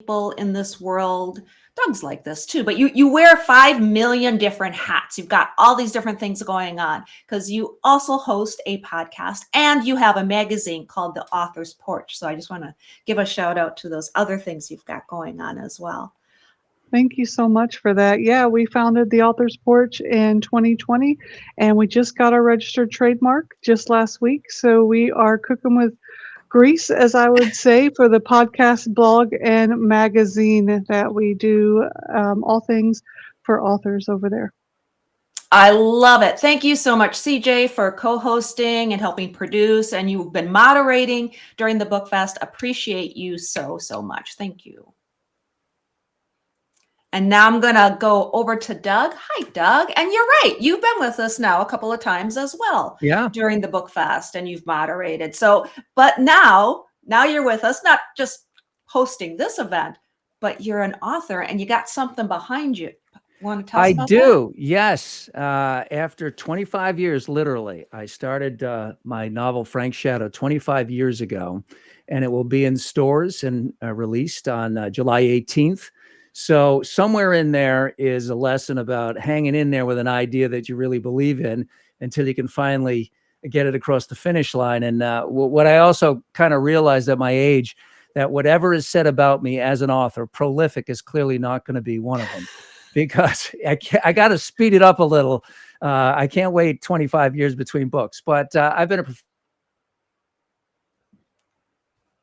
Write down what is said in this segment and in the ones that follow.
people in this world, Doug's like this too, but you wear 5 million different hats. You've got all these different things going on because you also host a podcast and you have a magazine called the Authors Porch. So I just want to give a shout out to those other things you've got going on as well. Thank you so much for that. Yeah, we founded the Authors Porch in 2020, and we just got our registered trademark just last week. So we are cooking with grease, as I would say, for the podcast, blog, and magazine that we do, all things for authors over there. I love it. Thank you so much, CJ, for co-hosting and helping produce. And you've been moderating during the BookFest. Appreciate you so, so much. Thank you. And now I'm going to go over to Doug. Hi, Doug. And you're right. You've been with us now a couple of times as well. Yeah. During the BookFest, and you've moderated. So, but now you're with us, not just hosting this event, but you're an author and you got something behind you. Want to tell us about that? I do. Yes. After 25 years, literally, I started my novel, Frank Shadow, 25 years ago, and it will be in stores and released on July 18th. So somewhere in there is a lesson about hanging in there with an idea that you really believe in until you can finally get it across the finish line. And what I also kind of realized at my age, that whatever is said about me as an author, prolific is clearly not going to be one of them, because I got to speed it up a little. I can't wait 25 years between books, but I've been a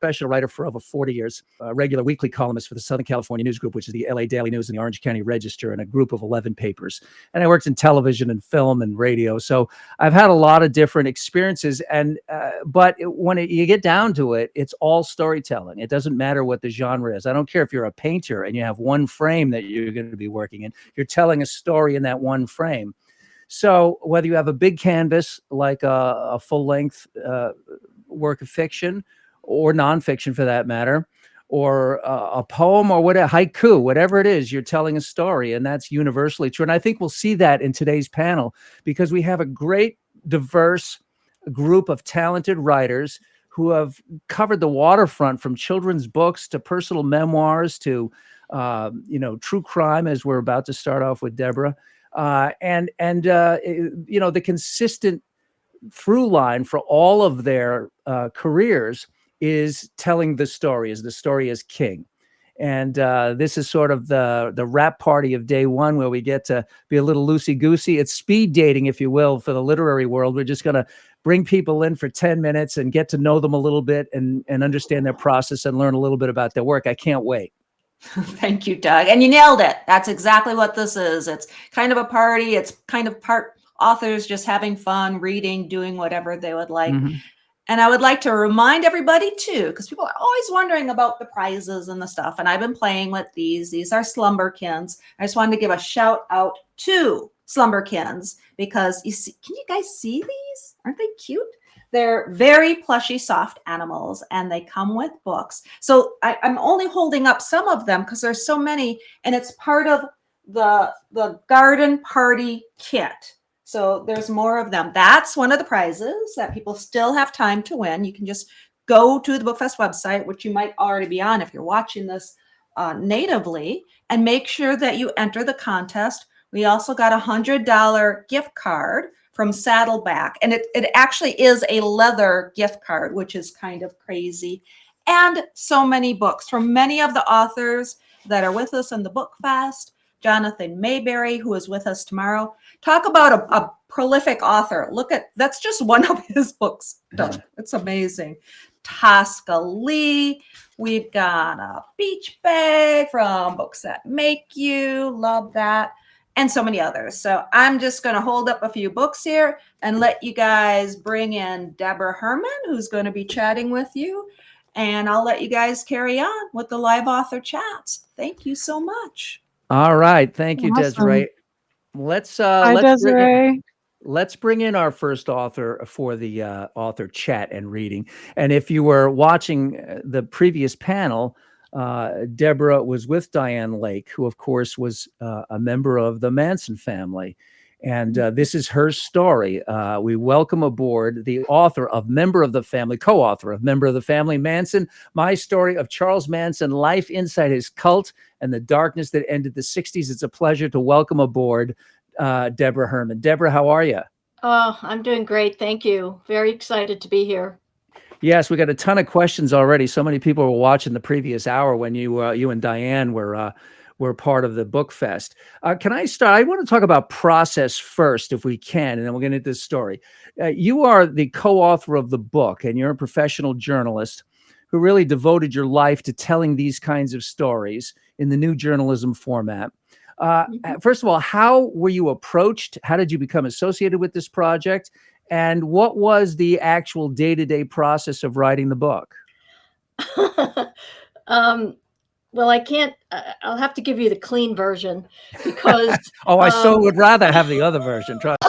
professional writer for over 40 years, a regular weekly columnist for the Southern California News Group, which is the LA Daily News and the Orange County Register, and a group of 11 papers. And I worked in television and film and radio. So I've had a lot of different experiences. And but when you get down to it, it's all storytelling. It doesn't matter what the genre is. I don't care if you're a painter and you have one frame that you're going to be working in. You're telling a story in that one frame. So whether you have a big canvas, like a full-length work of fiction, or nonfiction for that matter, or a poem, or whatever, haiku, whatever it is, you're telling a story, and that's universally true. And I think we'll see that in today's panel, because we have a great, diverse group of talented writers who have covered the waterfront, from children's books to personal memoirs to, true crime, as we're about to start off with Deborah, and the consistent through line for all of their careers is telling the story, as the story is king. And this is sort of the wrap party of day one, where we get to be a little loosey-goosey. It's speed dating, if you will, for the literary world. We're just going to bring people in for 10 minutes and get to know them a little bit and understand their process and learn a little bit about their work. I can't wait. Thank you, Doug. And you nailed it. That's exactly what this is. It's kind of a party. It's kind of part authors just having fun, reading, doing whatever they would like. Mm-hmm. And I would like to remind everybody too, because people are always wondering about the prizes and the stuff. And I've been playing with these. These are Slumberkins. I just wanted to give a shout out to Slumberkins, because you see, can you guys see these? Aren't they cute? They're very plushy, soft animals, and they come with books. So I'm only holding up some of them because there's so many, and it's part of the garden party kit. So there's more of them. That's one of the prizes that people still have time to win. You can just go to the BookFest website, which you might already be on if you're watching this natively, and make sure that you enter the contest. We also got a $100 gift card from Saddleback, and it actually is a leather gift card, which is kind of crazy. And so many books from many of the authors that are with us in the BookFest. Jonathan Mayberry, who is with us tomorrow. Talk about a prolific author. Look at, that's just one of his books done. It's amazing. Tosca Lee. We've got a beach bag from Books That Make You. Love that. And so many others. So I'm just going to hold up a few books here and let you guys bring in Deborah Herman, who's going to be chatting with you. And I'll let you guys carry on with the live author chats. Thank you so much. All right. Thank you, Awesome. Desiree. Let's bring in our first author for the author chat and reading. And if you were watching the previous panel, Deborah was with Dianne Lake, who, of course, was a member of the Manson family. And this is her story. We welcome aboard the author of Member of the Family, co-author of Member of the Family, Manson, My Story of Charles Manson, Life Inside His Cult and the Darkness That Ended the 60s. It's a pleasure to welcome aboard Deborah Herman. Deborah, how are you? Oh, I'm doing great. Thank you. Very excited to be here. Yes, we got a ton of questions already. So many people were watching the previous hour when you and Dianne were part of the BookFest. Can I start? I want to talk about process first, if we can, and then we'll get into this story. You are the co-author of the book, and you're a professional journalist who really devoted your life to telling these kinds of stories in the new journalism format. First of all, how were you approached? How did you become associated with this project? And what was the actual day-to-day process of writing the book? Well, I can't, I'll have to give you the clean version because Oh, I so would rather have the other version. Trust.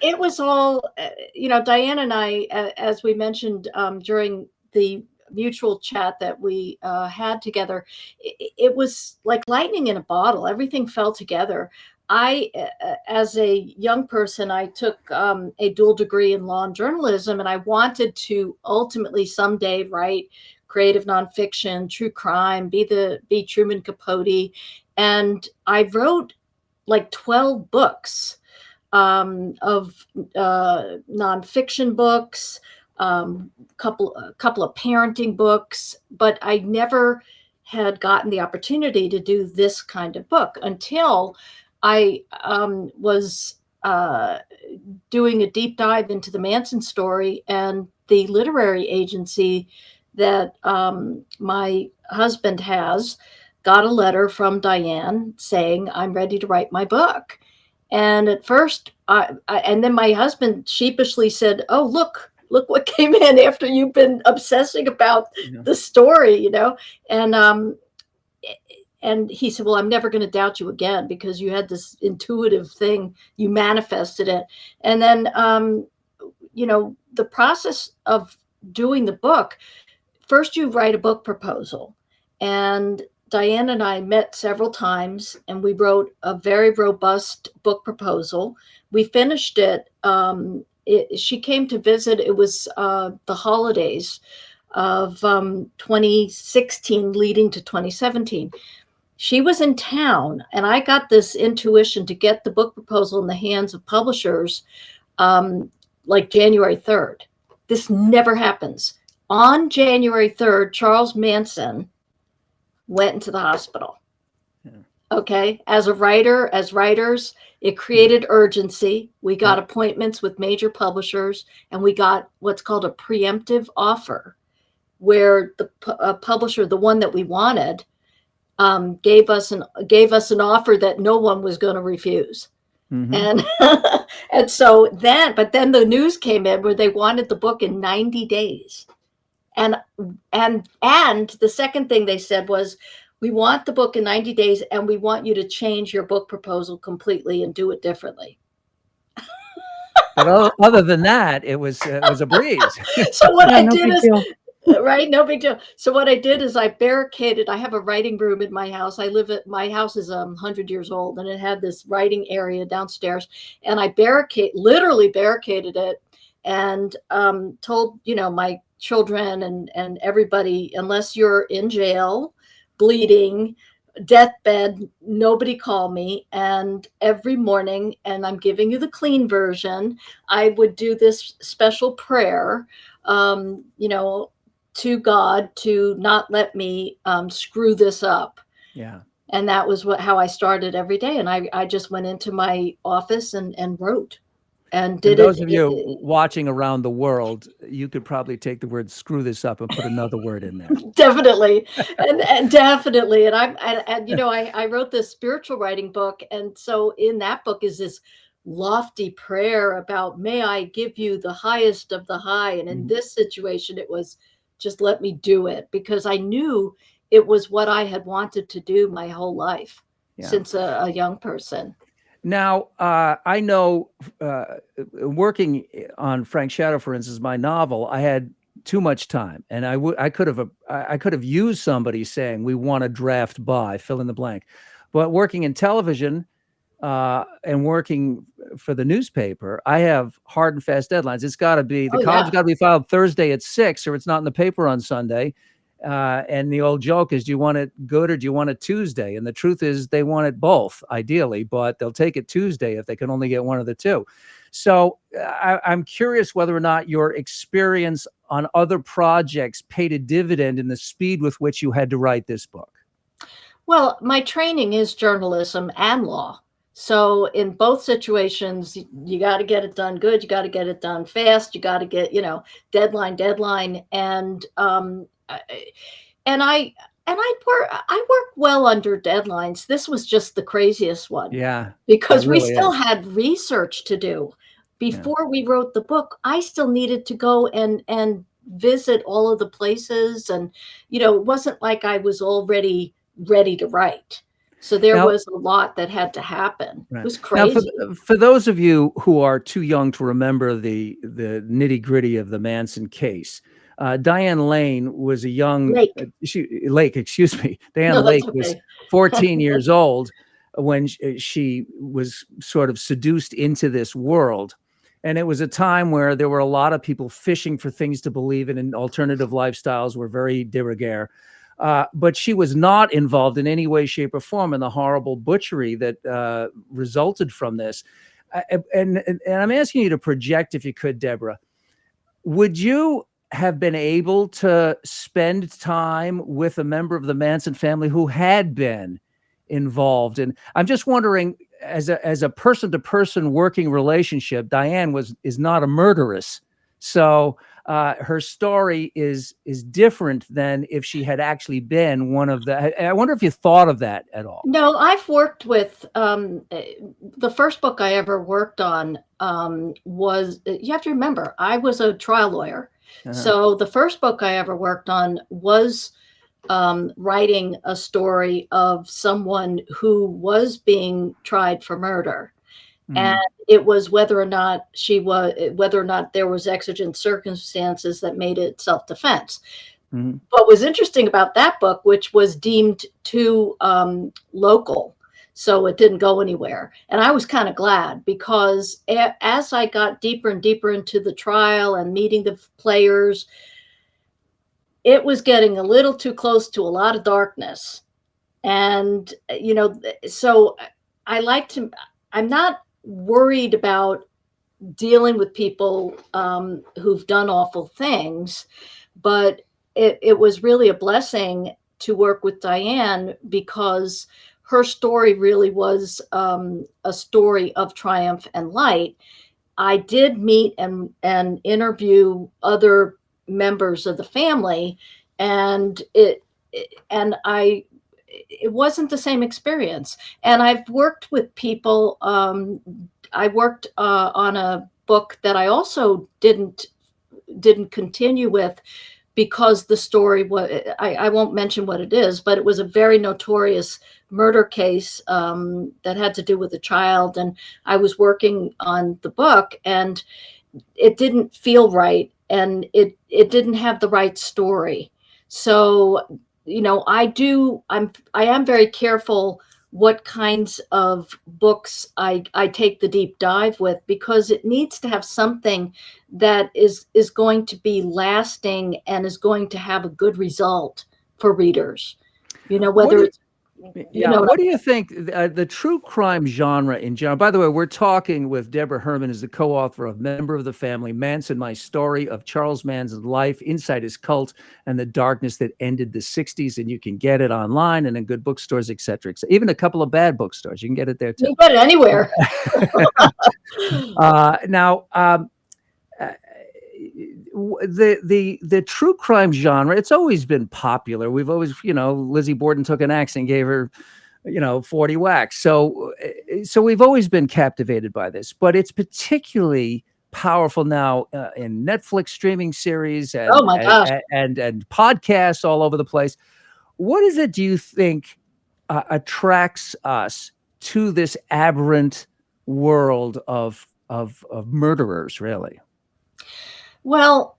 it was all, Dianne and I, as we mentioned during the mutual chat that we had together, it was like lightning in a bottle. Everything fell together. As a young person, I took a dual degree in law and journalism, and I wanted to ultimately someday write creative nonfiction, true crime, be Truman Capote. And I wrote like 12 books of nonfiction books, couple of parenting books, but I never had gotten the opportunity to do this kind of book until I was doing a deep dive into the Manson story, and the literary agency that my husband has got a letter from Dianne saying, I'm ready to write my book. And at first, and then my husband sheepishly said, oh, look what came in after you've been obsessing about the story, And he said, well, I'm never going to doubt you again because you had this intuitive thing, you manifested it. And then, the process of doing the book, first you write a book proposal. And Dianne and I met several times and we wrote a very robust book proposal. We finished it. She came to visit. It was the holidays of 2016 leading to 2017. She was in town, and I got this intuition to get the book proposal in the hands of publishers like January 3rd. This never happens. On January 3rd, Charles Manson went into the hospital. Yeah. Okay. As writers, it created urgency. We got appointments with major publishers, and we got what's called a preemptive offer, where the publisher, the one that we wanted, gave us an offer that no one was going to refuse. And and so then the news came in where they wanted the book in 90 days. And the second thing they said was, we want the book in 90 days and we want you to change your book proposal completely and do it differently. But other than that, it was a breeze. So what I did is, right, no big deal. So what I did is I barricaded. I have a writing room in my house. My house is 100 years old, and it had this writing area downstairs. And I literally barricaded it, and told my children and everybody, unless you're in jail, bleeding, deathbed, nobody call me. And every morning, and I'm giving you the clean version, I would do this special prayer, to God to not let me screw this up. Yeah. And that was how I started every day. And I just went into my office and wrote. And those of you watching around the world, you could probably take the word "screw this up" and put another word in there. Definitely, and definitely. And I wrote this spiritual writing book, and so in that book is this lofty prayer about, may I give you the highest of the high. And in this situation, it was just let me do it, because I knew it was what I had wanted to do my whole life since a young person. Now, I know working on Frank Shadow, for instance, my novel, I had too much time, and I could have used somebody saying, we want to draft by, fill in the blank. But working in television, and working for the newspaper, I have hard and fast deadlines. It's got to be, the Oh, column's yeah. got to be filed Thursday at 6, or it's not in the paper on Sunday. And the old joke is, do you want it good or do you want it Tuesday? And the truth is they want it both, ideally, but they'll take it Tuesday if they can only get one of the two. So I'm curious whether or not your experience on other projects paid a dividend in the speed with which you had to write this book. Well, my training is journalism and law. So in both situations, you got to get it done good. You got to get it done fast. You got to get, deadline. And I work well under deadlines. This was just the craziest one. Yeah. Because it we really still is. had research to do. Before we wrote the book, I still needed to go and visit all of the places. And, it wasn't like I was already ready to write. So there was a lot that had to happen. It was crazy. Now, for those of you who are too young to remember the nitty gritty of the Manson case, Dianne Lane was a young Lake, excuse me. Dianne Lake was 14 years old when she was sort of seduced into this world. And it was a time where there were a lot of people fishing for things to believe in, and alternative lifestyles were very de rigueur. But she was not involved in any way, shape, or form in the horrible butchery that resulted from this. And I'm asking you to project, if you could, Deborah. Would you have been able to spend time with a member of the Manson family who had been involved? And I'm just wondering, as a person-to-person working relationship, Dianne is not a murderess. So her story is different than if she had actually been one of the. I wonder if you thought of that at all. No, I've worked with the first book I ever worked on was, you have to remember, I was a trial lawyer. So the first book I ever worked on was writing a story of someone who was being tried for murder. And it was whether or not there was exigent circumstances that made it self-defense. What was interesting about that book, which was deemed too local, so it didn't go anywhere. And I was kind of glad, because as I got deeper and deeper into the trial and meeting the players, it was getting a little too close to a lot of darkness. And, so I'm not worried about dealing with people who've done awful things, but it was really a blessing to work with Dianne, because her story really was a story of triumph and light. I did meet and interview other members of the family, and it wasn't the same experience. And I've worked with people. I worked on a book that I also didn't continue with, because the story was, I won't mention what it is, but it was a very notorious murder case that had to do with a child. And I was working on the book, and it didn't feel right, and it didn't have the right story. So, I am very careful what kinds of books I take the deep dive with, because it needs to have something that is going to be lasting and is going to have a good result for readers. Whether it's what do you think the true crime genre in general? By the way, we're talking with Deborah Herman, is the co-author of Member of the Family, Manson, My Story of Charles Manson's Life, Inside His Cult, and the Darkness That Ended the 60s. And you can get it online and in good bookstores, et cetera, et cetera. Even a couple of bad bookstores. You can get it there too. You can get it anywhere. The true crime genre, it's always been popular. We've always, Lizzie Borden took an axe and gave her, 40 whacks. So we've always been captivated by this, but it's particularly powerful now in Netflix streaming series and, oh my gosh. and podcasts all over the place. What is it, do you think, attracts us to this aberrant world of murderers, really? Well,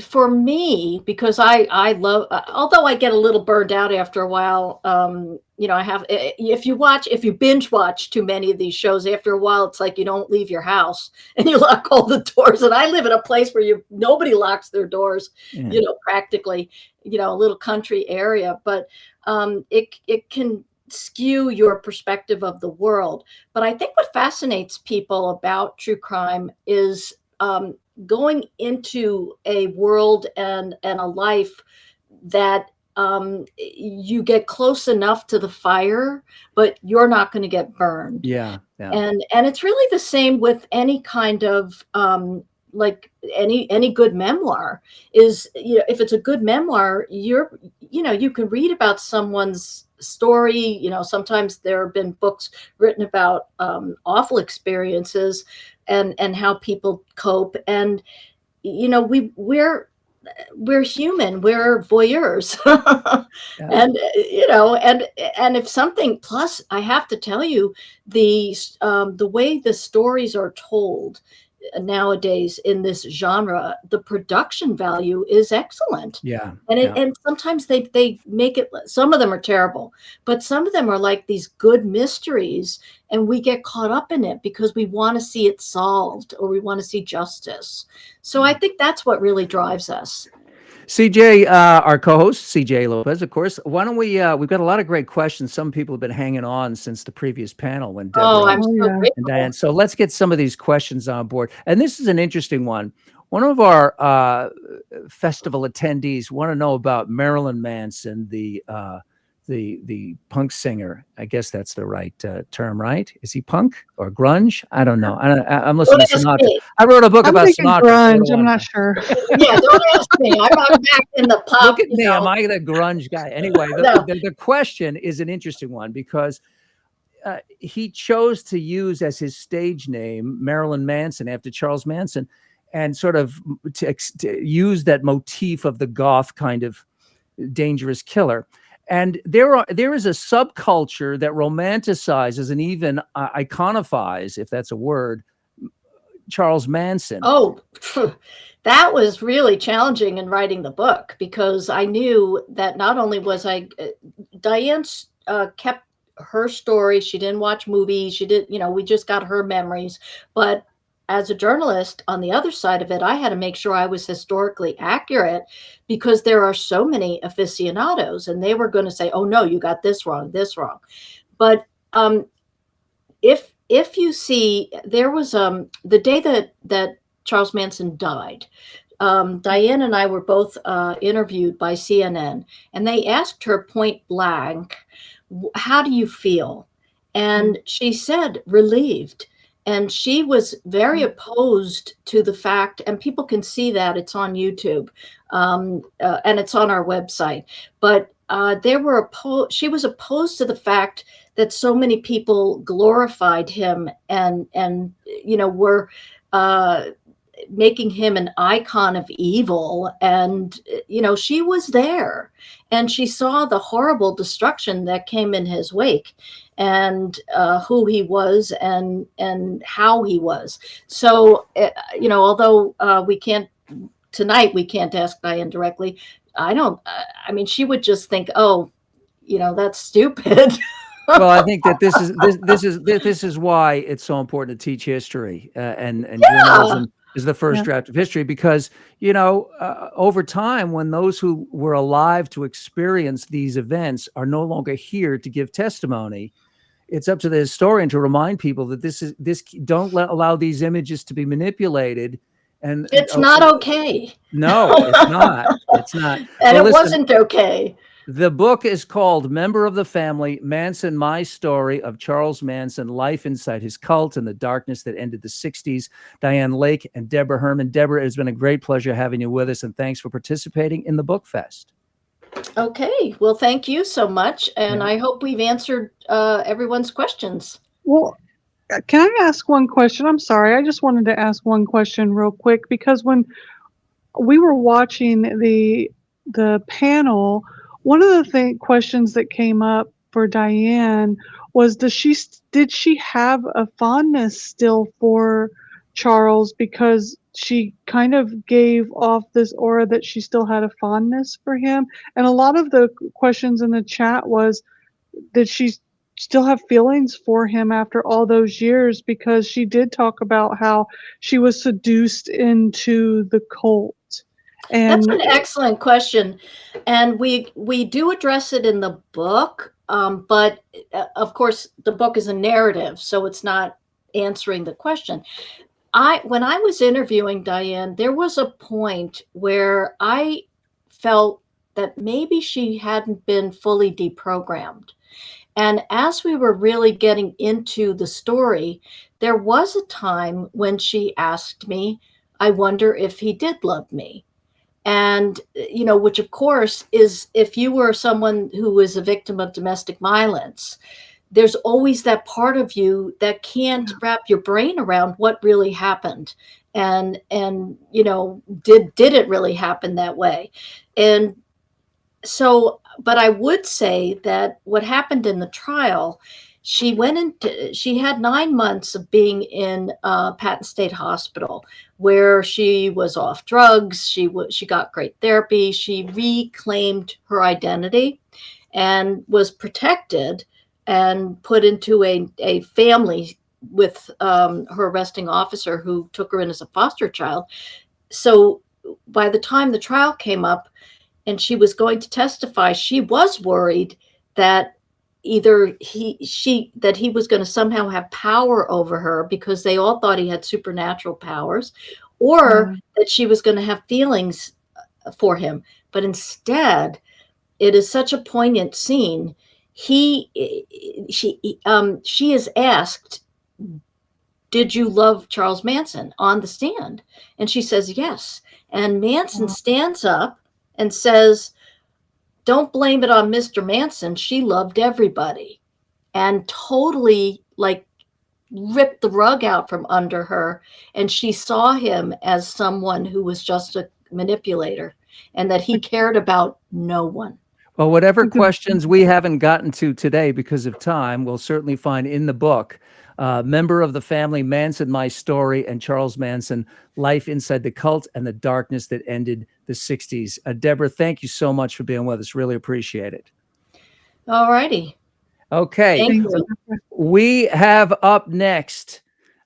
for me, because I love, although I get a little burned out after a while, I have, if you binge watch too many of these shows, after a while, it's like you don't leave your house and you lock all the doors. And I live in a place where nobody locks their doors, practically, a little country area, but it can skew your perspective of the world. But I think what fascinates people about true crime is going into a world and a life that you get close enough to the fire, but you're not going to get burned. Yeah. And it's really the same with any kind of like any good memoir is, if it's a good memoir, you can read about someone's story. Sometimes there have been books written about awful experiences and how people cope. And we're human, we're voyeurs. Yeah. And if something, plus I have to tell you, the way the stories are told nowadays in this genre, the production value is excellent. Yeah. And sometimes they make it, some of them are terrible, but some of them are like these good mysteries, and we get caught up in it because we want to see it solved, or we want to see justice. So I think that's what really drives us. CJ, our co-host, CJ Lopez, of course. Why don't we've got a lot of great questions. Some people have been hanging on since the previous panel when Deborah I'm so grateful. and Dianne. So let's get some of these questions on board. And this is an interesting one. One of our festival attendees want to know about Marilyn Manson, the punk singer. I guess that's the right term, right? Is he punk or grunge? I don't know. I'm listening to Sinatra. I wrote a book about Sinatra. Grunge. I'm not sure. Yeah, don't ask me. I'm not back in the pop. Look at me. Am I the grunge guy? Anyway, the question is an interesting one because he chose to use as his stage name Marilyn Manson after Charles Manson, and sort of to use that motif of the goth kind of dangerous killer. And there is a subculture that romanticizes and even iconifies, if that's a word, Charles Manson. Oh, that was really challenging in writing the book, because I knew that not only was Dianne kept her story. She didn't watch movies. She did, we just got her memories. But as a journalist, on the other side of it, I had to make sure I was historically accurate, because there are so many aficionados, and they were going to say, "Oh no, you got this wrong, this wrong." But if you see, there was the day that Charles Manson died, Dianne and I were both interviewed by CNN, and they asked her point blank, "How do you feel?" And she said, "Relieved." And she was very opposed to the fact, and people can see that, it's on YouTube, and it's on our website. But she was opposed to the fact that so many people glorified him and were making him an icon of evil. And she was there, and she saw the horrible destruction that came in his wake, and who he was and how he was. So although we can't ask Dianne directly, I mean, she would just think, "Oh, that's stupid." Well, I think that this is why it's so important to teach history, and journalism is the first draft of history, because over time, when those who were alive to experience these events are no longer here to give testimony, it's up to the historian to remind people that don't allow these images to be manipulated. And it's not okay. No, it's not. It's not. And it wasn't okay. The book is called Member of the Family, Manson, My Story of Charles Manson, Life Inside His Cult and the Darkness That Ended the 60s. Dianne Lake and Deborah Herman. Deborah, it has been a great pleasure having you with us, and thanks for participating in the BookFest. Okay. Well, thank you so much. And I hope we've answered everyone's questions. Well, can I ask one question? I'm sorry. I just wanted to ask one question real quick, because when we were watching the panel, one of the questions that came up for Dianne was, did she have a fondness still for Charles, because she kind of gave off this aura that she still had a fondness for him? And a lot of the questions in the chat was, did she still have feelings for him after all those years? Because she did talk about how she was seduced into the cult. That's And an excellent question, and we do address it in the book, but of course the book is a narrative, so it's not answering the question. When I was interviewing Dianne, there was a point where I felt that maybe she hadn't been fully deprogrammed. And as we were really getting into the story, there was a time when she asked me, I wonder if he did love me. And, which of course is, if you were someone who was a victim of domestic violence, there's always that part of you that can't wrap your brain around what really happened. And did it really happen that way? And so, but I would say that what happened in the trial, she had 9 months of being in Patton State Hospital, where she was off drugs. She got great therapy. She reclaimed her identity and was protected and put into a family with her arresting officer, who took her in as a foster child. So by the time the trial came up and she was going to testify, she was worried that either he was going to somehow have power over her, because they all thought he had supernatural powers, or that she was going to have feelings for him. But instead, it is such a poignant scene. She is asked, did you love Charles Manson, on the stand? And she says yes. And Manson stands up and says, don't blame it on Mr. Manson. She loved everybody. And totally ripped the rug out from under her. And she saw him as someone who was just a manipulator, and that he cared about no one. Well, whatever questions we haven't gotten to today because of time, we'll certainly find in the book. Member of the Family, Manson, My Story, and Charles Manson, Life Inside the Cult and the Darkness That Ended the 60s. Deborah, thank you so much for being with us. Really appreciate it. All righty. Okay. Thank you. We have up next,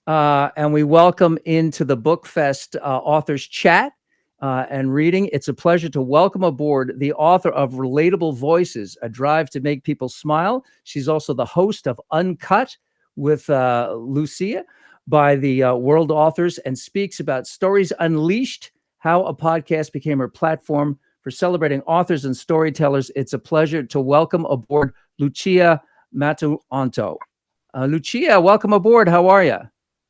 and we welcome into the BookFest Authors Chat and Reading. It's a pleasure to welcome aboard the author of Relatable Voices, A Drive to Make People Smile. She's also the host of Uncut with Lucia by the World Authors, and speaks about Stories Unleashed, how a podcast became her platform for celebrating authors and storytellers. It's a pleasure to welcome aboard Lucia Matuanto. Lucia, welcome aboard. How are you?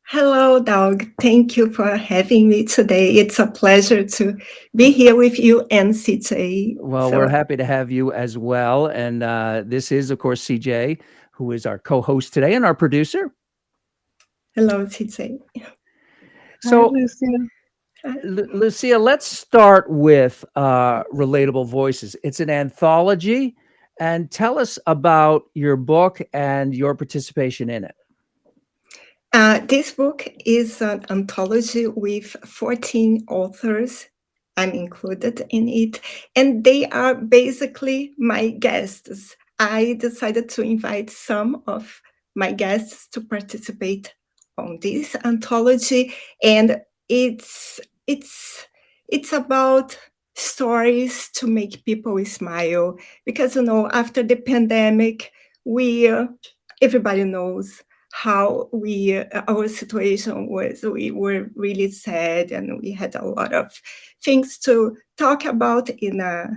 Hello, Doug. Thank you for having me today. It's a pleasure to be here with you and CJ. Well, we're happy to have you as well. And this is, of course, CJ, who is our co-host today and our producer. Hello, CJ. So, Hi, Lucia. Lucia, let's start with Relatable Voices. It's an anthology. And tell us about your book and your participation in it. This book is an anthology with 14 authors. I'm included in it. And they are basically my guests. I decided to invite some of my guests to participate on this anthology. And it's about stories to make people smile, because after the pandemic, everybody knows how our situation was. We were really sad, and we had a lot of things to talk about in a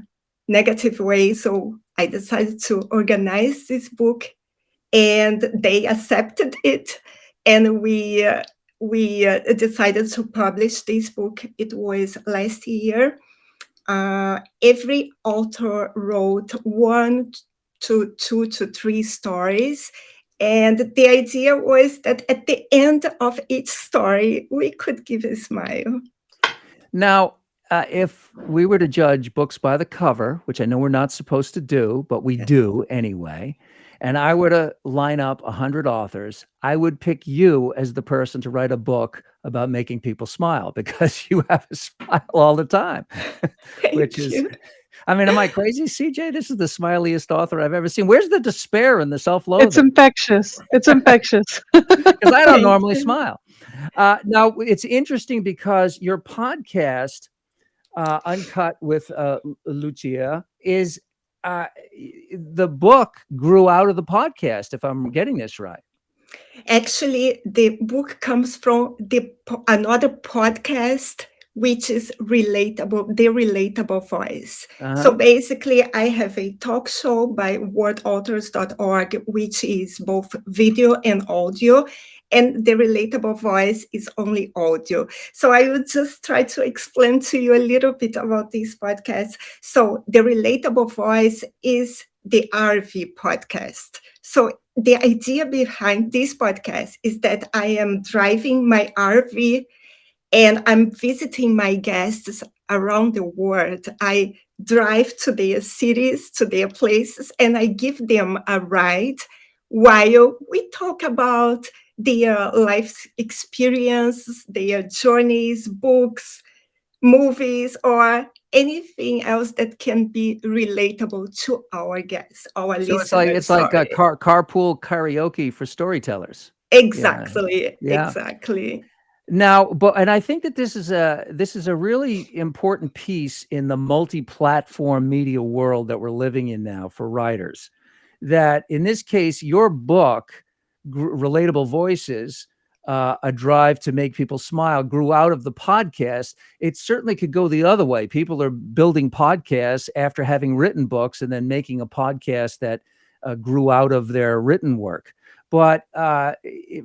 negative way. So I decided to organize this book, and they accepted it, and we decided to publish this book. It was last year. Every author wrote 1 to 2 to 3 stories. And the idea was that at the end of each story, we could give a smile. Now, if we were to judge books by the cover, which I know we're not supposed to do, but we do anyway, and I were to line up 100 authors, I would pick you as the person to write a book about making people smile, because you have a smile all the time, which is I mean, am I crazy, CJ? This is the smiliest author I've ever seen. Where's the despair and the It's self-loathing? infectious. It's infectious. Because I don't Thank normally you. smile. Now, it's interesting because your podcast, Uncut with Lucia, is the book grew out of the podcast, if I'm getting this right. Actually, the book comes from another podcast, which is relatable, the relatable voice. So Uh-huh. basically, I have a talk show by wordauthors.org, which is both video and audio. And the relatable voice is only audio. So I would just try to explain to you a little bit about this podcast. So the relatable voice is the RV podcast. So the idea behind this podcast is that I am driving my RV and I'm visiting my guests around the world. I drive to their cities, to their places, and I give them a ride while we talk about their life experiences, their journeys, books, movies, or anything else that can be relatable to our guests, our So listeners. it's like a carpool karaoke for storytellers. Exactly, Yeah. exactly. Now, and I think that this is a really important piece in the multi-platform media world that we're living in now for writers. That in this case, your book, Relatable Voices, a drive to make people smile, grew out of the podcast. It certainly could go the other way. People are building podcasts after having written books and then making a podcast that grew out of their written work. But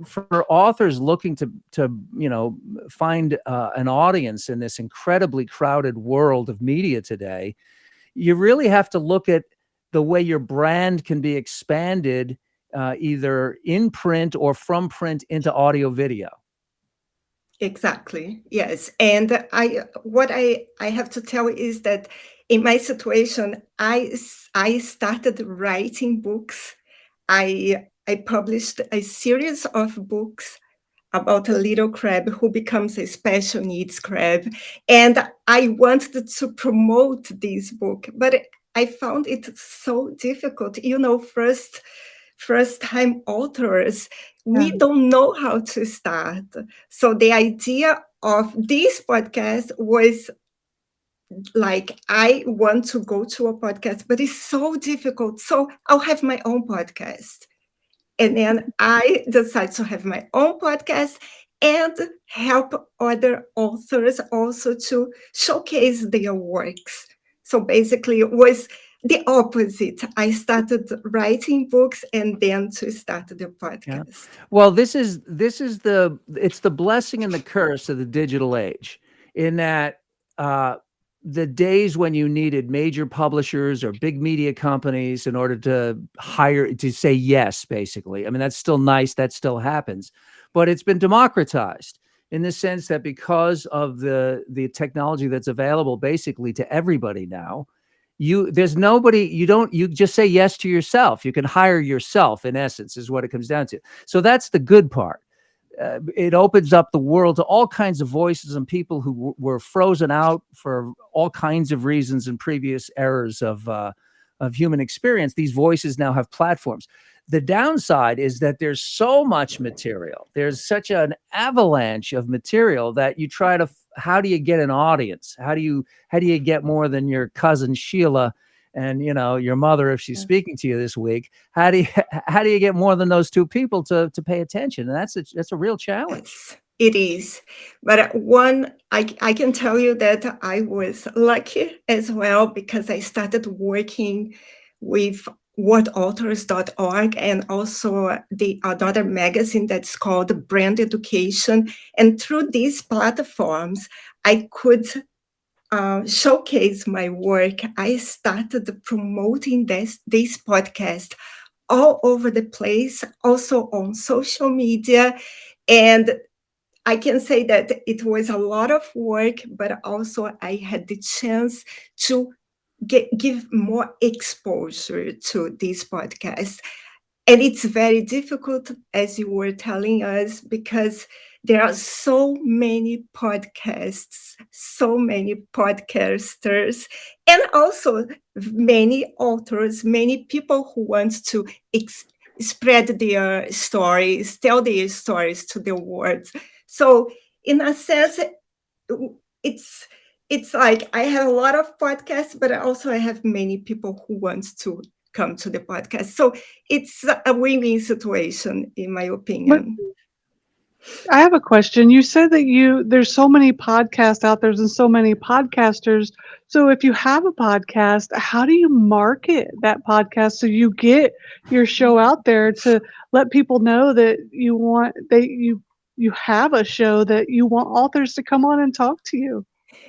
for authors looking to find an audience in this incredibly crowded world of media today, you really have to look at the way your brand can be expanded, either in print or from print into audio video. Exactly. Yes. And what I have to tell is that in my situation, I started writing books. I published a series of books about a little crab who becomes a special needs crab. And I wanted to promote this book, but I found it so difficult. First time authors, we don't know how to start. So the idea of this podcast was like, I want to go to a podcast, but it's so difficult. So I'll have my own podcast. And then I decided to have my own podcast and help other authors also to showcase their works. So basically, it was the opposite. I started writing books and then to start the podcast. Yeah. Well, it's the blessing and the curse of the digital age, in that the days when you needed major publishers or big media companies in order to say yes, basically. I mean, that's still nice. That still happens, but it's been democratized in the sense that because of the technology that's available basically to everybody now, you just say yes to yourself. You can hire yourself, in essence, is what it comes down to. So that's the good part. It opens up the world to all kinds of voices and people who were frozen out for all kinds of reasons in previous eras of human experience. These voices now have platforms. The downside is that there's so much material. There's such an avalanche of material that you try to, how do you get an audience? How do you get more than your cousin Sheila and your mother, if she's speaking to you this week? How do you get more than those two people to pay attention? And that's a real challenge. Yes, it is. But I can tell you that I was lucky as well, because I started working with wordauthors.org and also the another magazine that's called Brand Education. And through these platforms, I could showcase my work. I started promoting this podcast all over the place, also on social media. And I can say that it was a lot of work, but also I had the chance to give more exposure to this podcast. And it's very difficult, as you were telling us, because there are so many podcasts, so many podcasters, and also many authors, many people who want to spread their stories, tell their stories to the world. So in a sense, it's like I have a lot of podcasts, but also I have many people who want to come to the podcast. So it's a win-win situation, in my opinion. I have a question. You said that there's so many podcasts out there and so many podcasters. So if you have a podcast, how do you market that podcast so you get your show out there to let people know that you have a show that you want authors to come on and talk to you?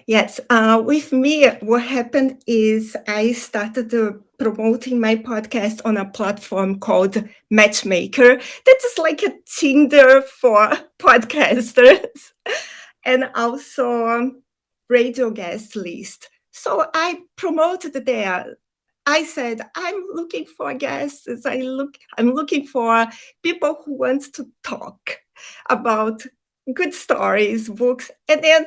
Yes, with me, what happened is I started promoting my podcast on a platform called Matchmaker. That is like a Tinder for podcasters, and also radio guest list. So I promoted there. I said, I'm looking for guests. I'm looking for people who want to talk about good stories, books, and then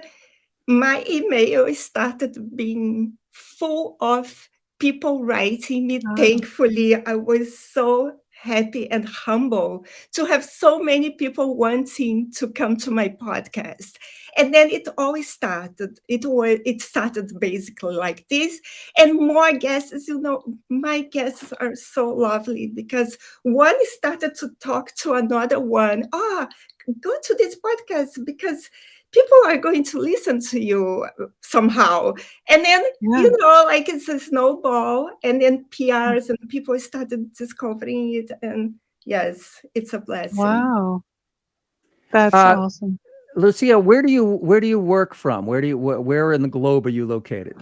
my email started being full of people writing me. Wow. Thankfully, I was so happy and humble to have so many people wanting to come to my podcast. And then it always started. It started basically like this, and more guests. My guests are so lovely because one started to talk to another one. Go to this podcast because people are going to listen to you somehow. And then, like it's a snowball, and then PRs and people started discovering it. And yes, it's a blessing. Wow. That's awesome. Lucia, where do you work from? Where in the globe are you located?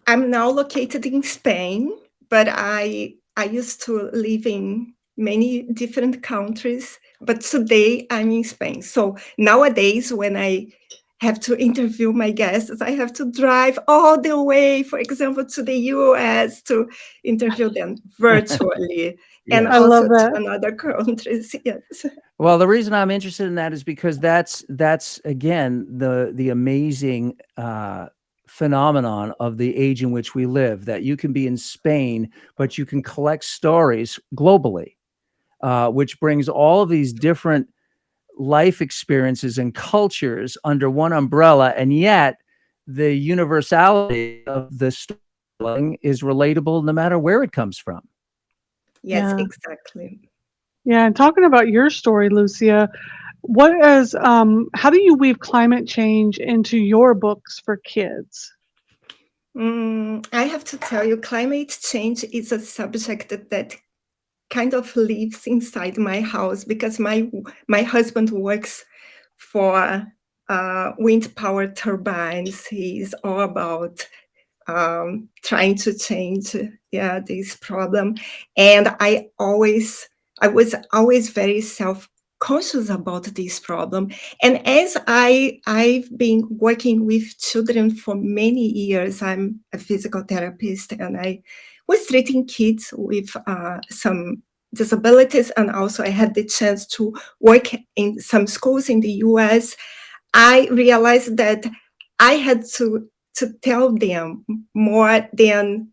I'm now located in Spain, but I used to live in many different countries, but today I'm in Spain. So nowadays, when I have to interview my guests, I have to drive all the way, for example, to the US to interview them virtually. And I also love that. to another countries. Yes. Well, the reason I'm interested in that is because that's again the amazing phenomenon of the age in which we live, that you can be in Spain, but you can collect stories globally, which brings all of these different life experiences and cultures under one umbrella, and yet the universality of the storytelling is relatable no matter where it comes from. Yes, exactly. Yeah, and talking about your story, Lucia, how do you weave climate change into your books for kids? I have to tell you, climate change is a subject that kind of lives inside my house because my husband works for wind power turbines. He's all about trying to change this problem, and I was always very self-conscious about this problem. And as I've been working with children for many years, I'm a physical therapist, and I was treating kids with some disabilities, and also I had the chance to work in some schools in the US. I realized that I had to tell them more than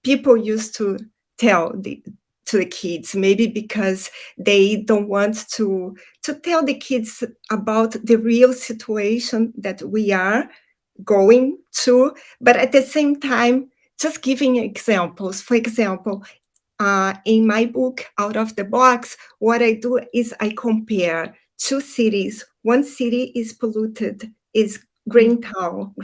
people used to tell to the kids, maybe because they don't want to tell the kids about the real situation that we are going to, but at the same time, just giving examples. For example, in my book, Out of the Box, what I do is I compare two cities. One city is polluted, is Greytown.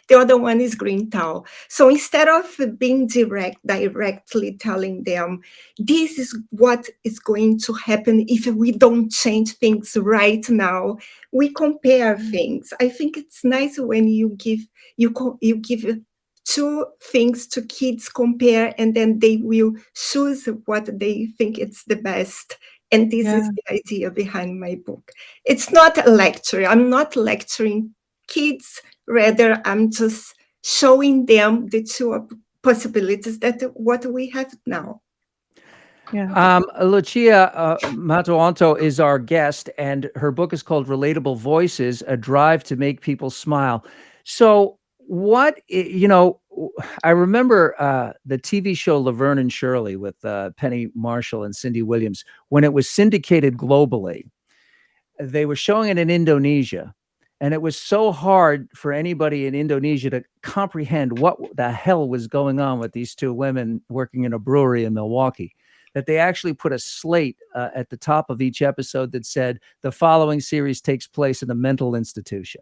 The other one is Greentown. So instead of being directly telling them, this is what is going to happen if we don't change things right now, we compare things. I think it's nice when you give two things to kids compare, and then they will choose what they think it's the best. And this is the idea behind my book. It's not a lecture. I'm not lecturing kids. Rather, I'm just showing them the two possibilities that what we have now. Yeah. Lucia Matoanto is our guest, and her book is called Relatable Voices, A Drive to Make People Smile. So I remember the TV show Laverne and Shirley with Penny Marshall and Cindy Williams. When it was syndicated globally, they were showing it in Indonesia. And it was so hard for anybody in Indonesia to comprehend what the hell was going on with these two women working in a brewery in Milwaukee, that they actually put a slate at the top of each episode that said the following series takes place in a mental institution,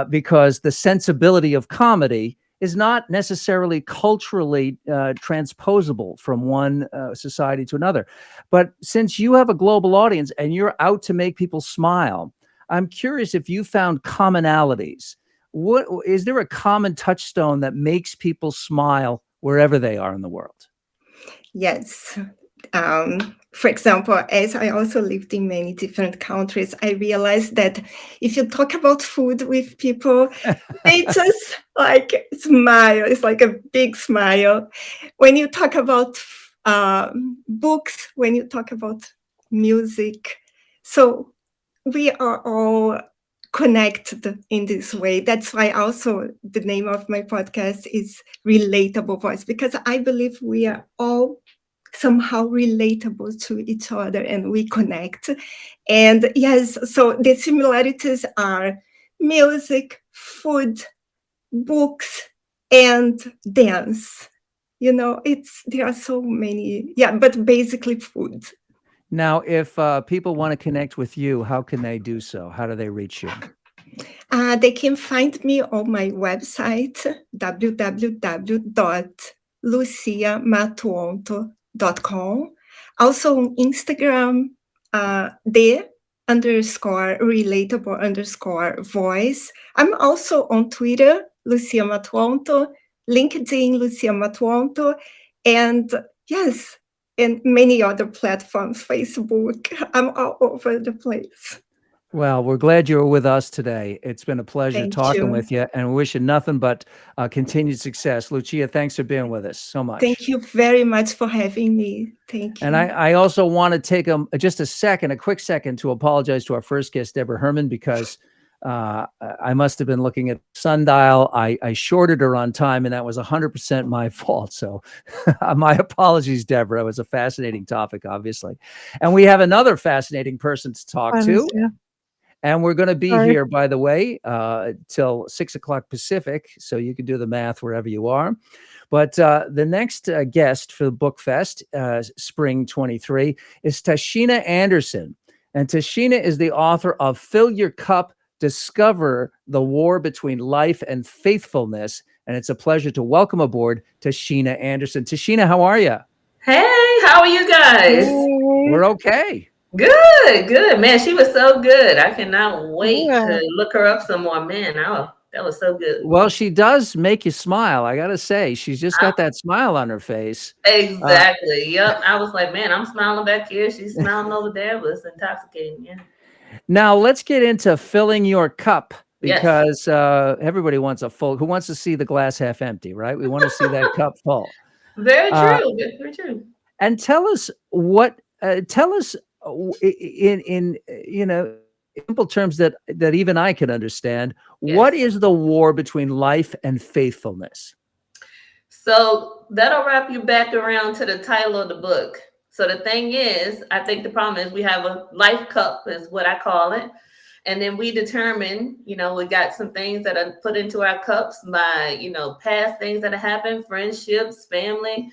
because the sensibility of comedy is not necessarily culturally transposable from one society to another. But since you have a global audience and you're out to make people smile, I'm curious if you found commonalities. What is there a common touchstone that makes people smile wherever they are in the world? Yes. For example, as I also lived in many different countries, I realized that if you talk about food with people, they just like smile. It's like a big smile. When you talk about books, when you talk about music, so we are all connected in this way. That's why also the name of my podcast is Relatable Voice, because I believe we are all somehow relatable to each other and we connect. And yes, so the similarities are music, food, books, and dance. There are so many, but basically food. Now, if people want to connect with you, how can they do so? How do they reach you? They can find me on my website, www.luciamatuonto.com. Also on Instagram, _relatable_voice. I'm also on Twitter, Lucia Matuonto, LinkedIn, Lucia Matuonto, and yes, and many other platforms, Facebook. I'm all over the place. Well, we're glad you were with us today. It's been a pleasure Thank talking you. with you, and we wish you nothing but continued success. Lucia, thanks for being with us so much. Thank you very much for having me. Thank you. And I also want to take just a quick second to apologize to our first guest, Deborah Herman, because I must have been looking at sundial. I shorted her on time, and that was 100% my fault. So my apologies, Deborah. It was a fascinating topic, obviously. And we have another fascinating person to talk to. Yeah. And we're going to be here, by the way, till 6 o'clock Pacific. So you can do the math wherever you are. But the next guest for the BookFest, Spring 23, is Tashina Anderson. And Tashina is the author of Fill Your Cup, Discover the War Between Life and Faithfulness. And it's a pleasure to welcome aboard Tashina Anderson. Tashina, how are you? Hey, how are you guys? We're okay. Good. Man, she was so good. I cannot wait to look her up some more. Man, that was so good. Well, she does make you smile. I got to say, she's just got that smile on her face. Exactly. Yep. I was like, man, I'm smiling back here. She's smiling over there. It was intoxicating. Yeah. Now let's get into filling your cup, because everybody wants who wants to see the glass half empty, right? We want to see that cup full. Very true. Very true. And tell us in simple terms that even I can understand, what is the war between life and faithfulness? So that'll wrap you back around to the title of the book. So the thing is, I think the problem is we have a life cup, is what I call it. And then we determine, we got some things that are put into our cups by, past things that have happened, friendships, family.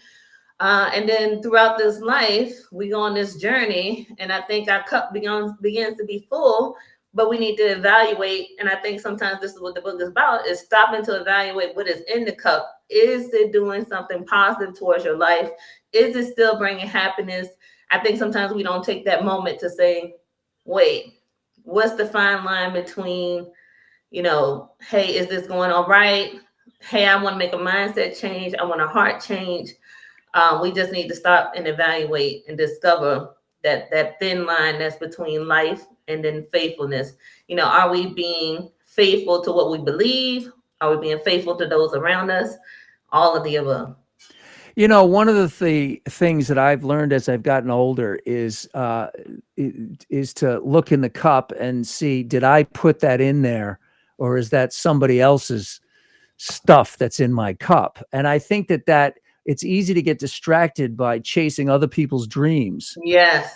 And then throughout this life, we go on this journey, and I think our cup begins to be full, but we need to evaluate. And I think sometimes this is what the book is about, is stopping to evaluate what is in the cup. Is it doing something positive towards your life? Is it still bringing happiness? I think sometimes we don't take that moment to say, wait, what's the fine line between, hey, is this going all right? Hey, I want to make a mindset change. I want a heart change. We just need to stop and evaluate and discover that thin line that's between life and then faithfulness. Are we being faithful to what we believe? Are we being faithful to those around us? All of the above. You know, one of the things that I've learned as I've gotten older is to look in the cup and see, did I put that in there, or is that somebody else's stuff that's in my cup? And I think that it's easy to get distracted by chasing other people's dreams. Yes.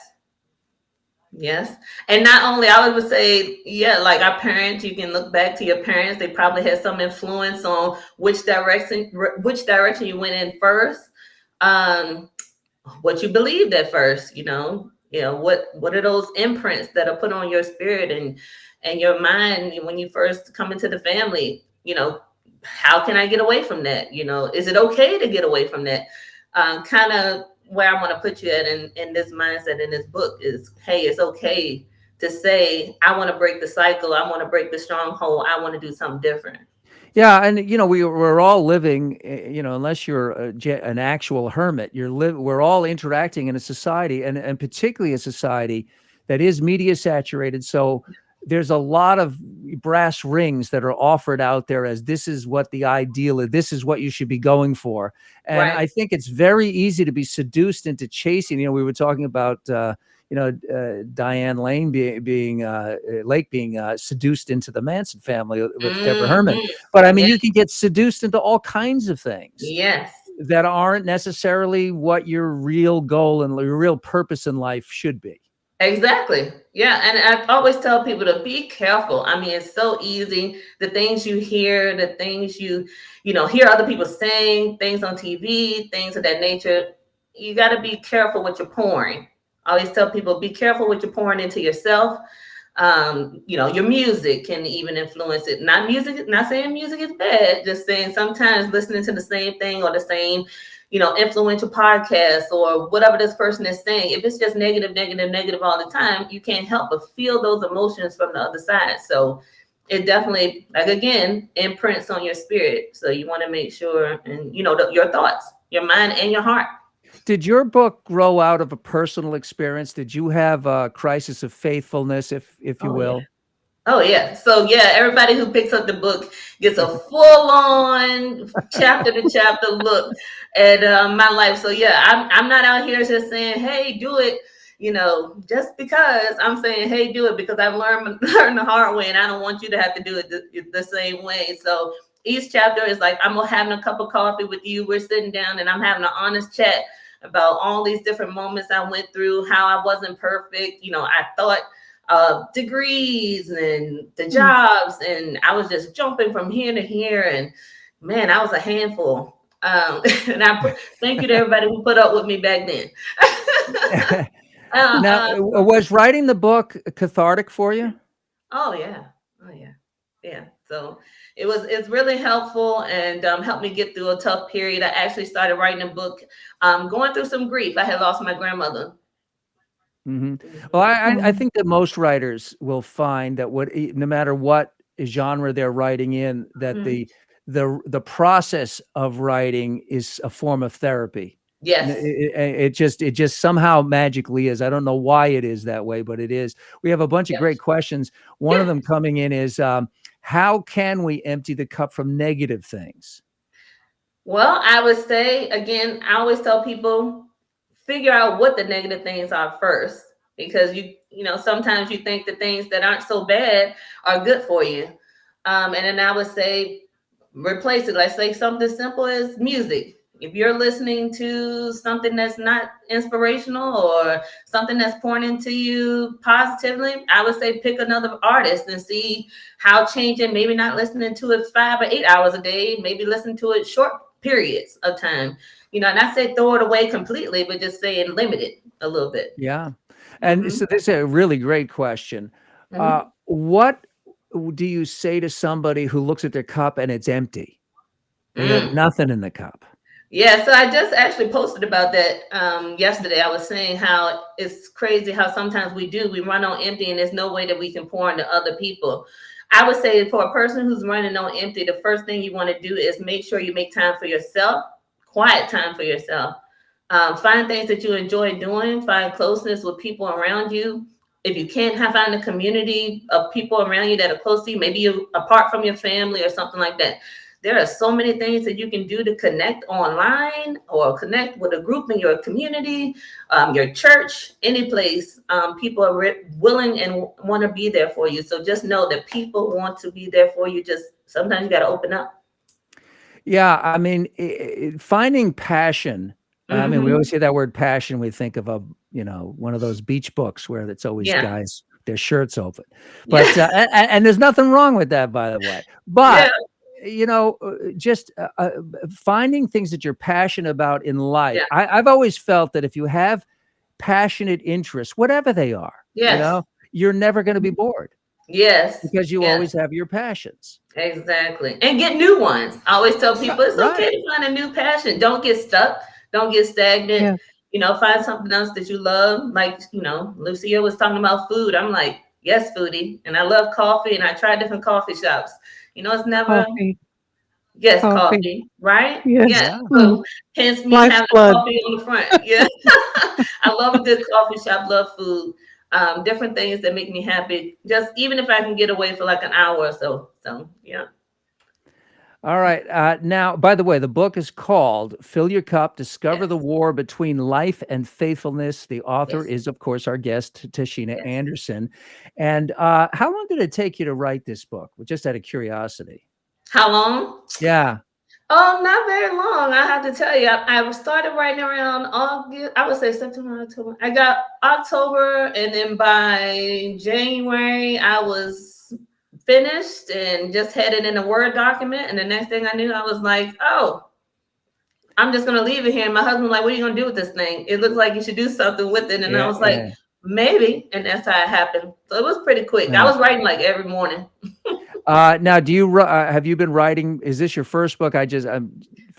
Yes. And not only, I would say, yeah, like our parents, you can look back to your parents. They probably had some influence on which direction you went in first. What you believed at first, what are those imprints that are put on your spirit and your mind when you first come into the family? How can I get away from that? Is it okay to get away from that? Kind of where I want to put you at in this mindset in this book is, hey, it's okay to say, I want to break the cycle. I want to break the stronghold. I want to do something different. Yeah, and we're all living, unless you're an actual hermit, we're all interacting in a society, and particularly a society that is media saturated. So there's a lot of brass rings that are offered out there as this is what the ideal is, this is what you should be going for. And Right. I think it's very easy to be seduced into chasing. We were talking about Dianne Lake being seduced into the Manson family with Deborah Herman. But I mean, you can get seduced into all kinds of things. Yes. That aren't necessarily what your real goal and your real purpose in life should be. Exactly. Yeah. And I always tell people to be careful. I mean, it's so easy. The things you hear, the things you hear other people saying, things on TV, things of that nature. You got to be careful what you're pouring. I always tell people, be careful what you're pouring into yourself. Your music can even influence it. Not saying music is bad, just saying sometimes listening to the same thing or the same, influential podcast or whatever this person is saying, if it's just negative all the time, you can't help but feel those emotions from the other side. So it definitely, like, again, imprints on your spirit. So you want to make sure, and your thoughts, your mind and your heart. Did your book grow out of a personal experience? Did you have a crisis of faithfulness, if you will? Yeah. Oh, yeah. So, yeah, everybody who picks up the book gets a full-on chapter-to-chapter look at my life. So, yeah, I'm not out here just saying, hey, do it, just because. I'm saying, hey, do it because I've learned the hard way, and I don't want you to have to do it the same way. So each chapter is like, I'm having a cup of coffee with you. We're sitting down, and I'm having an honest chat about all these different moments I went through, how I wasn't perfect. I thought degrees and the jobs, and I was just jumping from here to here, and man, I was a handful. And I thank you to everybody who put up with me back then. Now, was writing the book cathartic for you? Oh yeah. So it's really helpful and helped me get through a tough period. I actually started writing a book, going through some grief. I had lost my grandmother. Mm-hmm. Well, I think that most writers will find that no matter what genre they're writing in, that the process of writing is a form of therapy. Yes. It just somehow magically is. I don't know why it is that way, but it is. We have a bunch of great questions. One of them coming in is, how can we empty the cup from negative things? Well, I would say, again, I always tell people, figure out what the negative things are first, because sometimes you think the things that aren't so bad are good for you. And then I would say, replace it. Let's say something simple as music. If you're listening to something that's not inspirational or something that's pouring into you positively, I would say pick another artist and see how changing, maybe not listening to it 5 or 8 hours a day, maybe listen to it short periods of time. Not say throw it away completely, but just saying limit it a little bit. Yeah. And so this is a really great question. What do you say to somebody who looks at their cup and it's empty? They have nothing in the cup. Yeah, so I just actually posted about that yesterday. I was saying how it's crazy how sometimes we run on empty and there's no way that we can pour into other people. I would say for a person who's running on empty, the first thing you want to do is make sure you make time for yourself, quiet time for yourself. Find things that you enjoy doing, find closeness with people around you. If you can't find a community of people around you that are close to you, maybe you're apart from your family or something like that, there are so many things that you can do to connect online or connect with a group in your community, your church, any place. People are willing and want to be there for you. So just know that people want to be there for you. Just sometimes you got to open up. Yeah, I mean, finding passion. I mean, we always hear that word passion. We think of one of those beach books where it's always guys, their shirts open. But and there's nothing wrong with that, by the way. But just finding things that you're passionate about in life. I've always felt that if you have passionate interests, whatever they are, you're never going to be bored. Yes. Because you always have your passions. Exactly. And get new ones. I always tell people it's okay to find a new passion. Don't get stuck. Don't get stagnant. Find something else that you love. Like, Lucia was talking about food. I'm like, yes, foodie. And I love coffee, and I try different coffee shops. It's never Coffee. Yes, coffee, right? Yes. So hence me Life's having blood. coffee on the front. Yeah. I love a good coffee shop, love food. Different things that make me happy. Just even if I can get away for like an hour or so. So yeah. All right. Now, by the way, the book is called Fill Your Cup, Discover the War Between Life and Faithfulness. The author is, of course, our guest, Tashina Anderson. And how long did it take you to write this book? Just out of curiosity. How long? Yeah. Oh, not very long. I have to tell you, I started writing around August. I would say September, October. I got October, and then by January, I was finished and just had it in a Word document. And the next thing I knew, I was like, oh, I'm just going to leave it here. And my husband was like, what are you going to do with this thing? It looks like you should do something with it. And I was like, maybe. And that's how it happened. So it was pretty quick. I was writing like every morning. Now, do you have you been writing? Is this your first book?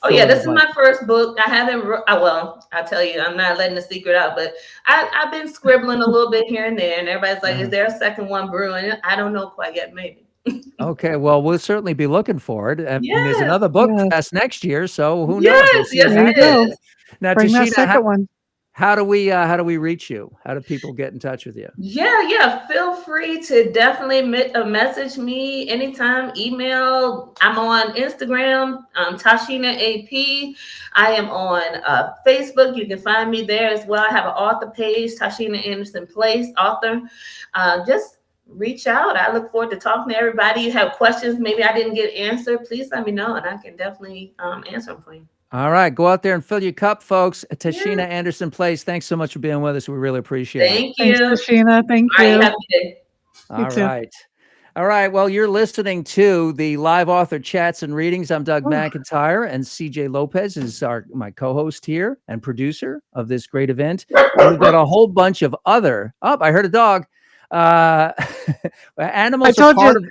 Oh yeah, this is my first book. I haven't. Well, I'll tell you, I'm not letting the secret out, but I've been scribbling a little bit here and there, and everybody's like, "Is there a second one brewing?" I don't know quite yet. Maybe. Okay, well, we'll certainly be looking for it. And there's another BookFest next year, so who knows? Yes, there you go. Now, Bring that Tashina, second one. How do we reach you? How do people get in touch with you? Yeah. Feel free to definitely message me anytime, email. I'm on Instagram, Tashina AP. I am on Facebook. You can find me there as well. I have an author page, Tashina Anderson Place, author. Just reach out. I look forward to talking to everybody. You have questions, maybe I didn't get answered, please let me know, and I can definitely answer them for you. All right. Go out there and fill your cup, folks. Tashina Anderson Place, thanks so much for being with us. We really appreciate it. Thank you. Thanks, Tashina. Thank you. All right, have a good day. All right. All right. Well, you're listening to the live author chats and readings. I'm Doug McIntyre, and CJ Lopez is my co-host here and producer of this great event. And we've got a whole bunch of other. Oh, I heard a dog. Animals are part of.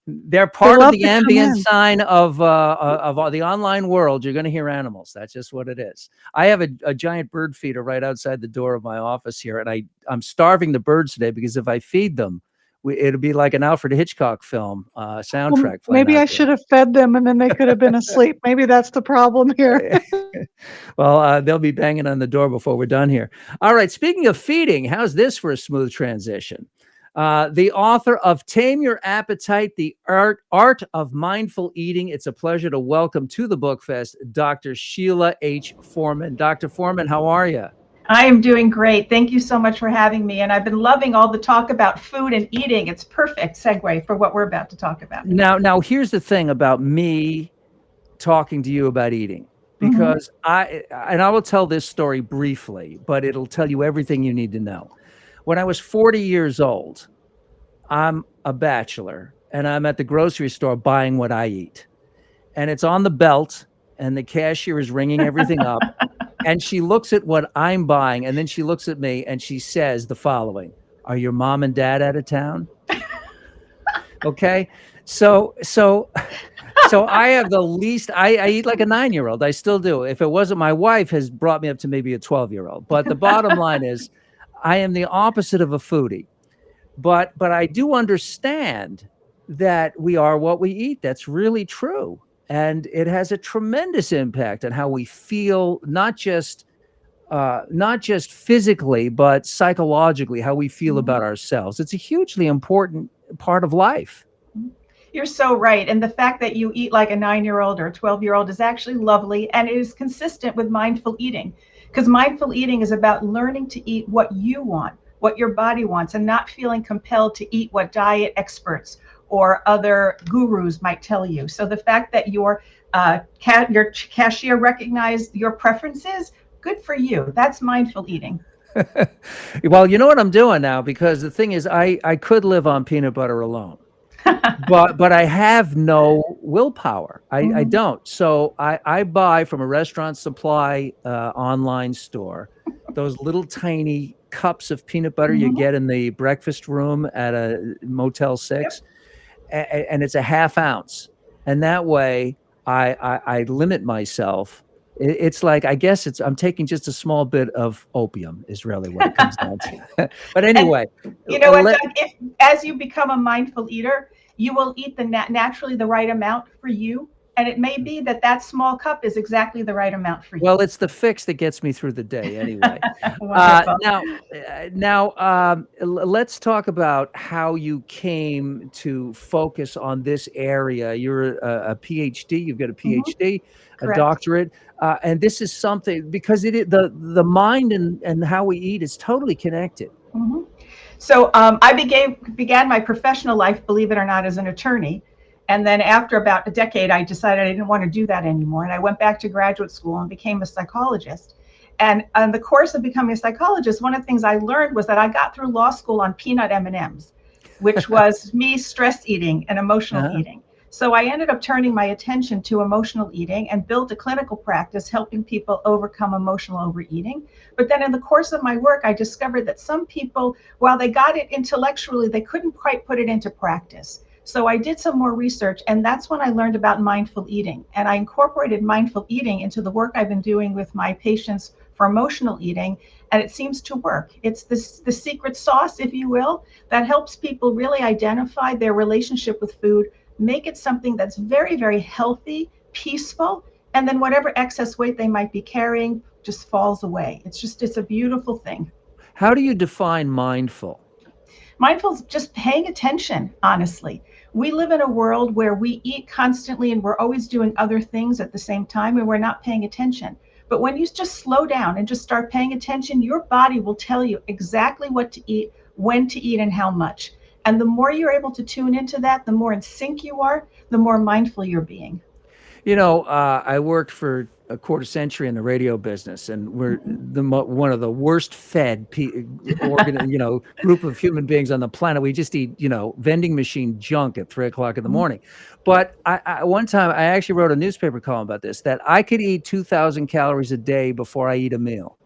They're part of the ambient sign of the online world. You're going to hear animals. That's just what it is. I have a giant bird feeder right outside the door of my office here, and I'm starving the birds today because if I feed them, it'll be like an Alfred Hitchcock film soundtrack. Well, maybe I should have fed them, and then they could have been asleep. Maybe that's the problem here. Well, they'll be banging on the door before we're done here. All right. Speaking of feeding, how's this for a smooth transition? The author of Tame Your Appetite, The Art of Mindful Eating. It's a pleasure to welcome to the BookFest, Dr. Sheila H. Foreman. Dr. Foreman, how are you? I am doing great. Thank you so much for having me. And I've been loving all the talk about food and eating. It's perfect segue for what we're about to talk about. Now here's the thing about me talking to you about eating, because I will tell this story briefly, but it'll tell you everything you need to know. When I was 40 years old, I'm a bachelor, and I'm at the grocery store buying what I eat. And it's on the belt, and the cashier is ringing everything up. And she looks at what I'm buying, and then she looks at me, and she says the following: "Are your mom and dad out of town?" Okay? So I have the least, I eat like a 9-year-old. I still do. If it wasn't, my wife has brought me up to maybe a 12-year-old. But the bottom line is, I am the opposite of a foodie, but I do understand that we are what we eat. That's really true. And it has a tremendous impact on how we feel, not just physically, but psychologically, how we feel about ourselves. It's a hugely important part of life. You're so right. And the fact that you eat like a 9-year-old or a 12-year-old is actually lovely, and it is consistent with mindful eating, because mindful eating is about learning to eat what you want, what your body wants, and not feeling compelled to eat what diet experts or other gurus might tell you. So the fact that your cashier recognized your preferences, good for you. That's mindful eating. Well, you know what I'm doing now, because the thing is, I could live on peanut butter alone, but I have no willpower. I don't. So I buy from a restaurant supply online store those little tiny cups of peanut butter you get in the breakfast room at a Motel 6, and it's a half ounce, and that way I limit myself. It's like, I guess I'm taking just a small bit of opium is really what it comes down to. But anyway, and you know what, Doug, as you become a mindful eater, you will eat naturally the right amount for you. And it may be that small cup is exactly the right amount for you. Well, it's the fix that gets me through the day anyway. Now, let's talk about how you came to focus on this area. You're a PhD, you've got a PhD, a doctorate, and this is something, because the mind and how we eat is totally connected. So I began my professional life, believe it or not, as an attorney. And then after about a decade, I decided I didn't want to do that anymore. And I went back to graduate school and became a psychologist. And in the course of becoming a psychologist, one of the things I learned was that I got through law school on peanut M&Ms, which was me stress eating and emotional eating. So I ended up turning my attention to emotional eating and built a clinical practice helping people overcome emotional overeating. But then in the course of my work, I discovered that some people, while they got it intellectually, they couldn't quite put it into practice. So I did some more research, and that's when I learned about mindful eating. And I incorporated mindful eating into the work I've been doing with my patients for emotional eating, and it seems to work. It's the secret sauce, if you will, that helps people really identify their relationship with food, make it something that's very, very healthy, peaceful, and then whatever excess weight they might be carrying just falls away. It's a beautiful thing. How do you define mindful? Mindful is just paying attention, honestly. We live in a world where we eat constantly and we're always doing other things at the same time, and we're not paying attention. But when you just slow down and just start paying attention, your body will tell you exactly what to eat, when to eat, and how much. And the more you're able to tune into that, the more in sync you are, the more mindful you're being. You know, I worked for a quarter century in the radio business, and we're one of the worst fed group of human beings on the planet. We just eat, vending machine junk at 3 o'clock in the morning. But one time I actually wrote a newspaper column about this, that I could eat 2,000 calories a day before I eat a meal.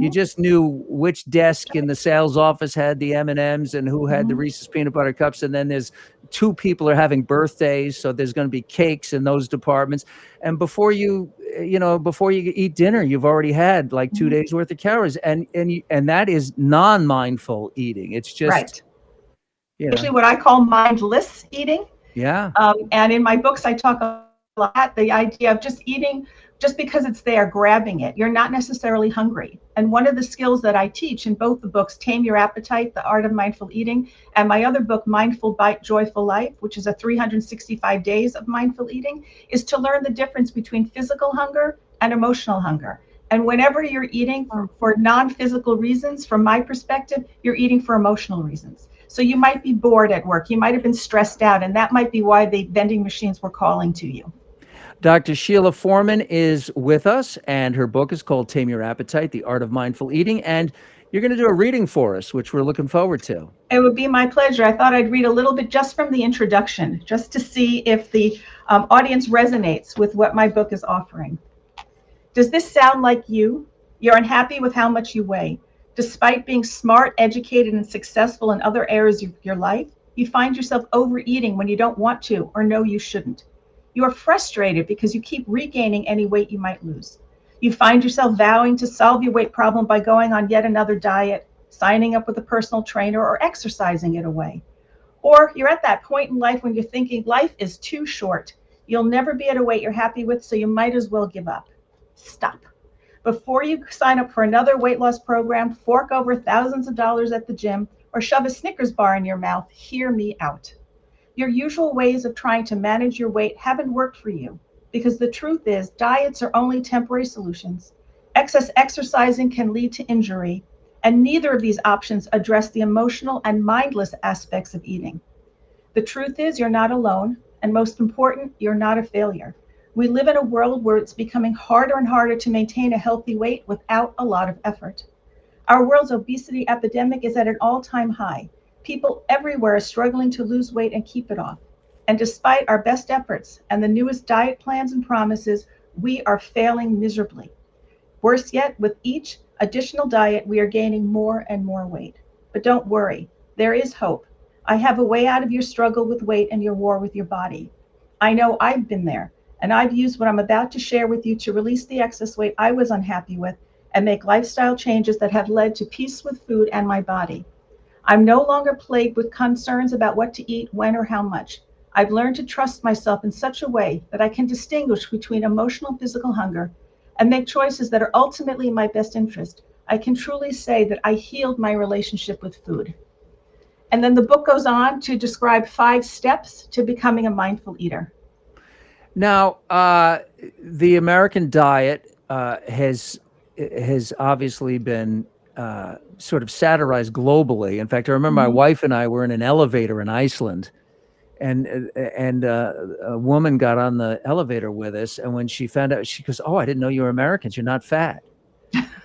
You just knew which desk in the sales office had the M&Ms and who had the Reese's peanut butter cups. And then there's 2 people are having birthdays, so there's going to be cakes in those departments. And before you eat dinner, you've already had like 2 days worth of calories. And that is non-mindful eating. It's just actually what I call mindless eating. Yeah. And in my books, I talk a lot the idea of just eating just because it's there, grabbing it. You're not necessarily hungry. And one of the skills that I teach in both the books, Tame Your Appetite, The Art of Mindful Eating, and my other book, Mindful Bite, Joyful Life, which is a 365 days of mindful eating, is to learn the difference between physical hunger and emotional hunger. And whenever you're eating for non-physical reasons, from my perspective, you're eating for emotional reasons. So you might be bored at work, you might have been stressed out, and that might be why the vending machines were calling to you. Dr. Sheila Foreman is with us, and her book is called Tame Your Appetite, The Art of Mindful Eating. And you're going to do a reading for us, which we're looking forward to. It would be my pleasure. I thought I'd read a little bit just from the introduction, just to see if the audience resonates with what my book is offering. Does this sound like you? You're unhappy with how much you weigh. Despite being smart, educated, and successful in other areas of your life, you find yourself overeating when you don't want to or know you shouldn't. You are frustrated because you keep regaining any weight you might lose. You find yourself vowing to solve your weight problem by going on yet another diet, signing up with a personal trainer, or exercising it away. Or you're at that point in life when you're thinking life is too short. You'll never be at a weight you're happy with, so you might as well give up. Stop. Before you sign up for another weight loss program, fork over thousands of dollars at the gym, or shove a Snickers bar in your mouth, hear me out. Your usual ways of trying to manage your weight haven't worked for you, because the truth is diets are only temporary solutions. Excess exercising can lead to injury, and neither of these options address the emotional and mindless aspects of eating. The truth is you're not alone, and most important, you're not a failure. We live in a world where it's becoming harder and harder to maintain a healthy weight without a lot of effort. Our world's obesity epidemic is at an all-time high. People everywhere are struggling to lose weight and keep it off. And despite our best efforts and the newest diet plans and promises, we are failing miserably. Worse yet, with each additional diet, we are gaining more and more weight. But don't worry, there is hope. I have a way out of your struggle with weight and your war with your body. I know I've been there, and I've used what I'm about to share with you to release the excess weight I was unhappy with and make lifestyle changes that have led to peace with food and my body. I'm no longer plagued with concerns about what to eat, when, or how much. I've learned to trust myself in such a way that I can distinguish between emotional and physical hunger and make choices that are ultimately in my best interest. I can truly say that I healed my relationship with food. And then the book goes on to describe 5 steps to becoming a mindful eater. Now, the American diet has obviously been sort of satirized globally. In fact, I remember my wife and I were in an elevator in Iceland, and a woman got on the elevator with us, and when she found out, she goes, "Oh, I didn't know you were Americans. You're not fat."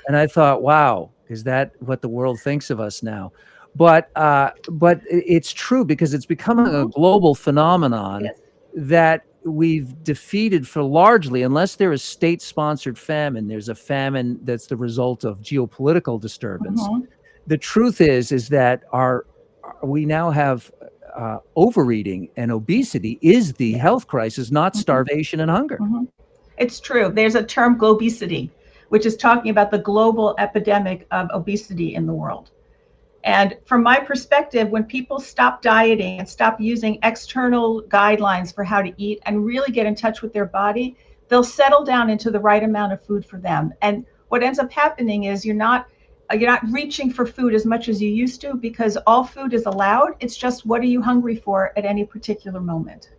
And I thought, wow, is that what the world thinks of us now? But it's true, because it's becoming a global phenomenon that we've defeated for largely, unless there is state-sponsored famine. There's a famine that's the result of geopolitical disturbance. The truth is that we now have overeating, and obesity is the health crisis, not starvation and hunger. It's true. There's a term, globesity, which is talking about the global epidemic of obesity in the world. And from my perspective, when people stop dieting and stop using external guidelines for how to eat and really get in touch with their body, they'll settle down into the right amount of food for them. And what ends up happening is you're not reaching for food as much as you used to, because all food is allowed. It's just, what are you hungry for at any particular moment?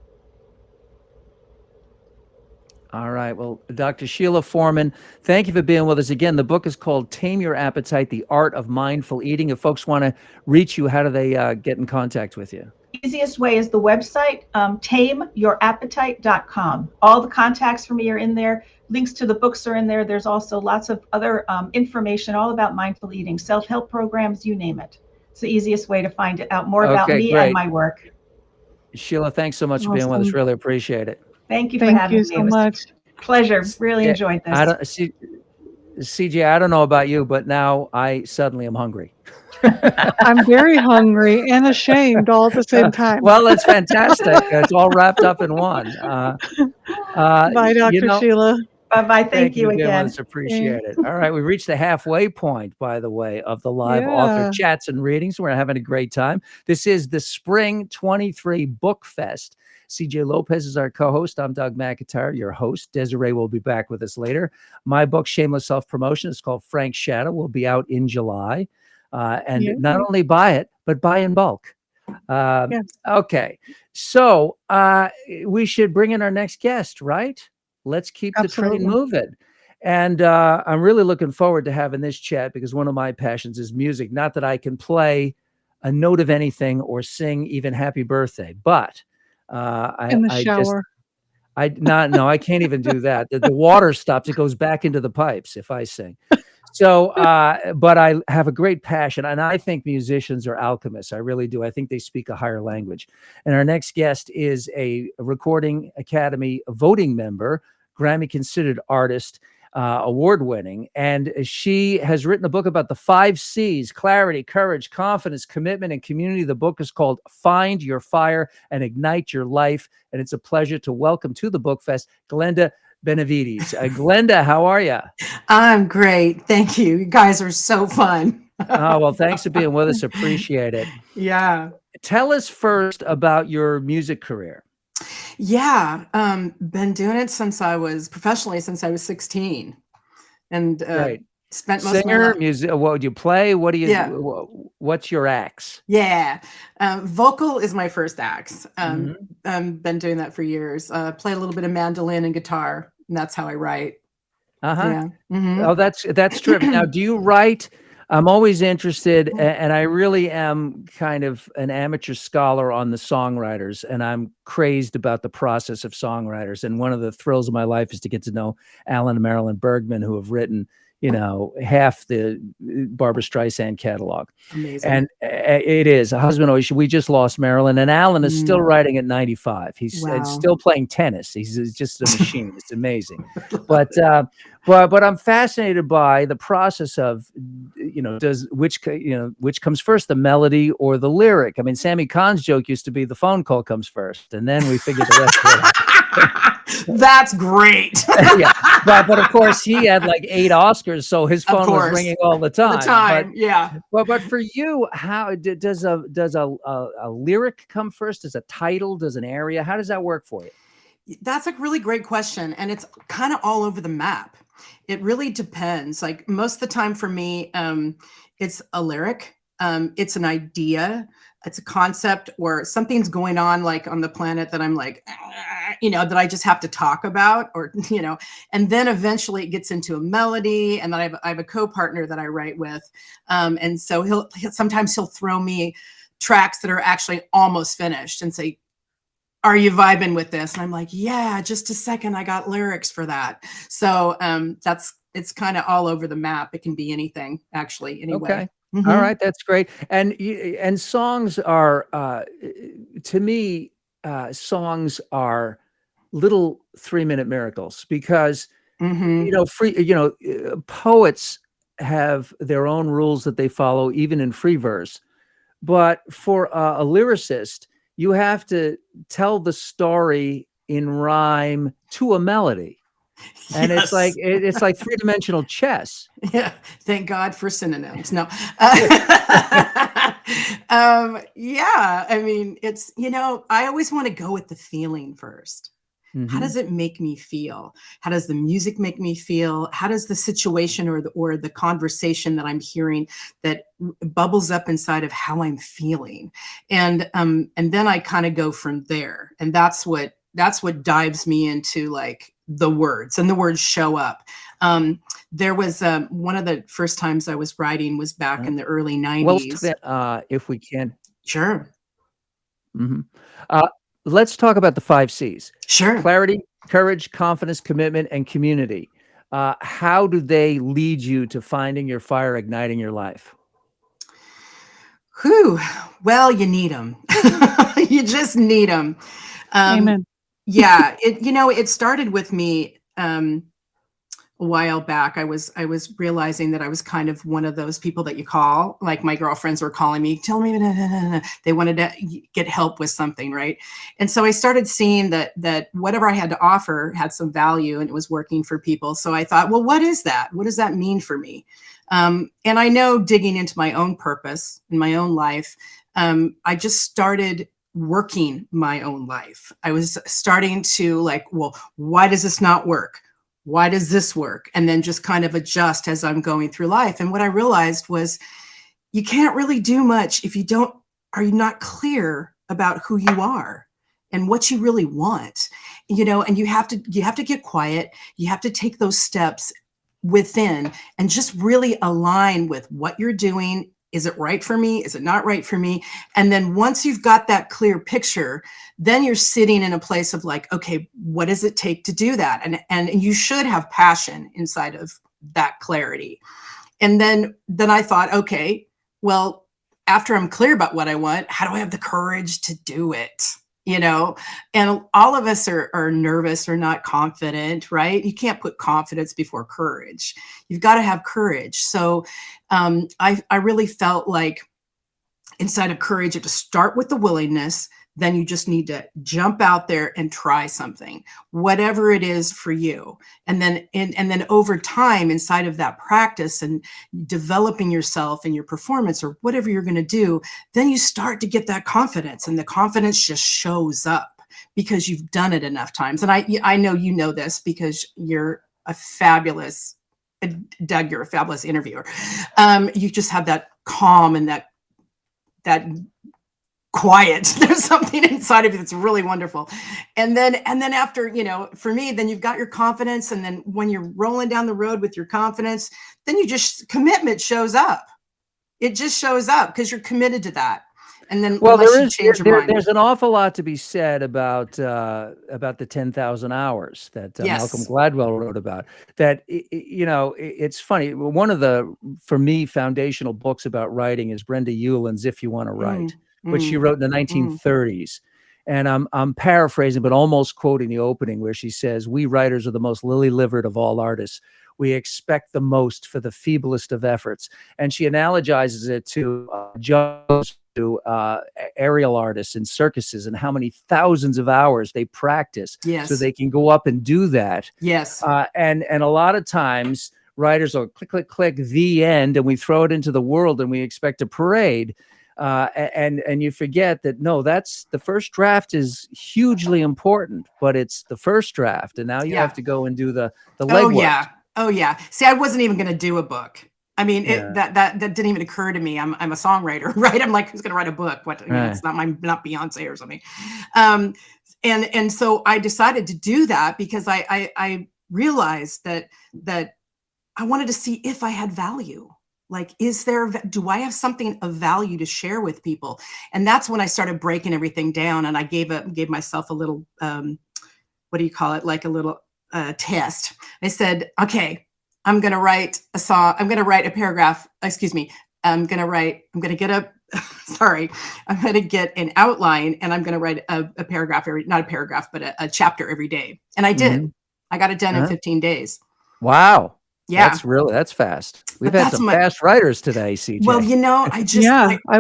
All right. Well, Dr. Sheila Foreman, thank you for being with us again. The book is called Tame Your Appetite, The Art of Mindful Eating. If folks want to reach you, how do they get in contact with you? Easiest way is the website, tameyourappetite.com. All the contacts for me are in there. Links to the books are in there. There's also lots of other information all about mindful eating, self-help programs, you name it. It's the easiest way to find out more about me and my work. Sheila, thanks so much for being with us. Really appreciate it. Thank you for having me. Thank you so much. Pleasure. Really enjoyed this. CJ, I don't know about you, but now I suddenly am hungry. I'm very hungry and ashamed all at the same time. Well, it's fantastic. It's all wrapped up in one. Bye, Dr. Sheila. Bye-bye. Thank you again. Appreciate it. All right. We reached the halfway point, by the way, of the live author chats and readings. We're having a great time. This is the Spring 23 BookFest. CJ Lopez is our co-host. I'm Doug McIntyre, your host. Desiree will be back with us later. My book, Shameless Self-Promotion, is called Frank's Shadow, will be out in July. Not only buy it, but buy in bulk. Okay. So we should bring in our next guest, right? Let's keep the train moving. And I'm really looking forward to having this chat, because one of my passions is music. Not that I can play a note of anything or sing even Happy Birthday, but in the shower. I can't even do that. The water stops. It goes back into the pipes if I sing. So, but I have a great passion, and I think musicians are alchemists. I really do. I think they speak a higher language. And our next guest is a Recording Academy voting member, Grammy-considered artist, award-winning, and she has written a book about the 5 C's: clarity, courage, confidence, commitment, and community. The book is called Find Your Fire and Ignite Your Life, and it's a pleasure to welcome to the BookFest Glenda Benavides. Glenda, how are you? I'm great. Thank you. You guys are so fun. Oh, well, thanks for being with us. Appreciate it. Yeah. Tell us first about your music career. Yeah. Been doing it professionally since I was 16. And Spent most of my Singer, life. music. What would you play? What do you? Yeah. What's your axe? Yeah. Vocal is my first axe. Mhm. Been doing that for years. Play a little bit of mandolin and guitar, and that's how I write. Uh-huh. Yeah. Mhm. Oh, that's terrific. Now, do you write? I'm always interested, and I really am kind of an amateur scholar on the songwriters, and I'm crazed about the process of songwriters. And one of the thrills of my life is to get to know Alan and Marilyn Bergman, who have written, half the Barbra Streisand catalog. Amazing. And it is a husband always. We just lost Marilyn, and Alan is still writing at 95. He's Wow. still playing tennis. He's just a machine. It's amazing. But I'm fascinated by the process of, which comes first, the melody or the lyric? I mean, Sammy Kahn's joke used to be the phone call comes first, and then we figure the rest out. That's great. Yeah, but of course he had like 8 Oscars, so his phone was ringing all the time. Yeah. But for you, how does a lyric come first? Does a title? Does an area? How does that work for you? That's a really great question, and it's kind of all over the map. It really depends. Like most of the time for me, it's a lyric, it's an idea, it's a concept, or something's going on like on the planet that I'm like, that I just have to talk about, or and then eventually it gets into a melody, and then I have a co-partner that I write with, and so sometimes he'll throw me tracks that are actually almost finished and say, are you vibing with this? And I'm like, yeah, just a second. I got lyrics for that. So it's kind of all over the map. It can be anything, actually, anyway. Okay. All right. That's great. And songs are, to me, songs are little 3-minute miracles because, poets have their own rules that they follow, even in free verse. But for a lyricist, you have to tell the story in rhyme to a melody. And Yes. it's like 3-dimensional chess. Yeah. Thank God for synonyms. No. Yeah. I mean, it's, I always want to go with the feeling first. How does it make me feel? How does the music make me feel? How does the situation or the conversation that I'm hearing that bubbles up inside of how I'm feeling? And then I kind of go from there. And that's what dives me into like the words, and the words show up. There was one of the first times I was writing was back in the early 90s. Well, if we can. Sure. Let's talk about the 5 C's. Sure. Clarity, courage, confidence, commitment, and community. How do they lead you to finding your fire, igniting your life? Whew. Well, you need them. You just need them. Amen. Yeah. It started with me a while back. I was realizing that I was kind of one of those people that you call, like my girlfriends were calling me, tell me, they wanted to get help with something, right? And so I started seeing that whatever I had to offer had some value and it was working for people. So I thought, well, what is that? What does that mean for me? And I know, digging into my own purpose in my own life, I just started working my own life. I was starting to like, well, why does this not work? Why does this work? And then just kind of adjust as I'm going through life. And what I realized was you can't really do much if are you not clear about who you are and what you really want, and you have to get quiet. You have to take those steps within and just really align with what you're doing. Is it right for me? Is it not right for me? And then once you've got that clear picture, then you're sitting in a place of like, okay, what does it take to do that? And you should have passion inside of that clarity. And then I thought, okay, well, after I'm clear about what I want, how do I have the courage to do it? And all of us are nervous or not confident, right? You can't put confidence before courage. You've got to have courage. So I really felt like inside of courage, you have to start with the willingness. Then you just need to jump out there and try something, whatever it is for you. And then over time, inside of that practice and developing yourself and your performance or whatever you're going to do, then you start to get that confidence, and the confidence just shows up because you've done it enough times. And I know you know this because you're a fabulous Doug, you're a fabulous interviewer. You just have that calm and that quiet. There's something inside of you that's really wonderful. And then after, you know, for me, then you've got your confidence. And then when you're rolling down the road with your confidence, then commitment shows up. It just shows up because you're committed to that. And then there's an awful lot to be said about the 10,000 hours that Malcolm Gladwell wrote about. That you know, it's funny. One of the, for me, foundational books about writing is Brenda Eulin's If You Want to Write, which she wrote in the 1930s. And I'm paraphrasing, but almost quoting the opening where she says, "We writers are the most lily-livered of all artists. We expect the most for the feeblest of efforts." And she analogizes it to judges, to aerial artists in circuses, and how many thousands of hours they practice so they can go up and do that. And a lot of times writers will click, click, click, the end, and we throw it into the world and we expect a parade. And you forget that, no, that's the first draft is hugely important, but it's the first draft. And now you have to go and do the legwork. Oh yeah. See, I wasn't even going to do a book. I mean, that didn't even occur to me. I'm a songwriter, right? I'm like, who's going to write a book? What? You know, it's not Beyonce or something. And so I decided to do that because I realized that I wanted to see if I had value. Like, do I have something of value to share with people? And that's when I started breaking everything down. And I gave myself a little, what do you call it? Like a little test. I said, okay, I'm going to write a song. I'm going to write a paragraph. Excuse me. I'm going to get an outline, and I'm going to write a paragraph not a paragraph, but a chapter every day. And I did. I got it done in 15 days. Wow. Yeah. That's fast. We've had some fast writers today, CJ. Well, you know, I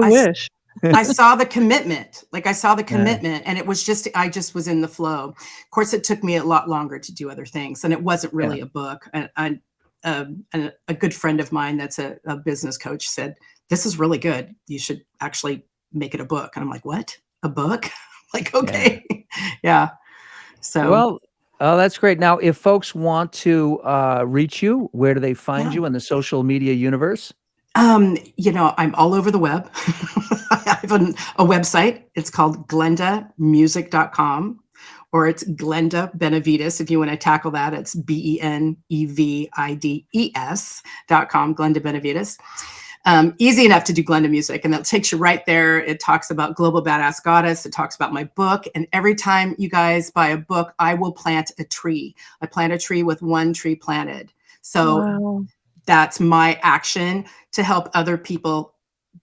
wish. I saw the commitment. And it was I just was in the flow. Of course, it took me a lot longer to do other things, and it wasn't really a book. And a good friend of mine that's a business coach said, "This is really good. You should actually make it a book." And I'm like, "What? A book?" Like, okay. Yeah. So, well, oh, that's great. Now, if folks want to reach you, where do they find you in the social media universe? You know, I'm all over the web. I have a website. It's called glendamusic.com, or it's Glenda Benavides. If you want to tackle that, it's BENEVIDES.com, Glenda Benavides. Easy enough to do Glenda Music, and that takes you right there. It talks about Global Badass Goddess. It talks about my book. And every time you guys buy a book, I will plant a tree. I plant a tree with one tree planted. So that's my action to help other people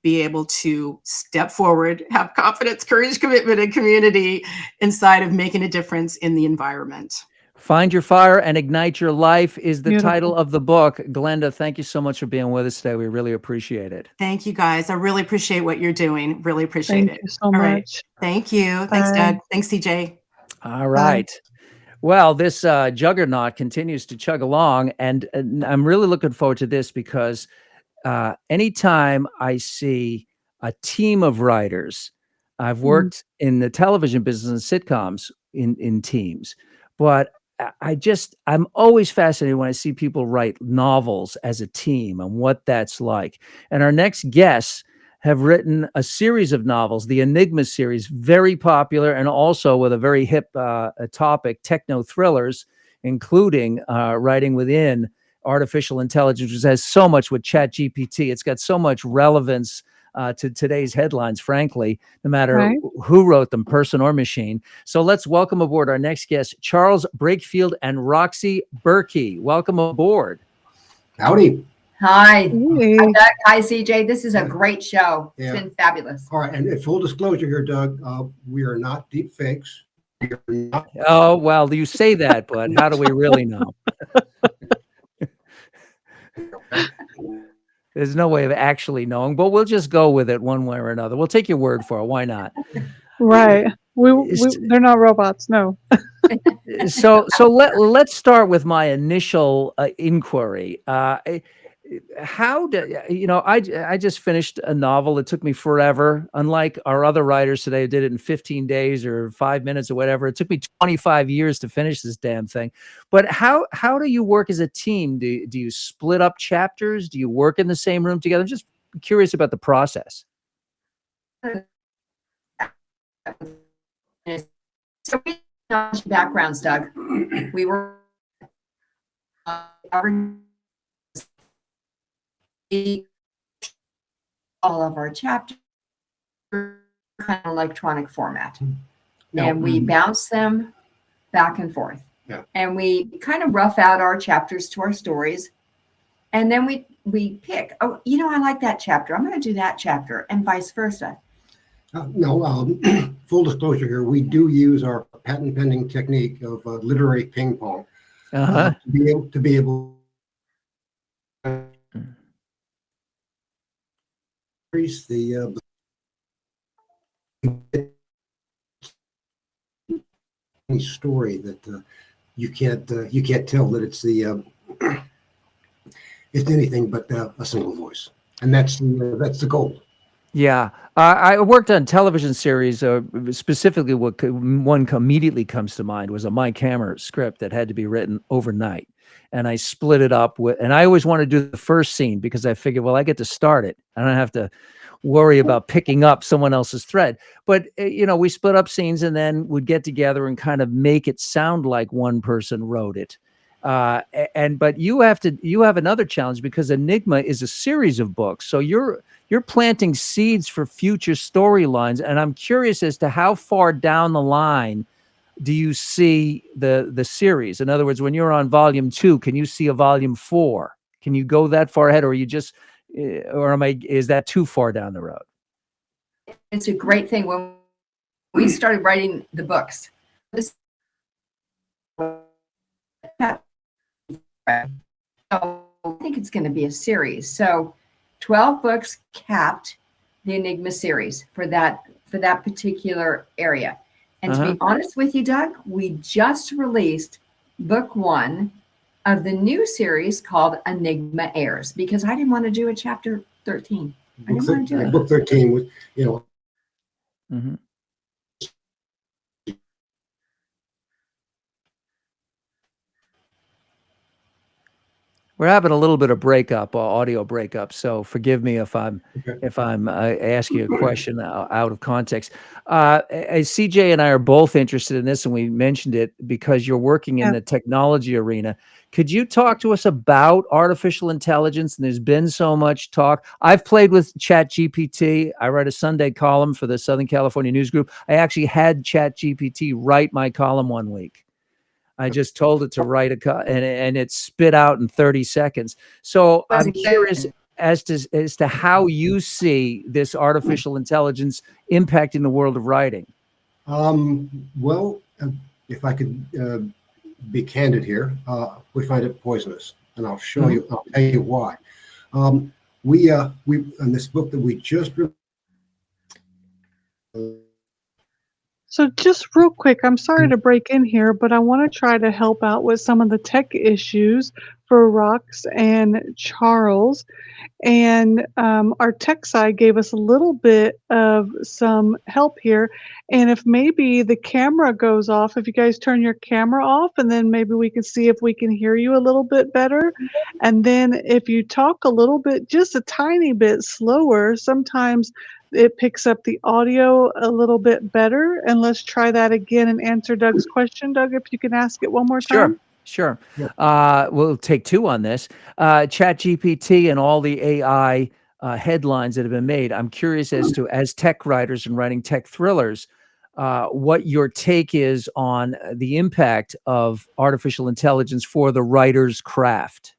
be able to step forward, have confidence, courage, commitment, and community inside of making a difference in the environment. Find Your Fire and Ignite Your Life is the title of the book. Glenda, thank you so much for being with us today. We really appreciate it. Thank you, guys. I really appreciate what you're doing. Really appreciate it. Thank you so much. Thank you. Thanks, Doug. Thanks, CJ. All right. Bye. Well, this juggernaut continues to chug along, and I'm really looking forward to this because anytime I see a team of writers, I've worked in the television business and sitcoms in teams, but I'm always fascinated when I see people write novels as a team and what that's like. And our next guests have written a series of novels, the Enigma series, very popular, and also with a very hip topic, techno thrillers, including writing within artificial intelligence, which has so much with ChatGPT. It's got so much relevance to today's headlines, frankly, no matter who wrote them, person or machine. So let's welcome aboard our next guest, Charles Brakefield and Roxy Berkey. Welcome aboard. Howdy. Hi. Hey. Hi, Doug. Hi, CJ. This is a great show. It's been fabulous. All right. And full disclosure here, Doug, we are not deep fakes. Oh, well, you say that, but how do we really know? There's no way of actually knowing, but we'll just go with it one way or another. We'll take your word for it. Why not? Right. They're not robots. No. So let's start with my initial inquiry. how do you know? I just finished a novel. It took me forever. Unlike our other writers today who did it in 15 days or 5 minutes or whatever, it took me 25 years to finish this damn thing. But how do you work as a team? Do you split up chapters? Do you work in the same room together? I'm just curious about the process. So we backgrounds, Doug. We were all of our chapters kind of electronic format, and we bounce them back and forth. Yeah. And we kind of rough out our chapters to our stories, and then we pick. Oh, you know, I like that chapter. I'm going to do that chapter, and vice versa. No, full disclosure here, we do use our patent pending technique of literary ping pong to be able to increase the story that you can't tell that it's it's anything but a single voice, and that's the goal. Yeah, I worked on television series. Specifically, what one immediately comes to mind was a Mike Hammer script that had to be written overnight, and I split it up with. And I always want to do the first scene because I figured, well, I get to start it. I don't have to worry about picking up someone else's thread. But you know, we split up scenes and then would get together and kind of make it sound like one person wrote it. But you have another challenge because Enigma is a series of books, so you're planting seeds for future storylines, and I'm curious as to how far down the line do you see the series? In other words, when you're on volume 2, can you see a volume 4? Can you go that far ahead, or is that too far down the road? It's a great thing. When we started writing the books, so I think it's going to be a series. So 12 books capped the Enigma series for that particular area. And to be honest with you, Doug, we just released book 1 of the new series called Enigma Heirs because I didn't want to do a chapter 13. I didn't want to do it. Book 13 was, you know. Mm-hmm. We're having a little bit of audio breakup. So forgive me if I'm asking you a question out of context. CJ and I are both interested in this, and we mentioned it because you're working in the technology arena. Could you talk to us about artificial intelligence? And there's been so much talk. I've played with ChatGPT. I write a Sunday column for the Southern California News Group. I actually had ChatGPT write my column one week. I just told it to write and it spit out in 30 seconons. So I'm curious as to how you see this artificial intelligence impacting the world of writing. Well, if I could be candid here, we find it poisonous, and I'll show you. I'll tell you why. We in this book that we just. So just real quick, I'm sorry to break in here, but I want to try to help out with some of the tech issues for Rox and Charles. And our tech side gave us a little bit of some help here. And if maybe the camera goes off, if you guys turn your camera off, and then maybe we can see if we can hear you a little bit better. And then if you talk a little bit, just a tiny bit slower, sometimes it picks up the audio a little bit better. And let's try that again and answer Doug's question. Doug, if you can ask it one more time. Sure. We'll take 2 on this. ChatGPT and all the AI headlines that have been made. I'm curious as tech writers and writing tech thrillers, what your take is on the impact of artificial intelligence for the writer's craft.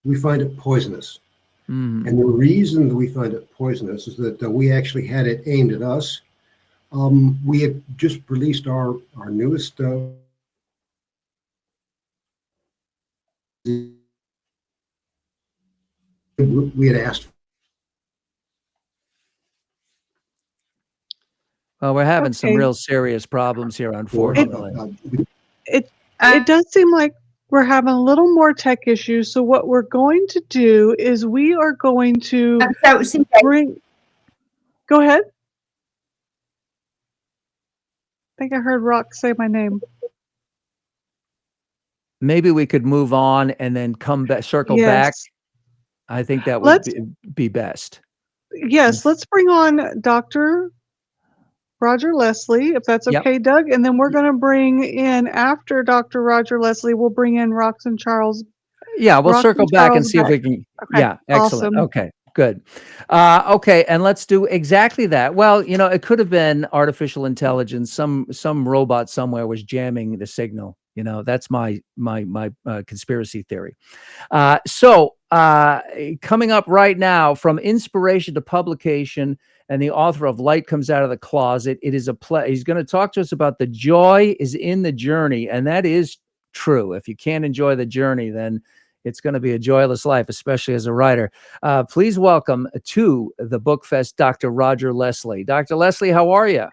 We find it poisonous. And the reason that we find it poisonous is that we actually had it aimed at us. We had just released our newest we had asked. Well, we're having some real serious problems here, unfortunately. It does seem like we're having a little more tech issues. So what we're going to do is we are going to So, CJ, bring. Go ahead. I think I heard Rock say my name. Maybe we could move on and then come back, circle back. Yes. I think that would Let's be best. Yes, let's bring on Dr. Roger Leslie, if that's Yep. okay, Doug. And then we're going to bring in, after Dr. Roger Leslie, we'll bring in Rox and Charles. Yeah, we'll Rox circle and back and Charles see if Beck. we can. Okay, Yeah, excellent. awesome. Okay, good. Okay, and let's do exactly that. Well, you know, it could have been artificial intelligence. Some robot somewhere was jamming the signal. You know, that's my conspiracy theory. So coming up right now, from inspiration to publication, and the author of Light Comes Out of the Closet. It is a play. He's going to talk to us about the joy is in the journey, and that is true. If you can't enjoy the journey, then it's going to be a joyless life, especially as a writer. Please welcome to the BookFest, Dr. Roger Leslie. Dr. Leslie, how are you?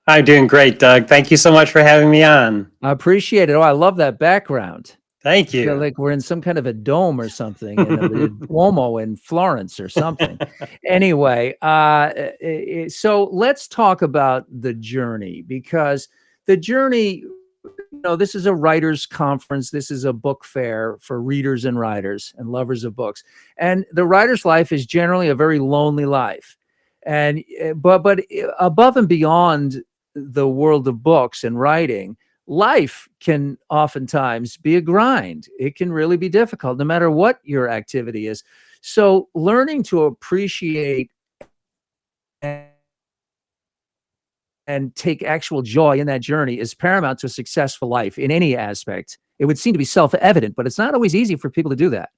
I'm doing great, Doug. Thank you so much for having me on. I appreciate it. Oh, I love that background. Thank I feel you. like we're in some kind of a dome or something in the Duomo in Florence or something. Anyway, so let's talk about the journey, because the journey, you know, this is a writers' conference. This is a book fair for readers and writers and lovers of books. And the writer's life is generally a very lonely life. And but above and beyond the world of books and writing, life can oftentimes be a grind. It can really be difficult, no matter what your activity is. So learning to appreciate and take actual joy in that journey is paramount to a successful life in any aspect. It would seem to be self-evident, but it's not always easy for people to do that.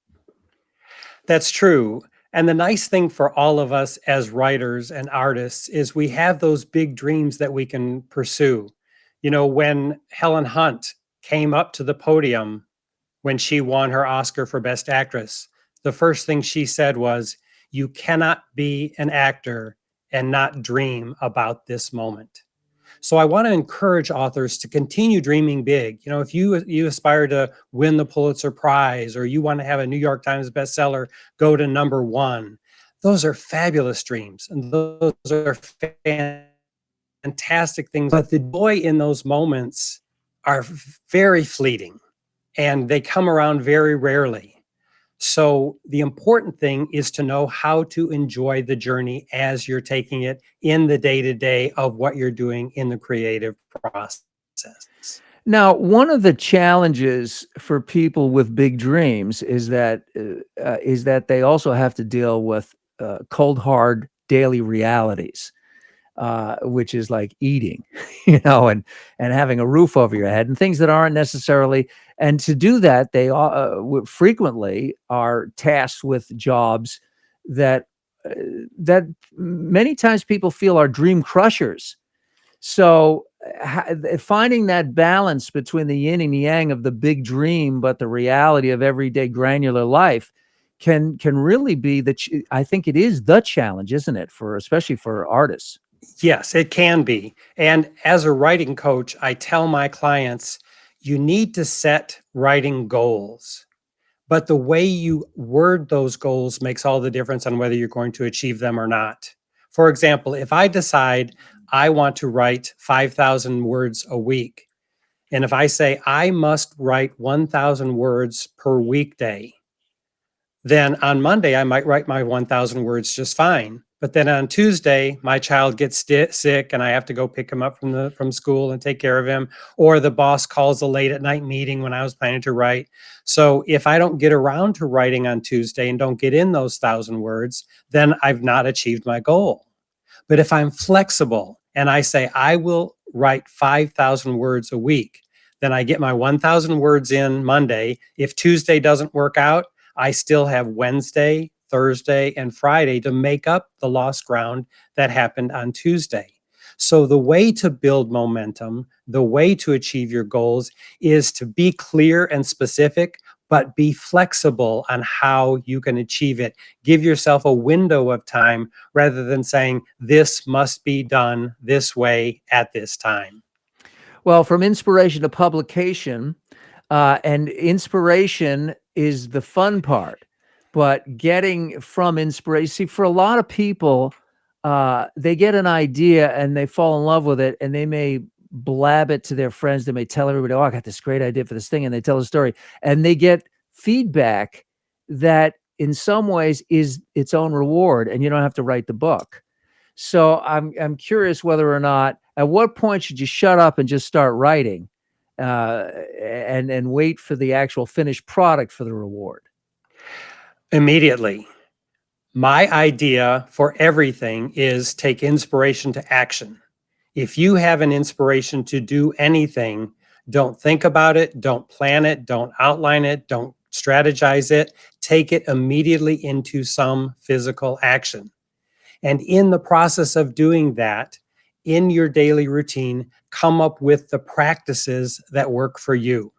That's true. And the nice thing for all of us as writers and artists is we have those big dreams that we can pursue. You know, when Helen Hunt came up to the podium when she won her Oscar for Best Actress, the first thing she said was, "You cannot be an actor and not dream about this moment." So I want to encourage authors to continue dreaming big. You know, if you aspire to win the Pulitzer Prize, or you want to have a New York Times bestseller go to #1, those are fabulous dreams, and those are fantastic things. But the joy in those moments are very fleeting, and they come around very rarely. So the important thing is to know how to enjoy the journey as you're taking it in the day-to-day of what you're doing in the creative process. Now, one of the challenges for people with big dreams is that they also have to deal with cold, hard daily realities, which is like eating, you know, and having a roof over your head and things that aren't necessarily. And to do that, they frequently are tasked with jobs that many times people feel are dream crushers. So finding that balance between the yin and yang of the big dream, but the reality of everyday granular life can really be I think it is the challenge, isn't it? Especially for artists. Yes, it can be. And as a writing coach, I tell my clients, you need to set writing goals. But the way you word those goals makes all the difference on whether you're going to achieve them or not. For example, if I decide I want to write 5,000 words a week, and if I say I must write 1,000 words per weekday, then on Monday, I might write my 1,000 words just fine. But then on Tuesday, my child gets sick and I have to go pick him up from school and take care of him. Or the boss calls a late at night meeting when I was planning to write. So if I don't get around to writing on Tuesday and don't get in those 1,000 words, then I've not achieved my goal. But if I'm flexible and I say I will write 5,000 words a week, then I get my 1,000 words in Monday. If Tuesday doesn't work out, I still have Wednesday, Thursday, and Friday to make up the lost ground that happened on Tuesday. So the way to build momentum, the way to achieve your goals is to be clear and specific, but be flexible on how you can achieve it. Give yourself a window of time rather than saying this must be done this way at this time. Well, from inspiration to publication, And inspiration is the fun part. But getting from inspiration, see, for a lot of people, they get an idea and they fall in love with it, and they may blab it to their friends. They may tell everybody, "Oh, I got this great idea for this thing," and they tell a story, and they get feedback that in some ways is its own reward, and you don't have to write the book. So I'm curious whether or not, at what point should you shut up and just start writing, and wait for the actual finished product for the reward? Immediately. My idea for everything is take inspiration to action. If you have an inspiration to do anything, don't think about it, don't plan it, don't outline it, don't strategize it. Take it immediately into some physical action. And in the process of doing that, in your daily routine, come up with the practices that work for you.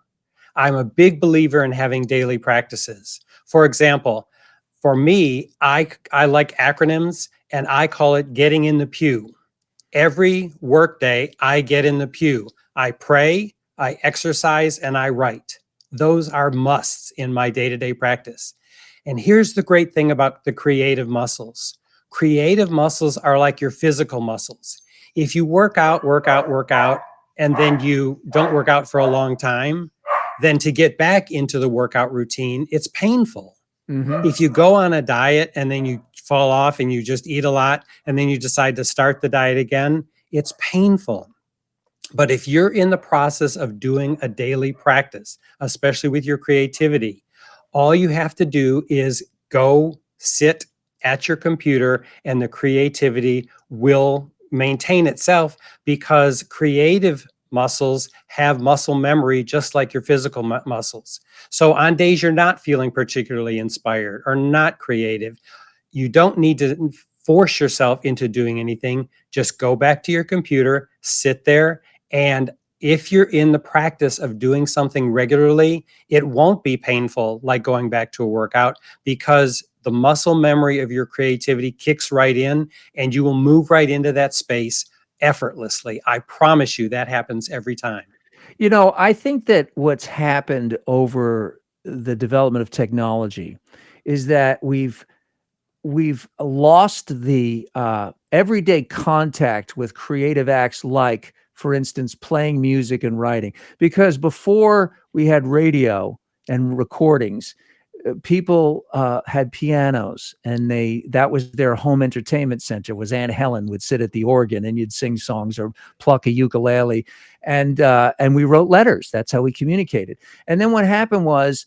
I'm a big believer in having daily practices. For example, for me, I like acronyms, and I call it getting in the pew. Every workday, I get in the pew. I pray, I exercise, and I write. Those are musts in my day-to-day practice. And here's the great thing about the creative muscles. Creative muscles are like your physical muscles. If you work out, and then you don't work out for a long time, then to get back into the workout routine, it's painful. Mm-hmm. If you go on a diet and then you fall off and you just eat a lot and then you decide to start the diet again, it's painful. But if you're in the process of doing a daily practice, especially with your creativity, all you have to do is go sit at your computer and the creativity will maintain itself, because creative muscles have muscle memory just like your physical muscles. So on days you're not feeling particularly inspired or not creative, you don't need to force yourself into doing anything. Just go back to your computer, sit there, and if you're in the practice of doing something regularly, it won't be painful like going back to a workout, because the muscle memory of your creativity kicks right in and you will move right into that space effortlessly. I promise you that happens every time. You know, I think that what's happened over the development of technology is that we've lost the everyday contact with creative acts, like, for instance, playing music and writing. Because before we had radio and recordings, people had pianos, and that was their home entertainment center. Was Aunt Helen would sit at the organ and you'd sing songs or pluck a ukulele, and we wrote letters. That's how we communicated. And then what happened was,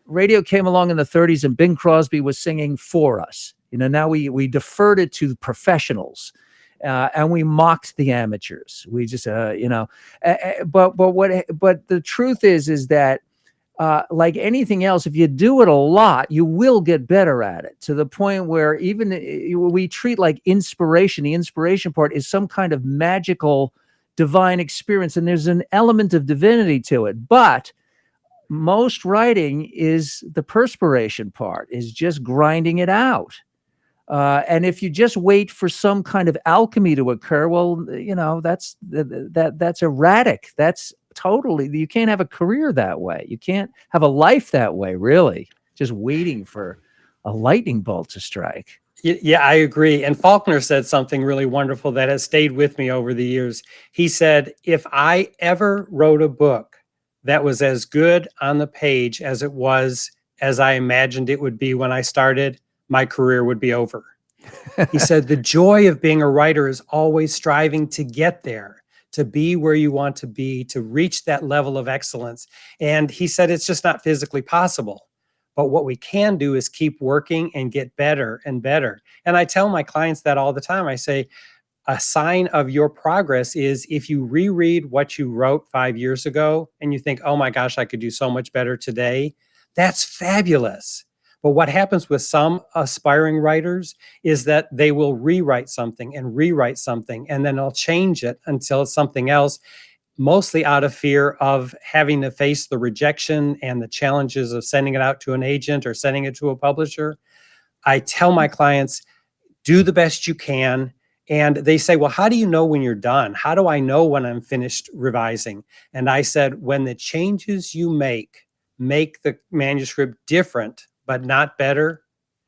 radio came along in the 30s and Bing Crosby was singing for us. Now we deferred it to professionals, and we mocked the amateurs. We just, but the truth is that, like anything else, if you do it a lot, you will get better at it, to the point where even we treat like inspiration. The inspiration part is some kind of magical divine experience, and there's an element of divinity to it. But most writing is the perspiration part, is just grinding it out. And if you just wait for some kind of alchemy to occur, well, that's erratic. That's totally, you can't have a career that way. You can't have a life that way, really, just waiting for a lightning bolt to strike. Yeah, I agree. And Faulkner said something really wonderful that has stayed with me over the years. He said, if I ever wrote a book that was as good on the page as it was as I imagined it would be when I started, my career would be over. He said, the joy of being a writer is always striving to get there, to be where you want to be, to reach that level of excellence. And he said, it's just not physically possible. But what we can do is keep working and get better and better. And I tell my clients that all the time. I say, a sign of your progress is if you reread what you wrote 5 years ago and you think, oh my gosh, I could do so much better today. That's fabulous. But what happens with some aspiring writers is that they will rewrite something, and then they'll change it until it's something else, mostly out of fear of having to face the rejection and the challenges of sending it out to an agent or sending it to a publisher. I tell my clients, do the best you can And they say, well, how do you know when you're done? How do I know when I'm finished revising? And I said, when the changes you make the manuscript different, but not better,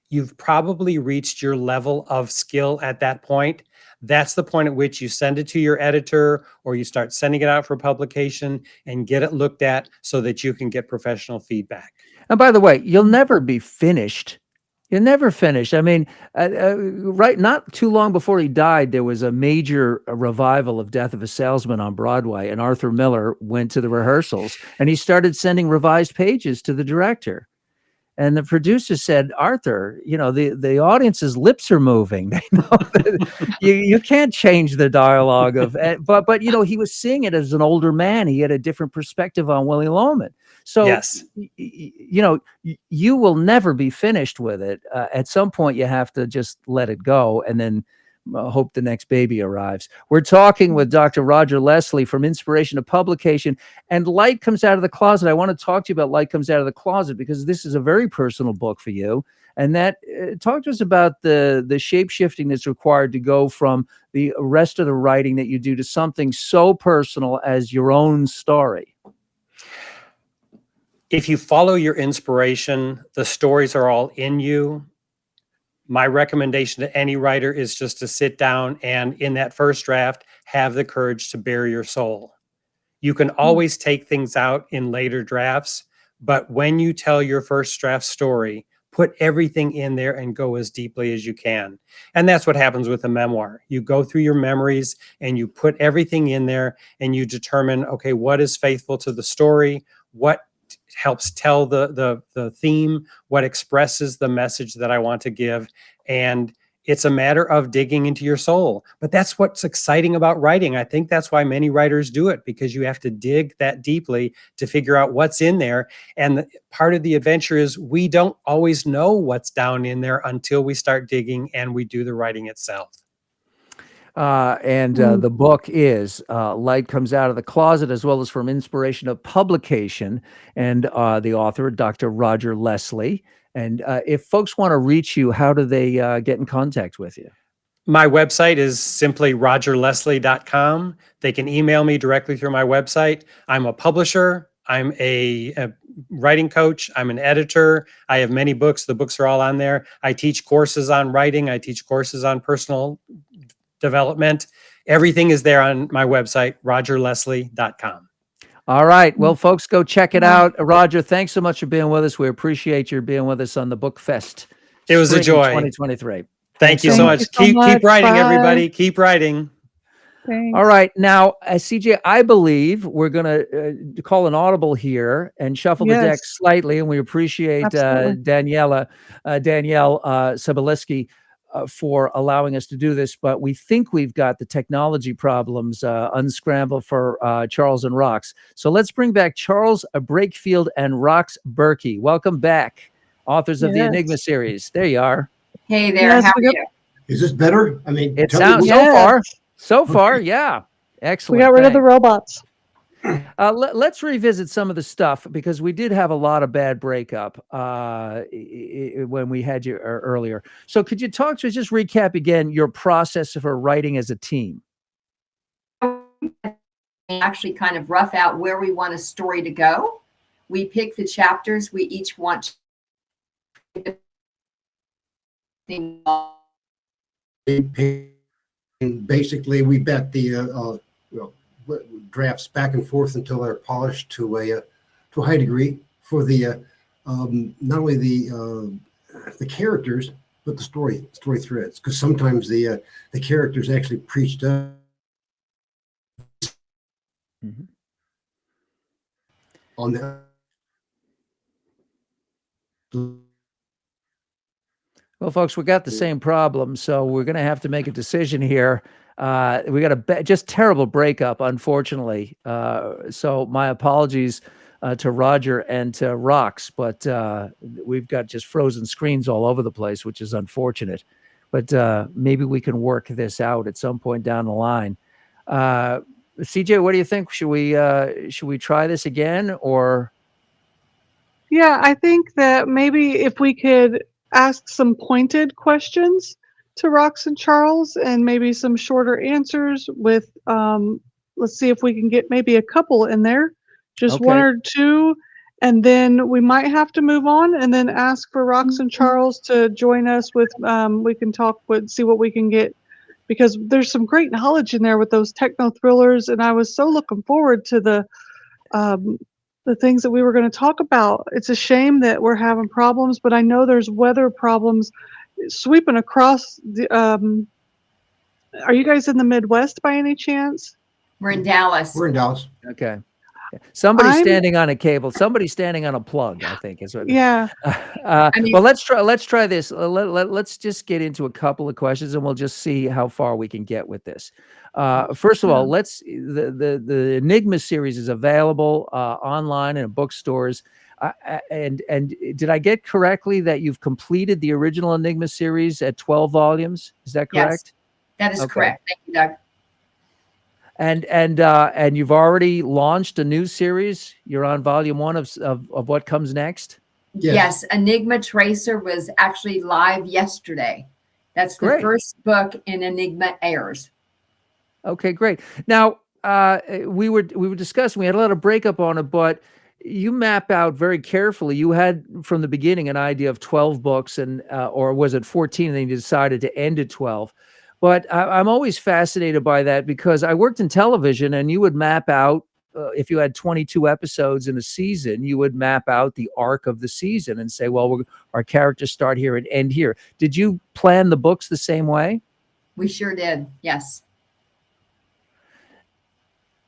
you've probably reached your level of skill at that point. That's the point at which you send it to your editor, or you start sending it out for publication and get it looked at so that you can get professional feedback. And by the way, you'll never be finished. You're never finished. I mean, right, not too long before he died, there was a major revival of Death of a Salesman on Broadway, and Arthur Miller went to the rehearsals, and he started sending revised pages to the director. And the producer said, Arthur, you know, the audience's lips are moving. They know that you can't change the dialogue of, but you know, he was seeing it as an older man. He had a different perspective on Willy Loman. So, yes, you know, you will never be finished with it. At some point, you have to just let it go and then hope the next baby arrives. We're talking with Dr. Roger Leslie from Inspiration to Publication, and Light Comes Out of the Closet. I want to talk to you about Light Comes Out of the Closet because this is a very personal book for you. And that talk to us about the shape-shifting that's required to go from the rest of the writing that you do to something so personal as your own story. If you follow your inspiration, the stories are all in you. My recommendation to any writer is just to sit down and in that first draft, have the courage to bare your soul. You can always take things out in later drafts, but when you tell your first draft story, put everything in there and go as deeply as you can. And that's what happens with a memoir. You go through your memories and you put everything in there and you determine, okay, what is faithful to the story? What helps tell the theme, what expresses the message that I want to give. And it's a matter of digging into your soul. But that's what's exciting about writing. I think that's why many writers do it, because you have to dig that deeply to figure out what's in there. And part of the adventure is we don't always know what's down in there until we start digging and we do the writing itself. The book is Light Comes Out of the Closet, as well as From Inspiration to Publication, and the author, Dr. Roger Leslie. And if folks want to reach you, how do they get in contact with you? My website is simply rogerleslie.com. They can email me directly through my website. I'm a publisher. I'm a writing coach. I'm an editor. I have many books. The books are all on there. I teach courses on writing. I teach courses on personal development. Everything is there on my website, rogerleslie.com. All right. Well, folks, go check it out. Roger, thanks so much for being with us. We appreciate your being with us on the BookFest. It was a joy. 2023. Thank you so much. Keep writing, everybody. Keep writing. Thanks. All right. Now, CJ, I believe we're going to call an audible here and shuffle the deck slightly. And we appreciate Danielle Soboleski for allowing us to do this, but we think we've got the technology problems unscrambled for Charles and Rox. So let's bring back Charles Brakefield and Rox Berkey. Welcome back, authors of the Enigma series. There you are. Hey there, how are you? Is this better? I mean, it sounds so far, yeah. Excellent. We got rid of the robots. Let's revisit some of the stuff, because we did have a lot of bad breakup when we had you earlier. So could you talk to us, just recap again your process for writing as a team? Actually kind of rough out where we want a story to go. We pick the chapters we each want to basically we bet the drafts back and forth until they're polished to a high degree for the not only the characters but the story threads, because sometimes the characters actually preached up. On the Well, folks, we got the same problem, so we're going to have to make a decision here. We got a just terrible breakup, unfortunately. So my apologies to Roger and to Rox, but we've got just frozen screens all over the place, which is unfortunate. But maybe we can work this out at some point down the line. CJ, what do you think? Should we try this again, or? Yeah, I think that maybe if we could ask some pointed questions to Rox and Charles and maybe some shorter answers with, let's see if we can get maybe a couple in there, just one Okay. or two. And then we might have to move on and then ask for Rox and Charles to join us with, we can talk with, see what we can get, because there's some great knowledge in there with those techno thrillers. And I was so looking forward to the things that we were going to talk about. It's a shame that we're having problems, but I know there's weather problems sweeping across the, are you guys in the Midwest by any chance? We're in Dallas. We're in Dallas. Okay. Somebody's I'm- standing on a cable. Somebody's standing on a plug, I think is what. Yeah. Well, let's try this. Let's just get into a couple of questions and we'll just see how far we can get with this. First of all, the Enigma series is available online and in bookstores. And did I get correctly that you've completed the original Enigma series at 12 volumes? Is that correct? Yes, that is Okay. correct. Thank you, Doug. And you've already launched a new series. You're on volume 1 of what comes next. Yes, Enigma Tracer was actually live yesterday. That's the Great. first book in Enigma Heirs. Okay, great. Now we were discussing. We had a lot of breakup on it, but you map out very carefully. You had from the beginning an idea of 12 books, and or was it 14? And then you decided to end at 12. But I'm always fascinated by that because I worked in television, and you would map out if you had 22 episodes in a season, you would map out the arc of the season and say, well, our characters start here and end here. Did you plan the books the same way? We sure did. Yes.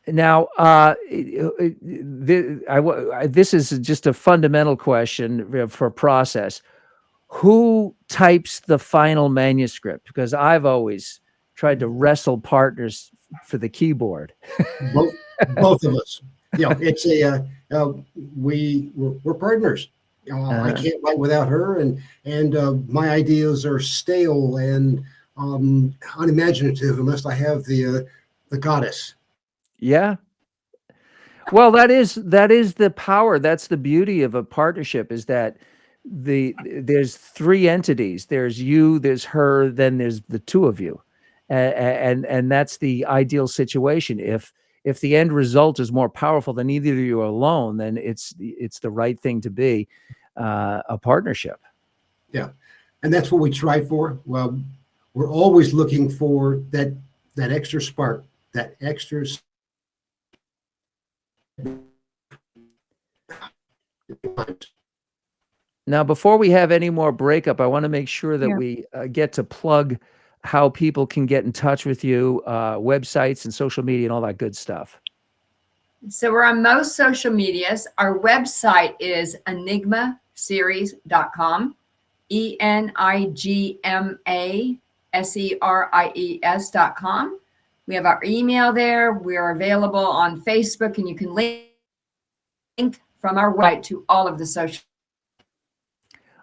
Now, this is just a fundamental question for process. Who types the final manuscript? Because I've always tried to wrestle partners for the keyboard. Both of us. It's we're partners. I can't write without her, and my ideas are stale and unimaginative unless I have the goddess. Yeah. Well, that is the power. That's the beauty of a partnership, is that there's 3 entities. There's you, there's her, then there's the 2 of you. And that's the ideal situation. If the end result is more powerful than either of you alone, then it's the right thing to be a partnership. Yeah. And that's what we try for. Well, we're always looking for that extra spark, that extra. Now, before we have any more breakup, I want to make sure that we get to plug how people can get in touch with you, websites and social media and all that good stuff. So we're on most social medias. Our website is enigmaseries.com, enigmaseries.com. We have our email there. We're available on Facebook, and you can link from our website to all of the social.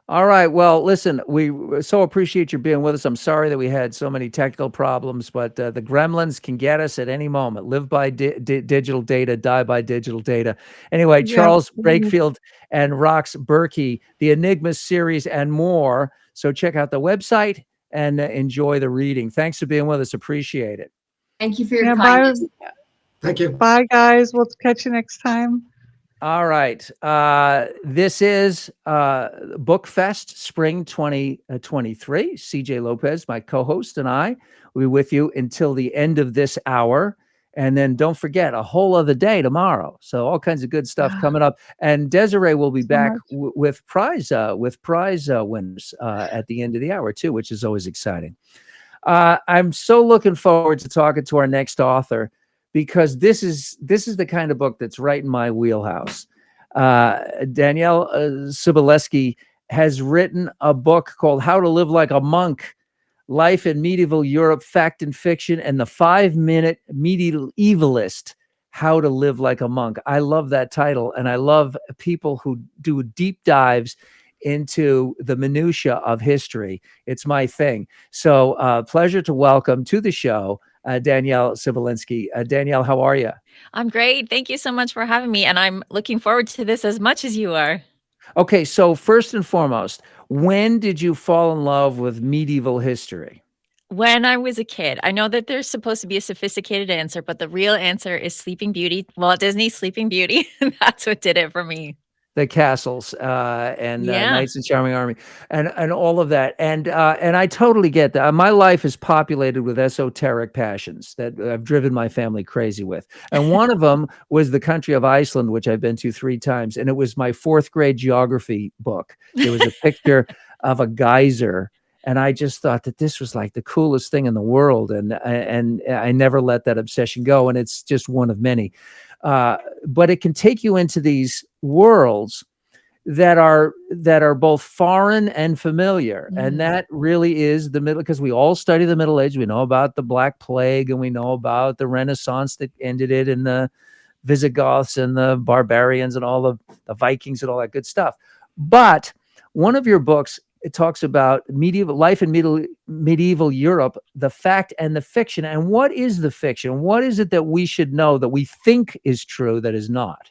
All right. Well, listen, we so appreciate you being with us. I'm sorry that we had so many technical problems, but the gremlins can get us at any moment. Live by digital data, die by digital data. Anyway, Charles Brakefield and Rox Berkey, the Enigma series and more. So check out the website and enjoy the reading. Thanks for being with us. Appreciate it. Thank you for your kindness. Thank you. Bye, guys. We'll catch you next time. All right. This is BookFest Spring 2023. CJ Lopez, my co-host, and I will be with you until the end of this hour. And then don't forget, a whole other day tomorrow. So all kinds of good stuff coming up. And Desiree will be back with prize winners at the end of the hour too, which is always exciting. I'm so looking forward to talking to our next author, because this is the kind of book that's right in my wheelhouse. Danielle Soboleski has written a book called How to Live Like a Monk, Life in Medieval Europe, Fact and Fiction, and the 5-Minute Medievalist, How to Live Like a Monk. I love that title, and I love people who do deep dives into the minutia of history. It's my thing. So pleasure to welcome to the show Danielle Soboleski. Danielle, how are you? I'm great. Thank you so much for having me. And I'm looking forward to this as much as you are. Okay, so first and foremost, when did you fall in love with medieval history? When I was a kid, I know that there's supposed to be a sophisticated answer, but the real answer is Sleeping Beauty. Walt Disney's Sleeping Beauty. That's what did it for me. The castles and Yeah. Knights in Charming Army and all of that. And I totally get that. My life is populated with esoteric passions that I've driven my family crazy with. And one of them was the country of Iceland, which I've been to 3 times. And it was my 4th grade geography book. There was a picture of a geyser. And I just thought that this was like the coolest thing in the world. And I never let that obsession go. And it's just one of many. But it can take you into these worlds that are both foreign and familiar. And that really is the middle, because we all study the Middle Age. We know about the Black Plague, and we know about the Renaissance that ended it, and the Visigoths and the barbarians and all of the Vikings and all that good stuff. But one of your books, it talks about medieval life in medieval Europe, the fact and the fiction. And what is the fiction? What is it that we should know that we think is true that is not?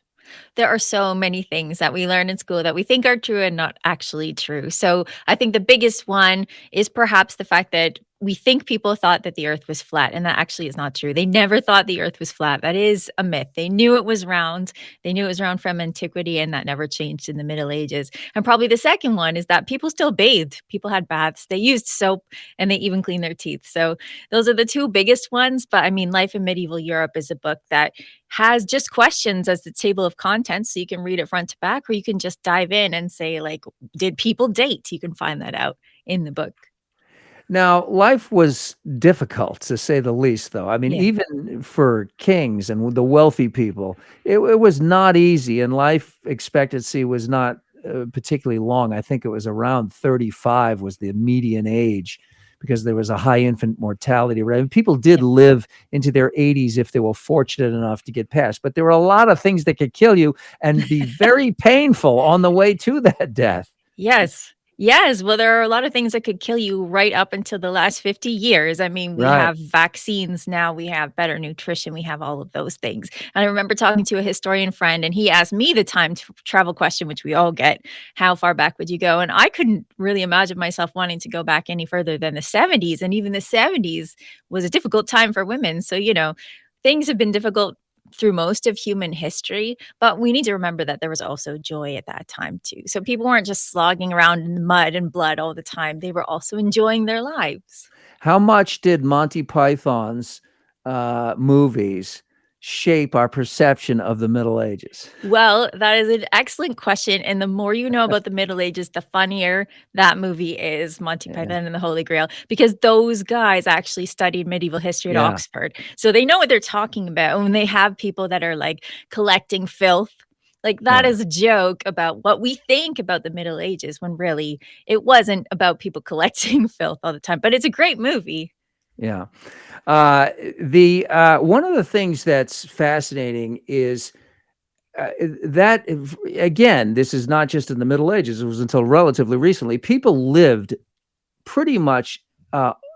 There are so many things that we learn in school that we think are true and not actually true. So I think the biggest one is perhaps the fact that we think people thought that the earth was flat, and that actually is not true. They never thought the earth was flat. That is a myth. They knew it was round. They knew it was round from antiquity, and that never changed in the Middle Ages. And probably the second one is that people still bathed. People had baths. They used soap, and they even cleaned their teeth. So those are the 2 biggest ones. But I mean, Life in Medieval Europe is a book that has just questions as the table of contents. So you can read it front to back, or you can just dive in and say, like, did people date? You can find that out in the book. Now, life was difficult, to say the least, though. I mean, Yeah. even for kings and the wealthy people, it was not easy, and life expectancy was not particularly long. I think it was around 35 was the median age, because there was a high infant mortality rate. And people did live into their 80s if they were fortunate enough to get past. But there were a lot of things that could kill you and be very painful on the way to that death. Yes. Yes. Well, there are a lot of things that could kill you right up until the last 50 years. I mean, we Right. have vaccines now, we have better nutrition, we have all of those things. And I remember talking to a historian friend, and he asked me the time to travel question, which we all get: how far back would you go? And I couldn't really imagine myself wanting to go back any further than the 70s. And even the 70s was a difficult time for women. So, things have been difficult through most of human history, but we need to remember that there was also joy at that time too. So people weren't just slogging around in mud and blood all the time. They were also enjoying their lives. How much did Monty Python's movies shape our perception of the Middle Ages? Well, that is an excellent question. And the more you know about the Middle Ages, the funnier that movie is, Monty Python and the Holy Grail, because those guys actually studied medieval history at Oxford. So they know what they're talking about. And when they have people that are like collecting filth, like that is a joke about what we think about the Middle Ages, when really it wasn't about people collecting filth all the time. But it's a great movie. Yeah. One of the things that's fascinating is that, again, this is not just in the Middle Ages. It was until relatively recently. People lived pretty much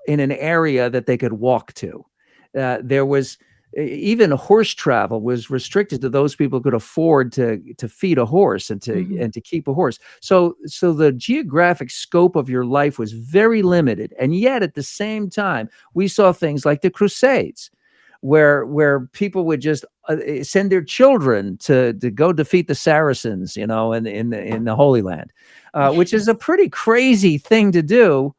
in an area that they could walk to. There was even horse travel was restricted to those people who could afford to feed a horse and to keep a horse. So the geographic scope of your life was very limited. And yet at the same time, we saw things like the Crusades, where people would just send their children to go defeat the Saracens, in the Holy Land, which is a pretty crazy thing to do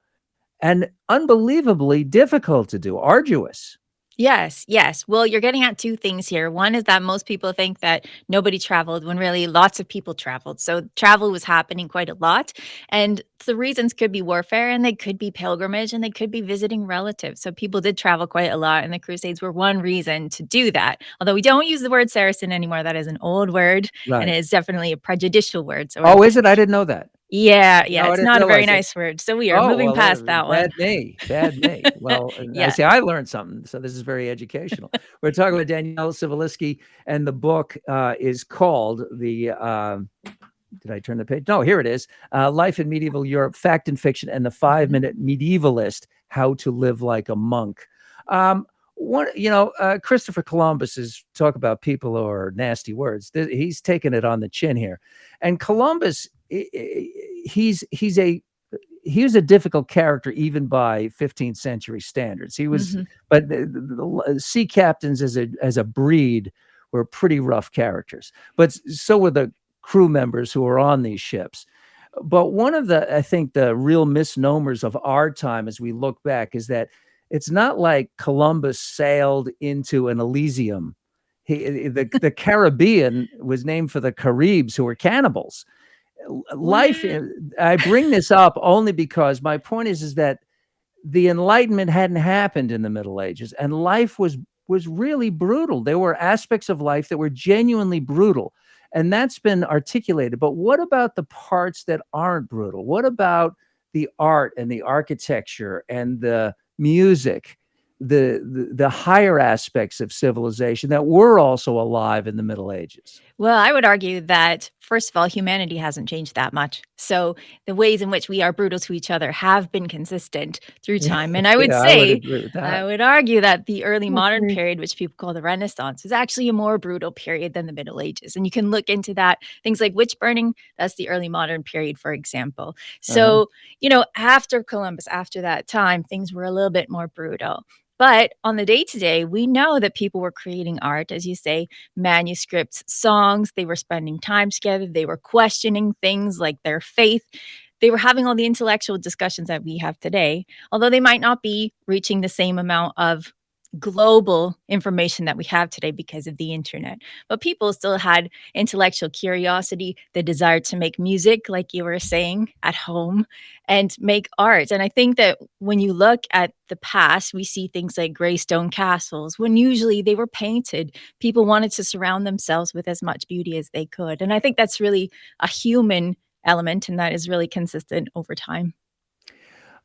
and unbelievably difficult to do, arduous. Yes, yes. Well, you're getting at 2 things here. One is that most people think that nobody traveled, when really lots of people traveled. So travel was happening quite a lot. And the reasons could be warfare, and they could be pilgrimage, and they could be visiting relatives. So people did travel quite a lot, and the Crusades were one reason to do that. Although we don't use the word Saracen anymore. That is an old word, and it is definitely a prejudicial word. So Oh, is it? I didn't know that. Yeah, No, I it's didn't not a very realize it. nice word. So we are moving past that one. Bad me. Well, I say I learned something, so this is very educational. We're talking about Danielle Civiliski, and the book is called the. Did I turn the page? No, here it is. Life in Medieval Europe: Fact and Fiction, and the 5-Minute Medievalist: How to Live Like a Monk. Christopher Columbus is talk about people or nasty words. He's taking it on the chin here, and Columbus. He's he was a difficult character even by 15th century standards. He was, but the sea captains as a breed were pretty rough characters. But so were the crew members who were on these ships. But one of I think the real misnomers of our time as we look back is that it's not like Columbus sailed into an Elysium. The Caribbean was named for the Caribs, who were cannibals. Life, I bring this up only because my point is that the Enlightenment hadn't happened in the Middle Ages, and life was really brutal. There were aspects of life that were genuinely brutal, and that's been articulated. But what about the parts that aren't brutal? What about the art and the architecture and the music, the higher aspects of civilization that were also alive in the Middle Ages? Well, I would argue that, first of all, humanity hasn't changed that much. So the ways in which we are brutal to each other have been consistent through time. And I would I would say, agree with that. I would argue that the early modern Okay. period, which people call the Renaissance, is actually a more brutal period than the Middle Ages. And you can look into that. Things like witch burning, that's the early modern period, for example. So, after Columbus, after that time, things were a little bit more brutal. But on the day-to-day, we know that people were creating art, as you say, manuscripts, songs. They were spending time together. They were questioning things like their faith. They were having all the intellectual discussions that we have today, although they might not be reaching the same amount of global information that we have today because of the internet. But people still had intellectual curiosity, the desire to make music, like you were saying, at home, and make art. And I think that when you look at the past, we see things like gray stone castles, when usually they were painted. People wanted to surround themselves with as much beauty as they could. And I think that's really a human element, and that is really consistent over time.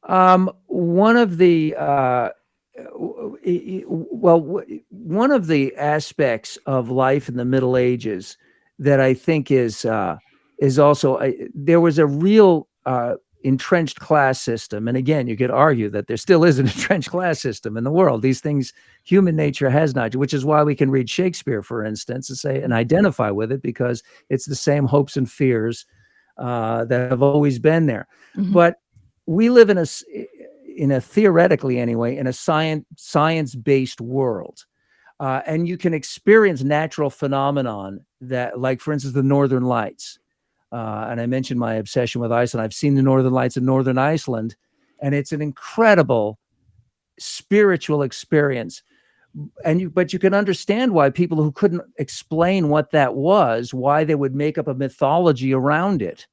One of the one of the aspects of life in the Middle Ages that I think is also there was a real entrenched class system. And again, you could argue that there still is an entrenched class system in the world. These things, human nature has not, which is why we can read Shakespeare, for instance, and say and identify with it, because it's the same hopes and fears that have always been there. But we live in a theoretically anyway, in a science-based world. And you can experience natural phenomenon that, like, for instance, the Northern Lights. And I mentioned my obsession with Iceland. I've seen the Northern Lights in Northern Iceland, and it's an incredible spiritual experience. But you can understand why people who couldn't explain what that was, why they would make up a mythology around it.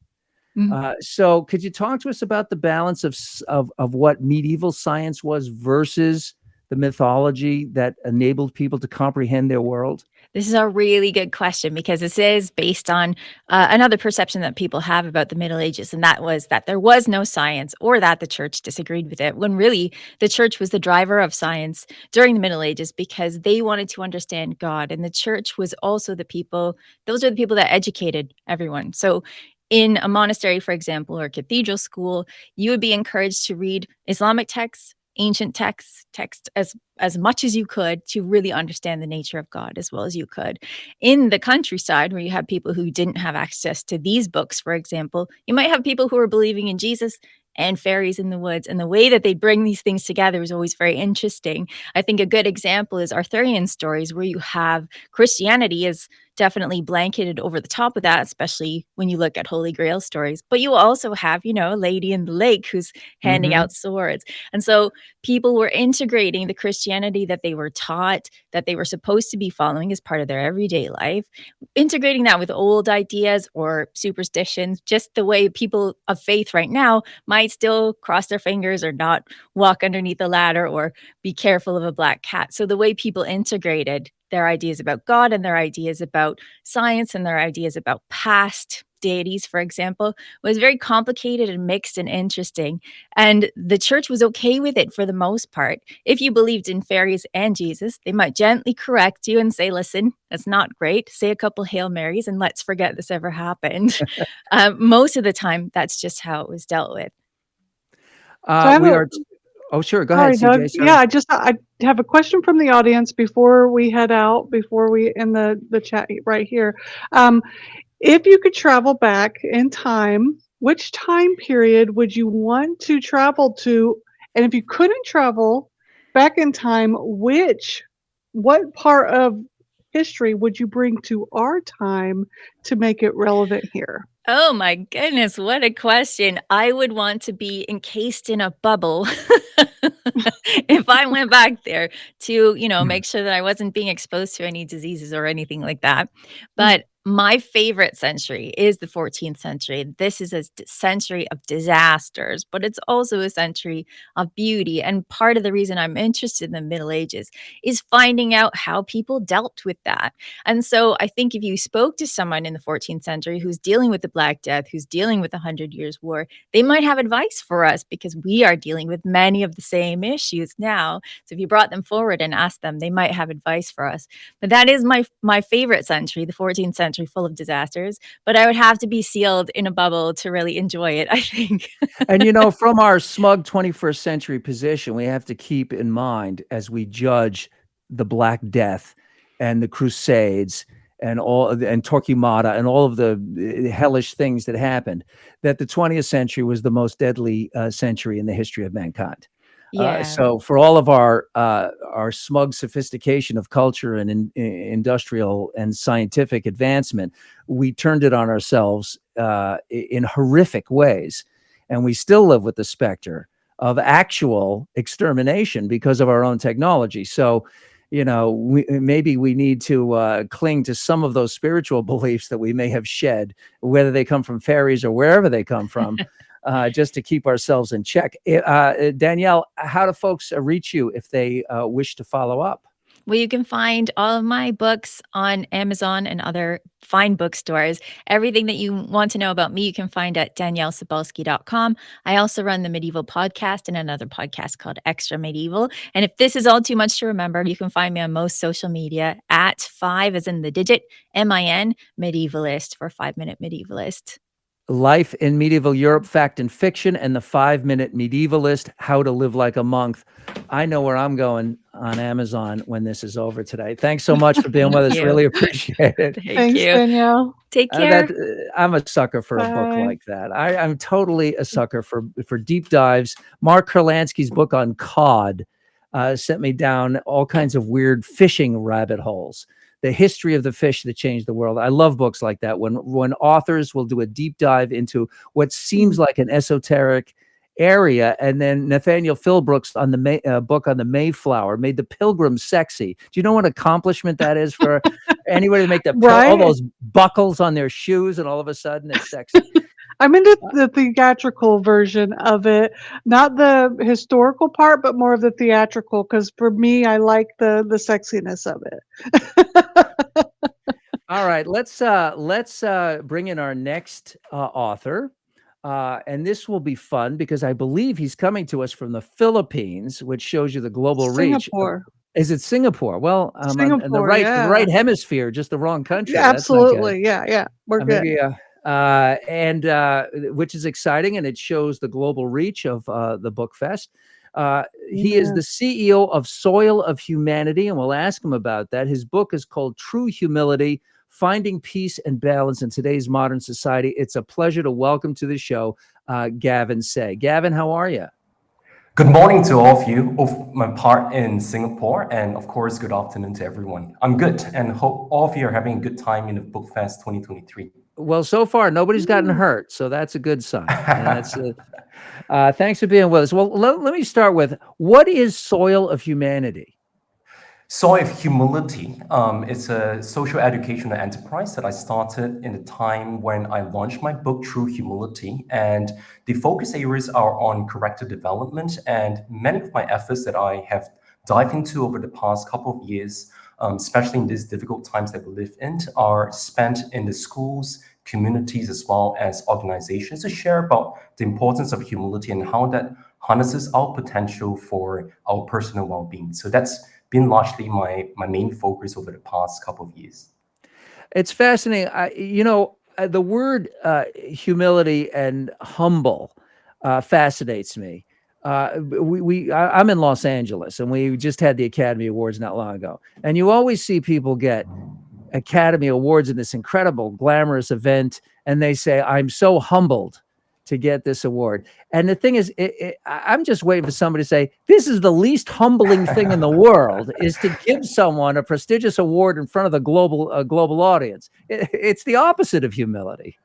So could you talk to us about the balance of what medieval science was versus the mythology that enabled people to comprehend their world? This is a really good question, because this is based on another perception that people have about the Middle Ages, and that was that there was no science, or that the church disagreed with it, when really the church was the driver of science during the Middle Ages, because they wanted to understand God. And the church was also those are the people that educated everyone. So in a monastery, for example, or a cathedral school, you would be encouraged to read Islamic texts, ancient texts as much as you could, to really understand the nature of God as well as you could. In the countryside, where you have people who didn't have access to these books, for example, you might have people who were believing in Jesus and fairies in the woods. And the way that they bring these things together is always very interesting. I think a good example is Arthurian stories, where you have Christianity is definitely blanketed over the top of that, especially when you look at Holy Grail stories. But you also have, a lady in the lake who's handing out swords. And so people were integrating the Christianity that they were taught, that they were supposed to be following as part of their everyday life, integrating that with old ideas or superstitions, just the way people of faith right now might still cross their fingers or not walk underneath a ladder or be careful of a black cat. So the way people integrated their ideas about God and their ideas about science and their ideas about past deities, for example, was very complicated and mixed and interesting. And the church was okay with it for the most part. If you believed in fairies and Jesus, they might gently correct you and say, listen, that's not great. Say a couple Hail Marys and let's forget this ever happened. Most of the time, that's just how it was dealt with. Oh, sure. Go ahead, Sorry, CJ. Doug. Yeah, I have a question from the audience before we head out, before we end the chat right here. If you could travel back in time which time period would you want to travel to? And if you couldn't travel back in time, what part of history would you bring to our time to make it relevant here? Oh my goodness, what a question. I would want to be encased in a bubble if I went back there to, make sure that I wasn't being exposed to any diseases or anything like that. But my favorite century is the 14th century. This is a century of disasters, but it's also a century of beauty. And part of the reason I'm interested in the Middle Ages is finding out how people dealt with that. And so I think if you spoke to someone in the 14th century who's dealing with the Black Death, who's dealing with the 100 Years' War, they might have advice for us because we are dealing with many of the same issues now. So if you brought them forward and asked them, they might have advice for us. But that is my favorite century, the 14th century, full of disasters. But I would have to be sealed in a bubble to really enjoy it, I think. And from our smug 21st century position, we have to keep in mind as we judge the Black Death and the Crusades and Torquemada and all of the hellish things that happened, that the 20th century was the most deadly century in the history of mankind. Yeah. So for all of our smug sophistication of culture and industrial and scientific advancement, we turned it on ourselves in horrific ways. And we still live with the specter of actual extermination because of our own technology. So, maybe we need to cling to some of those spiritual beliefs that we may have shed, whether they come from fairies or wherever they come from, just to keep ourselves in check. Danielle, how do folks reach you if they wish to follow up? Well, you can find all of my books on Amazon and other fine bookstores. Everything that you want to know about me, you can find at daniellesobolski.com. I also run the Medieval podcast and another podcast called Extra Medieval. And if this is all too much to remember, you can find me on most social media at 5 as in the digit, MIN, Medievalist for 5 Minute Medievalist. Life in Medieval Europe, Fact and Fiction, and the 5-Minute Medievalist, How to Live Like a Monk. I know where I'm going on Amazon when this is over today. Thanks so much for being with us. you. Really appreciate it. Thanks, you. Danielle. Take care. I'm a sucker for a book Bye. like that. I'm totally a sucker for deep dives. Mark Kurlansky's book on cod sent me down all kinds of weird fishing rabbit holes. The history of the fish that changed the world. I love books like that when authors will do a deep dive into what seems like an esoteric area. And then Nathaniel Philbrooks on the book on the Mayflower made the Pilgrim sexy. Do you know what accomplishment that is for anybody to make all those buckles on their shoes and all of a sudden it's sexy? I'm into the theatrical version of it, not the historical part, but more of the theatrical. Because for me, I like the sexiness of it. All right, let's bring in our next author, and this will be fun because I believe he's coming to us from the Philippines, which shows you the global reach. Singapore. Is it Singapore? Well, I'm in the Singapore, right yeah. the right hemisphere, just the wrong country. Yeah, That's not good. absolutely. Yeah. We're good. Maybe, which is exciting, and it shows the global reach of the BookFest. He is the CEO of Soil of Humanity, and we'll ask him about that. His book is called True Humility: Finding Peace and Balance in Today's Modern Society. It's a pleasure to welcome to the show Gavin Say. Gavin, how are you? Good morning to all of you of my part in Singapore, and of course, good afternoon to everyone. I'm good, and hope all of you are having a good time in the BookFest 2023. Well, so far, nobody's gotten hurt, so that's a good sign. And that's thanks for being with us. Well, let me start with, what is Soil of Humanity? Soil of Humility. It's a social educational enterprise that I started in the time when I launched my book, True Humility. And the focus areas are on character development. And many of my efforts that I have dived into over the past couple of years, especially in these difficult times that we live in, are spent in the schools, communities, as well as organizations to share about the importance of humility and how that harnesses our potential for our personal well-being. So that's been largely my main focus over the past couple of years. It's fascinating. The word humility and humble fascinates me. I'm in Los Angeles, and we just had the Academy Awards not long ago. And you always see people get Academy Awards in this incredible, glamorous event, and they say, "I'm so humbled to get this award. And the thing is, I'm just waiting for somebody to say, this is the least humbling thing in the world, is to give someone a prestigious award in front of the global audience. It's the opposite of humility.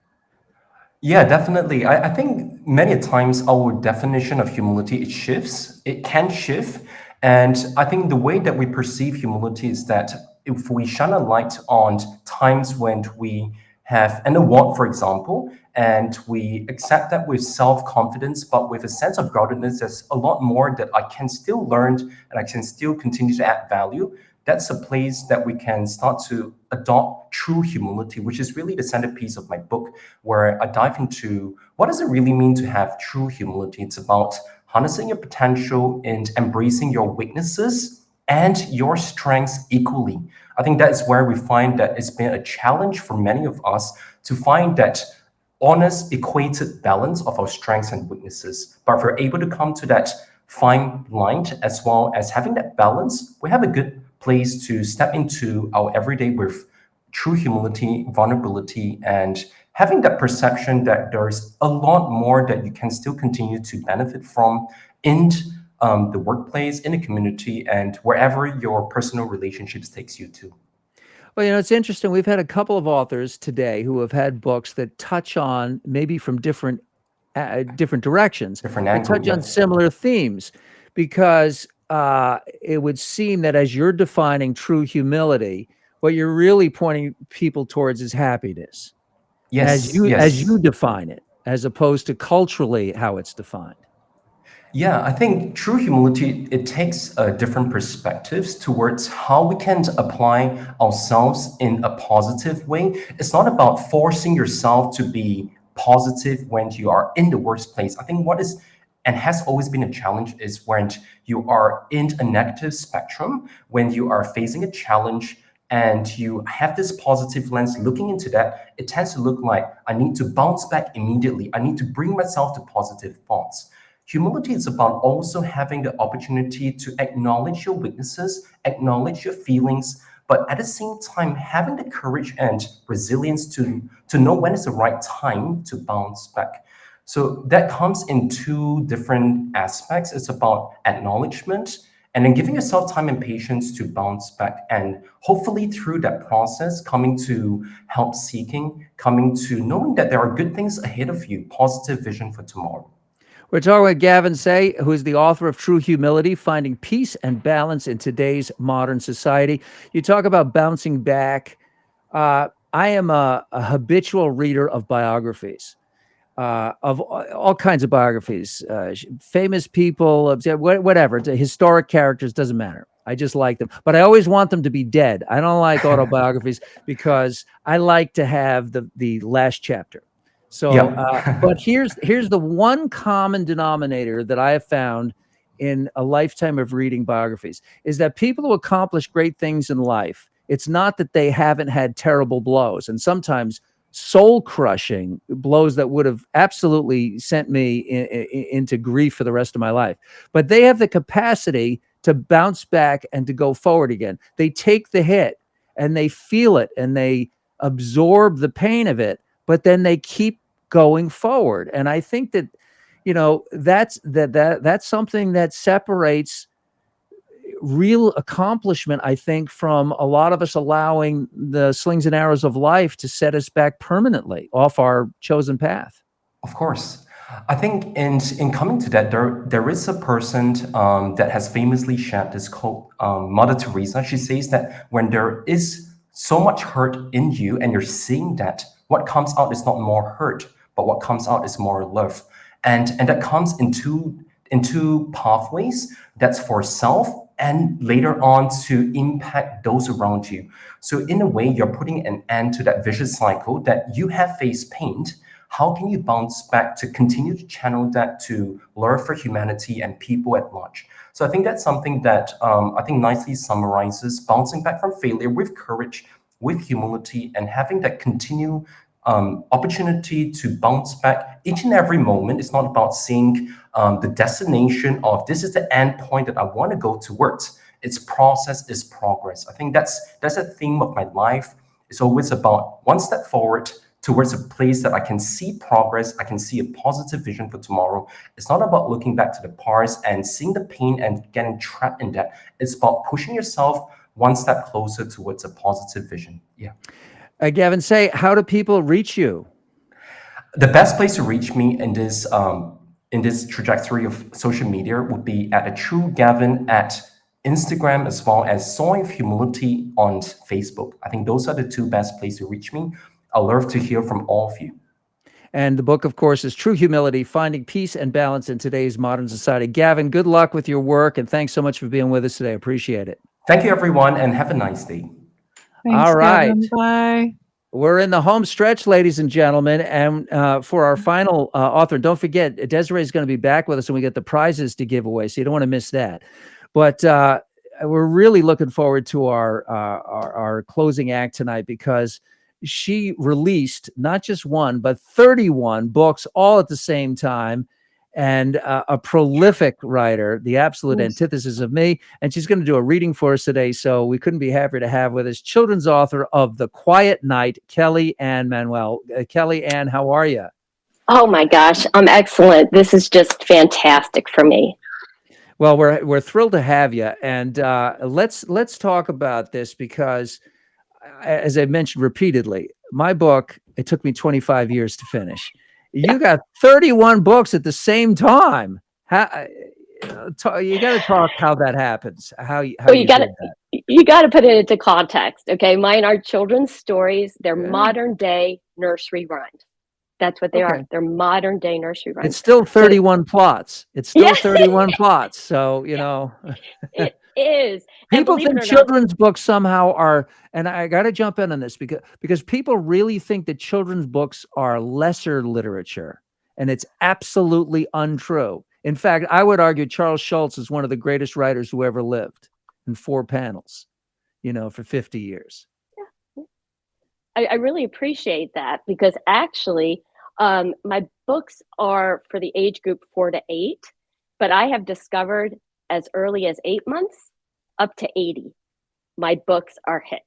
Yeah, definitely. I think many times our definition of humility, it shifts. It can shift. And I think the way that we perceive humility is that if we shine a light on times when we have an award, for example, and we accept that with self-confidence, but with a sense of groundedness, there's a lot more that I can still learn and I can still continue to add value. That's a place that we can start to adopt true humility, which is really the centerpiece of my book, where I dive into what does it really mean to have true humility. It's about harnessing your potential and embracing your weaknesses and your strengths equally. I think that is where we find that it's been a challenge for many of us to find that honest, equated balance of our strengths and weaknesses. But if we're able to come to that fine line, as well as having that balance, we have a good place to step into our everyday with true humility, vulnerability, and having that perception that there's a lot more that you can still continue to benefit from in the workplace, in the community, and wherever your personal relationships takes you to. Well, it's interesting. We've had a couple of authors today who have had books that touch on, maybe from different directions, different angles, touch on similar themes, because it would seem that as you're defining true humility, what you're really pointing people towards is happiness. Yes, as you define it, as opposed to culturally how it's defined. Yeah, I think true humility, it takes different perspectives towards how we can apply ourselves in a positive way. It's not about forcing yourself to be positive when you are in the worst place. I think what is and has always been a challenge is when you are in a negative spectrum, when you are facing a challenge and you have this positive lens looking into that, it tends to look like I need to bounce back immediately. I need to bring myself to positive thoughts. Humility is about also having the opportunity to acknowledge your weaknesses, acknowledge your feelings, but at the same time, having the courage and resilience to know when is the right time to bounce back. So that comes in two different aspects. It's about acknowledgement and then giving yourself time and patience to bounce back. And hopefully through that process, coming to help seeking, coming to knowing that there are good things ahead of you, positive vision for tomorrow. We're talking with Gavin Say, who is the author of True Humility, Finding Peace and Balance in Today's Modern Society. You talk about bouncing back. I am a habitual reader of biographies, of all kinds of biographies, famous people, whatever, historic characters, doesn't matter. I just like them, but I always want them to be dead. I don't like autobiographies because I like to have the last chapter. So, but here's the one common denominator that I have found in a lifetime of reading biographies is that people who accomplish great things in life, it's not that they haven't had terrible blows, and sometimes soul-crushing blows that would have absolutely sent me into grief for the rest of my life. But they have the capacity to bounce back and to go forward again. They take the hit and they feel it and they absorb the pain of it, but then they keep going forward. And I think that, that's something that separates real accomplishment, I think, from a lot of us allowing the slings and arrows of life to set us back permanently off our chosen path. Of course. I think in coming to that, there is a person that has famously shared this quote, Mother Teresa. She says that when there is so much hurt in you and you're seeing that, what comes out is not more hurt, but what comes out is more love. And that comes in two pathways. That's for self and later on to impact those around you. So in a way, you're putting an end to that vicious cycle that you have faced pain. How can you bounce back to continue to channel that to love for humanity and people at large? So I think that's something that I think nicely summarizes bouncing back from failure with courage, with humility, and having that continued opportunity to bounce back each and every moment. It's not about seeing the destination of this is the end point that I want to go towards. It's process, it's progress. I think that's a theme of my life. It's always about one step forward, towards a place that I can see progress, I can see a positive vision for tomorrow. It's not about looking back to the past and seeing the pain and getting trapped in that. It's about pushing yourself one step closer towards a positive vision. Yeah. Gavin, say, how do people reach you? The best place to reach me in this trajectory of social media would be at a True Gavin at Instagram, as well as Story of Humility on Facebook. I think those are the two best places to reach me. I'd love to hear from all of you. And the book, of course, is True Humility, Finding Peace and Balance in Today's Modern Society. Gavin, good luck with your work, and thanks so much for being with us today. Appreciate it. Thank you, everyone, and have a nice day. Thanks, all right. Gavin. Bye. We're in the home stretch, ladies and gentlemen, and for our final author, don't forget, Desiree is going to be back with us, and we get the prizes to give away, so you don't want to miss that. But we're really looking forward to our closing act tonight, because she released not just one, but 31 books all at the same time, and a prolific writer, the absolute antithesis of me. And she's going to do a reading for us today, so we couldn't be happier to have with us children's author of The Quiet Night, Kelly-Ann Manuel. Kelly-Ann, how are you? Oh my gosh, I'm excellent. This is just fantastic for me. Well, we're thrilled to have you, and let's talk about this, because as I mentioned repeatedly, my book, it took me 25 years to finish. You got 31 books at the same time. How, you got to talk how that happens. How you got to put it into context. Okay, mine are children's stories. They're modern day nursery rhymes. That's what they are. They're modern day nursery rhymes. It's still 31 plots. It's still 31 plots. So, you know. It is. People think children's books somehow are, and I got to jump in on this, because people really think that children's books are lesser literature, and it's absolutely untrue. In fact, I would argue Charles Schulz is one of the greatest writers who ever lived, in 4 panels, for 50 years. I really appreciate that, because actually my books are for the age group 4 to 8, but I have discovered as early as 8 months up to 80, my books are hits.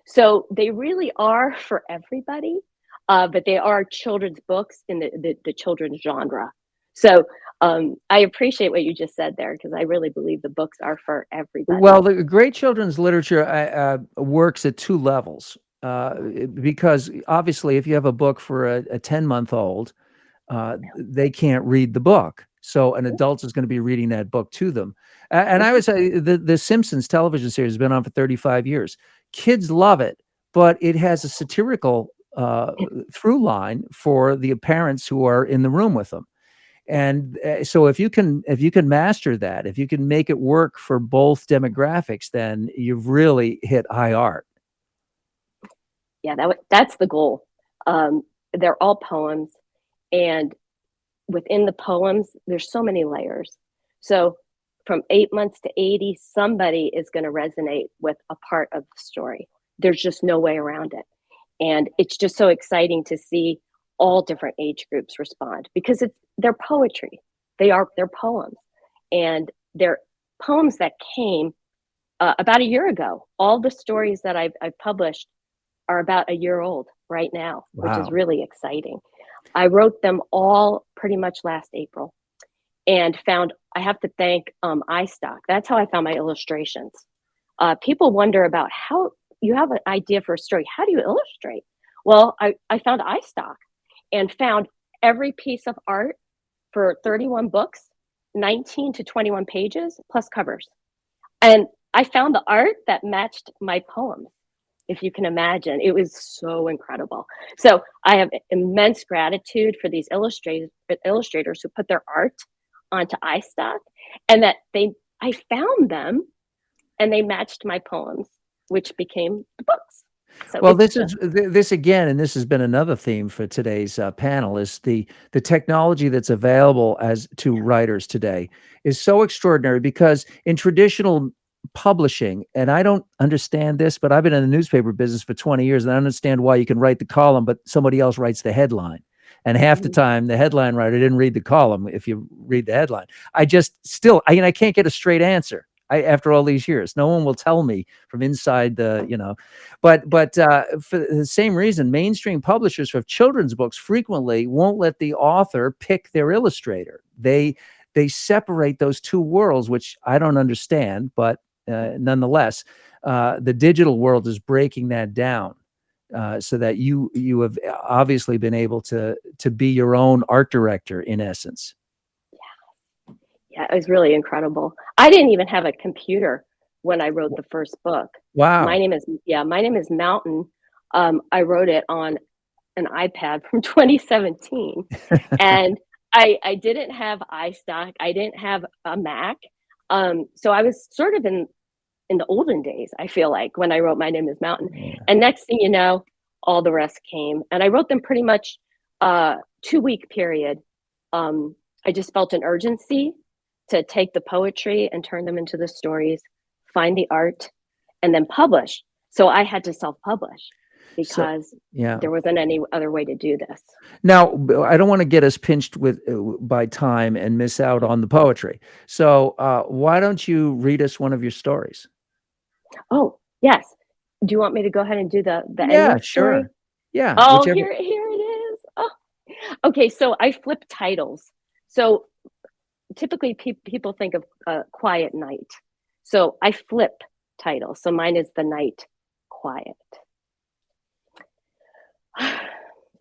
So they really are for everybody, but they are children's books in the children's genre. So I appreciate what you just said there, because I really believe the books are for everybody. Well, the great children's literature works at 2 levels. Because obviously, if you have a book for a 10-month-old, they can't read the book. So an adult is going to be reading that book to them. And I would say the Simpsons television series has been on for 35 years. Kids love it, but it has a satirical through line for the parents who are in the room with them. And so if you can master that, if you can make it work for both demographics, then you've really hit high art. Yeah, that's the goal. They're all poems, and within the poems, there's so many layers. So from 8 months to 80, somebody is going to resonate with a part of the story. There's just no way around it. And it's just so exciting to see all different age groups respond, because they're poetry. They're poems, and they're poems that came about a year ago. All the stories that I've published are about a year old right now, which is really exciting. I wrote them all pretty much last April, and I have to thank iStock. That's how I found my illustrations. People wonder about how you have an idea for a story. How do you illustrate? Well, I found iStock and found every piece of art for 31 books, 19 to 21 pages, plus covers. And I found the art that matched my poems. If you can imagine, it was so incredible. So I have immense gratitude for these illustrators who put their art onto iStock, and that I found them and they matched my poems, which became the books. So well, this again, and this has been another theme for today's panel, is the technology that's available to writers today is so extraordinary, because in traditional publishing, and I don't understand this, but I've been in the newspaper business for 20 years, and I understand why you can write the column, but somebody else writes the headline. And half the time, the headline writer didn't read the column if you read the headline. I can't get a straight answer. after all these years. No one will tell me from inside the, but for the same reason, mainstream publishers of children's books frequently won't let the author pick their illustrator. They separate those two worlds, which I don't understand, but nonetheless, the digital world is breaking that down. So that you have obviously been able to be your own art director in essence. Yeah, it was really incredible. I didn't even have a computer when I wrote the first book. Wow. My name is Mountain. I wrote it on an iPad from 2017, and I didn't have iStock. I didn't have a Mac. So I was sort of in the olden days, I feel like, when I wrote My Name is Mountain. Yeah. And next thing you know, all the rest came. And I wrote them pretty much 2-week period. I just felt an urgency to take the poetry and turn them into the stories, find the art, and then publish. So I had to self-publish because there wasn't any other way to do this. Now, I don't want to get us pinched by time and miss out on the poetry. So why don't you read us one of your stories? Oh, yes. Do you want me to go ahead and do the yeah, ending story? Sure. Yeah. Oh, here it is. Oh. Okay, so I flip titles. So typically people think of Quiet Night. So I flip titles. So mine is The Night Quiet.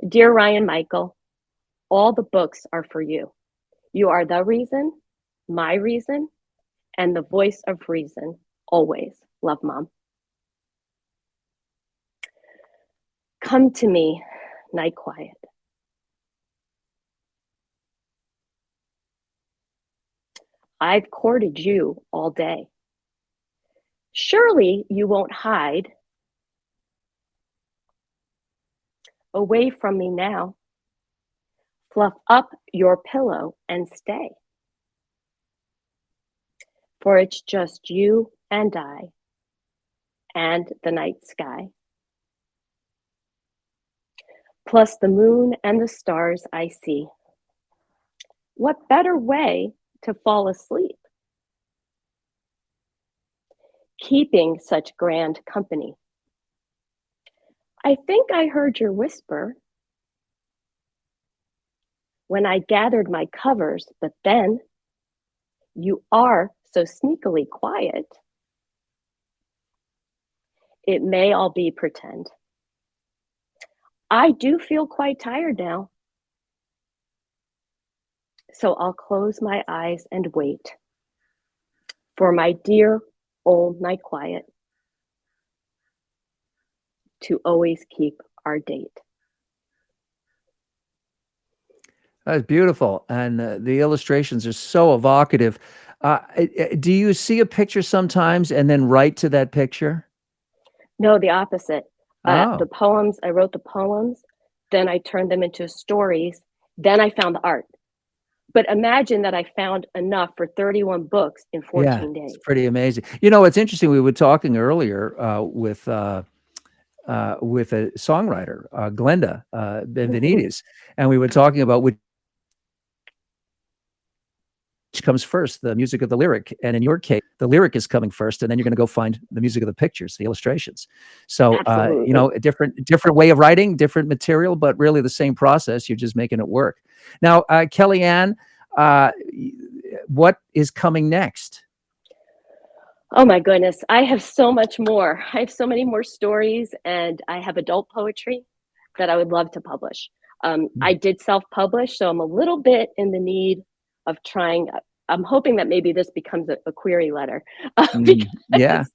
Dear Ryan Michael, all the books are for you. You are the reason, my reason, and the voice of reason. Always. Love, Mom. Come to me, Night Quiet. I've courted you all day. Surely you won't hide away from me now. Fluff up your pillow and stay. For it's just you and I and the night sky. Plus the moon and the stars I see. What better way to fall asleep? Keeping such grand company. I think I heard your whisper when I gathered my covers, but then you are so sneakily quiet. It may all be pretend. I do feel quite tired now. So I'll close my eyes and wait for my dear old Night Quiet to always keep our date. That's beautiful. And the illustrations are so evocative. Do you see a picture sometimes and then write to that picture? No, the opposite. The poems, I wrote the poems, then I turned them into stories, then I found the art. But imagine that I found enough for 31 books in 14 days. It's pretty amazing. You know, it's interesting. We were talking earlier with a songwriter, Glenda Benvenides, and we were talking about which comes first, the music of the lyric. And in your case, the lyric is coming first, and then you're going to go find the music of the pictures, the illustrations. So, you know, a different way of writing, different material, but really the same process. You're just making it work. Now, Kellyanne, what is coming next? Oh my goodness. I have so much more. I have so many more stories, and I have adult poetry that I would love to publish. I did self-publish, so I'm a little bit in the need of trying. I'm hoping that maybe this becomes a query letter. Because,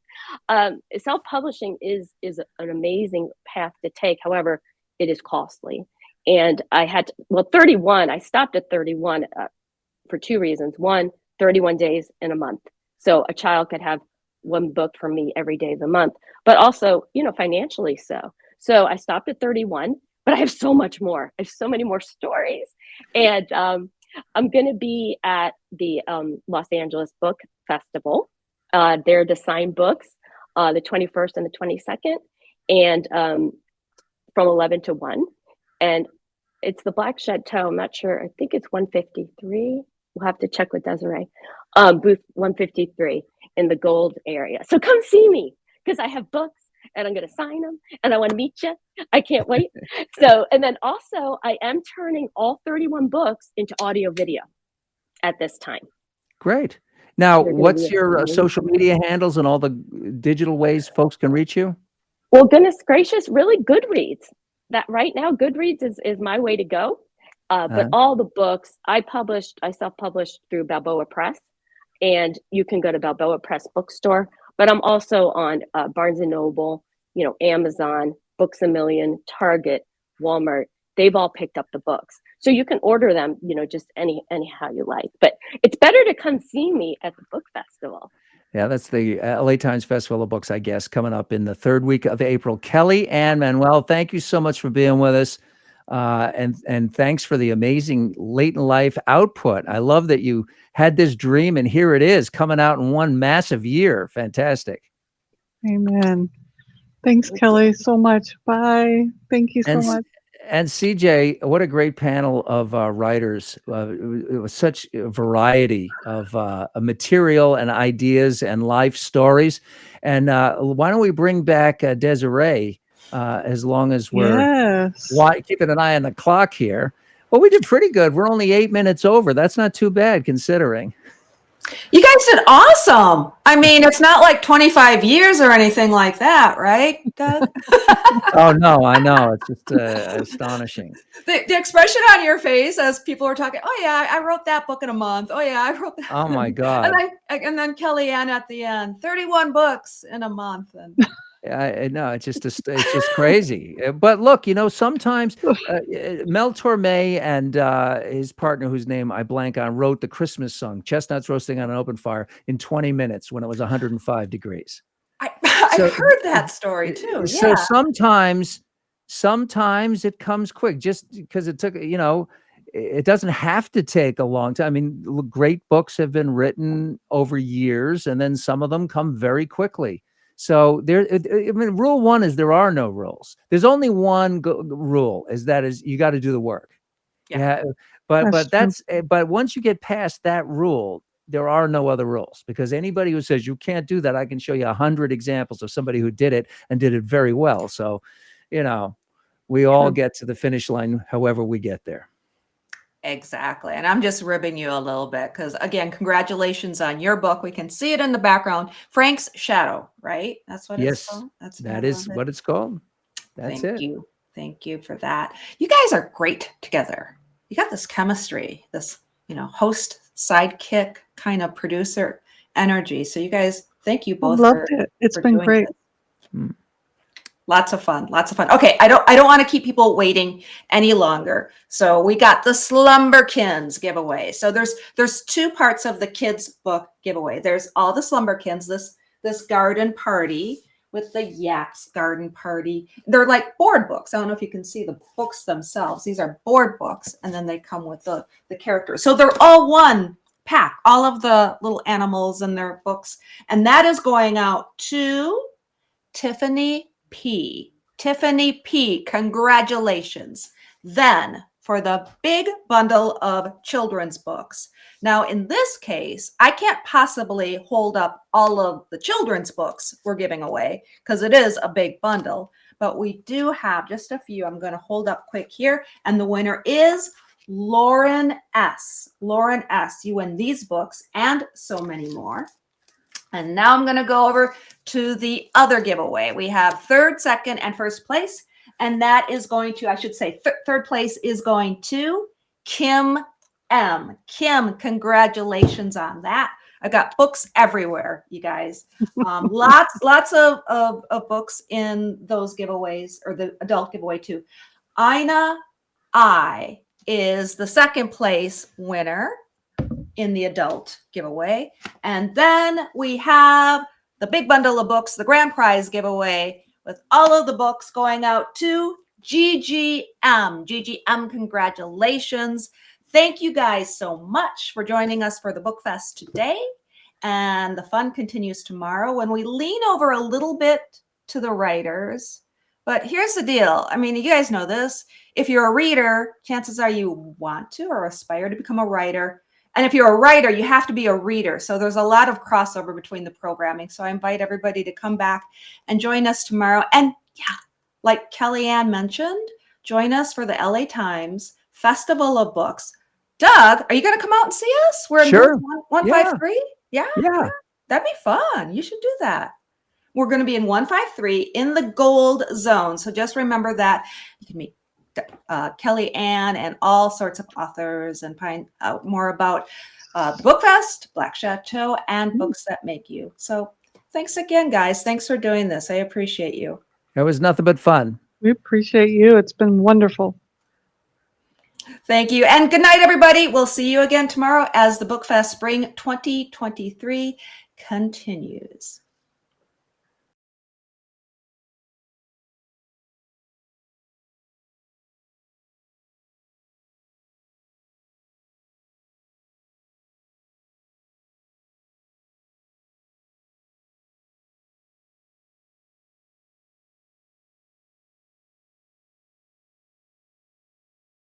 self-publishing is an amazing path to take. However, it is costly. And I had to, 31, I stopped at 31 for two reasons. One, 31 days in a month. So a child could have one book from me every day of the month, but also, you know, financially so. So I stopped at 31, but I have so much more. I have so many more stories. And I'm going to be at the Los Angeles Book Festival. They're the signed books, the 21st and the 22nd, and from 11 to 1. And it's the Black Chateau. I'm not sure. I think it's 153. We'll have to check with Desiree. Booth 153. in the gold area. So come see me because I have books and I'm going to sign them and I want to meet you. I can't wait. So, and then also I am turning all 31 books into audio video at this time. Great. Now, They're gonna what's be your amazing. social media handles and all the digital ways folks can reach you? Well, goodness gracious, really Goodreads. That right now, Goodreads is my way to go. But all the books I self-published through Balboa Press, and you can go to Balboa Press bookstore. But I'm also on Barnes and Noble, Amazon, Books A Million, Target, Walmart. They've all picked up the books, so you can order them, just anyhow you like. But it's better to come see me at the book festival. Yeah, that's the LA Times Festival of Books, I guess, coming up in the third week of April. Kelly Ann Manuel, thank you so much for being with us. And thanks for the amazing late in life output. I love that you had this dream and here it is coming out in one massive year. Fantastic. Amen. Thanks, Kelly, so much. Bye. Thank you so much. And CJ, what a great panel of writers. It was such a variety of material and ideas and life stories. And why don't we bring back Desiree as long as we're keeping an eye on the clock here. Well, we did pretty good. We're only 8 minutes over. That's not too bad considering. You guys did awesome. I mean, it's not like 25 years or anything like that, right, Doug? Oh, no, I know. It's just astonishing. The expression on your face as people were talking, oh, yeah, I wrote that book in a month. Oh, yeah, I wrote that. Oh, my God. And then Kellyanne at the end, 31 books in a month. And I know it's just crazy. But look, sometimes Mel Torme and his partner, whose name I blank on, wrote the Christmas song "Chestnuts Roasting on an Open Fire" in 20 minutes when it was 105 degrees. I've heard that story too. So Yeah. sometimes it comes quick, just because it took. It doesn't have to take a long time. I mean, great books have been written over years, and then some of them come very quickly. So rule one is there are no rules. There's only one rule is you got to do the work. Yeah. But once you get past that rule, there are no other rules, because anybody who says you can't do that, I can show you 100 examples of somebody who did it and did it very well. So, we all get to the finish line, however we get there. Exactly. And I'm just ribbing you a little bit because, again, congratulations on your book. We can see it in the background. Frank's Shadow, right? That's what it's called? That is what it's called. That's it. Thank you. Thank you for that. You guys are great together. You got this chemistry, this, host, sidekick, kind of producer energy. So you guys, thank you both. Loved it. It's been great. Lots of fun. Okay, I don't want to keep people waiting any longer. So we got the Slumberkins giveaway. So there's two parts of the kids book giveaway. There's all the Slumberkins, this garden party with the Yaks garden party. They're like board books. I don't know if you can see the books themselves. These are board books, and then they come with the characters. So they're all one pack, all of the little animals in their books. And that is going out to Tiffany P, congratulations. Then for the big bundle of children's books. Now, in this case, I can't possibly hold up all of the children's books we're giving away because it is a big bundle, but we do have just a few. I'm going to hold up quick here. And the winner is Lauren S. Lauren S. You win these books and so many more. And now I'm going to go over to the other giveaway. We have third, second, and first place. And that is going to, I should say, third place is going to Kim M. Kim, congratulations on that. I got books everywhere, you guys. Lots of books in those giveaways, or the adult giveaway too. Ina I is the second place winner in the adult giveaway. And then we have the big bundle of books, the grand prize giveaway, with all of the books going out to GGM. GGM, congratulations. Thank you guys so much for joining us for the BookFest today. And the fun continues tomorrow when we lean over a little bit to the writers. But here's the deal. I mean, you guys know this. If you're a reader, chances are you want to or aspire to become a writer. And if you're a writer, you have to be a reader. So there's a lot of crossover between the programming. So I invite everybody to come back and join us tomorrow. And yeah, like Kellyanne mentioned, join us for the LA Times Festival of Books. Doug, are you going to come out and see us? We're in Sure. 153. Yeah. Yeah. That'd be fun. You should do that. We're going to be in 153 in the gold zone. So just remember that. You can meet Kellyanne and all sorts of authors and find out more about BookFest, Black Chateau, and Books That Make You. So thanks again, guys. Thanks for doing this. I appreciate you. It was nothing but fun. We appreciate you. It's been wonderful. Thank you. And good night, everybody. We'll see you again tomorrow as the BookFest Spring 2023 continues.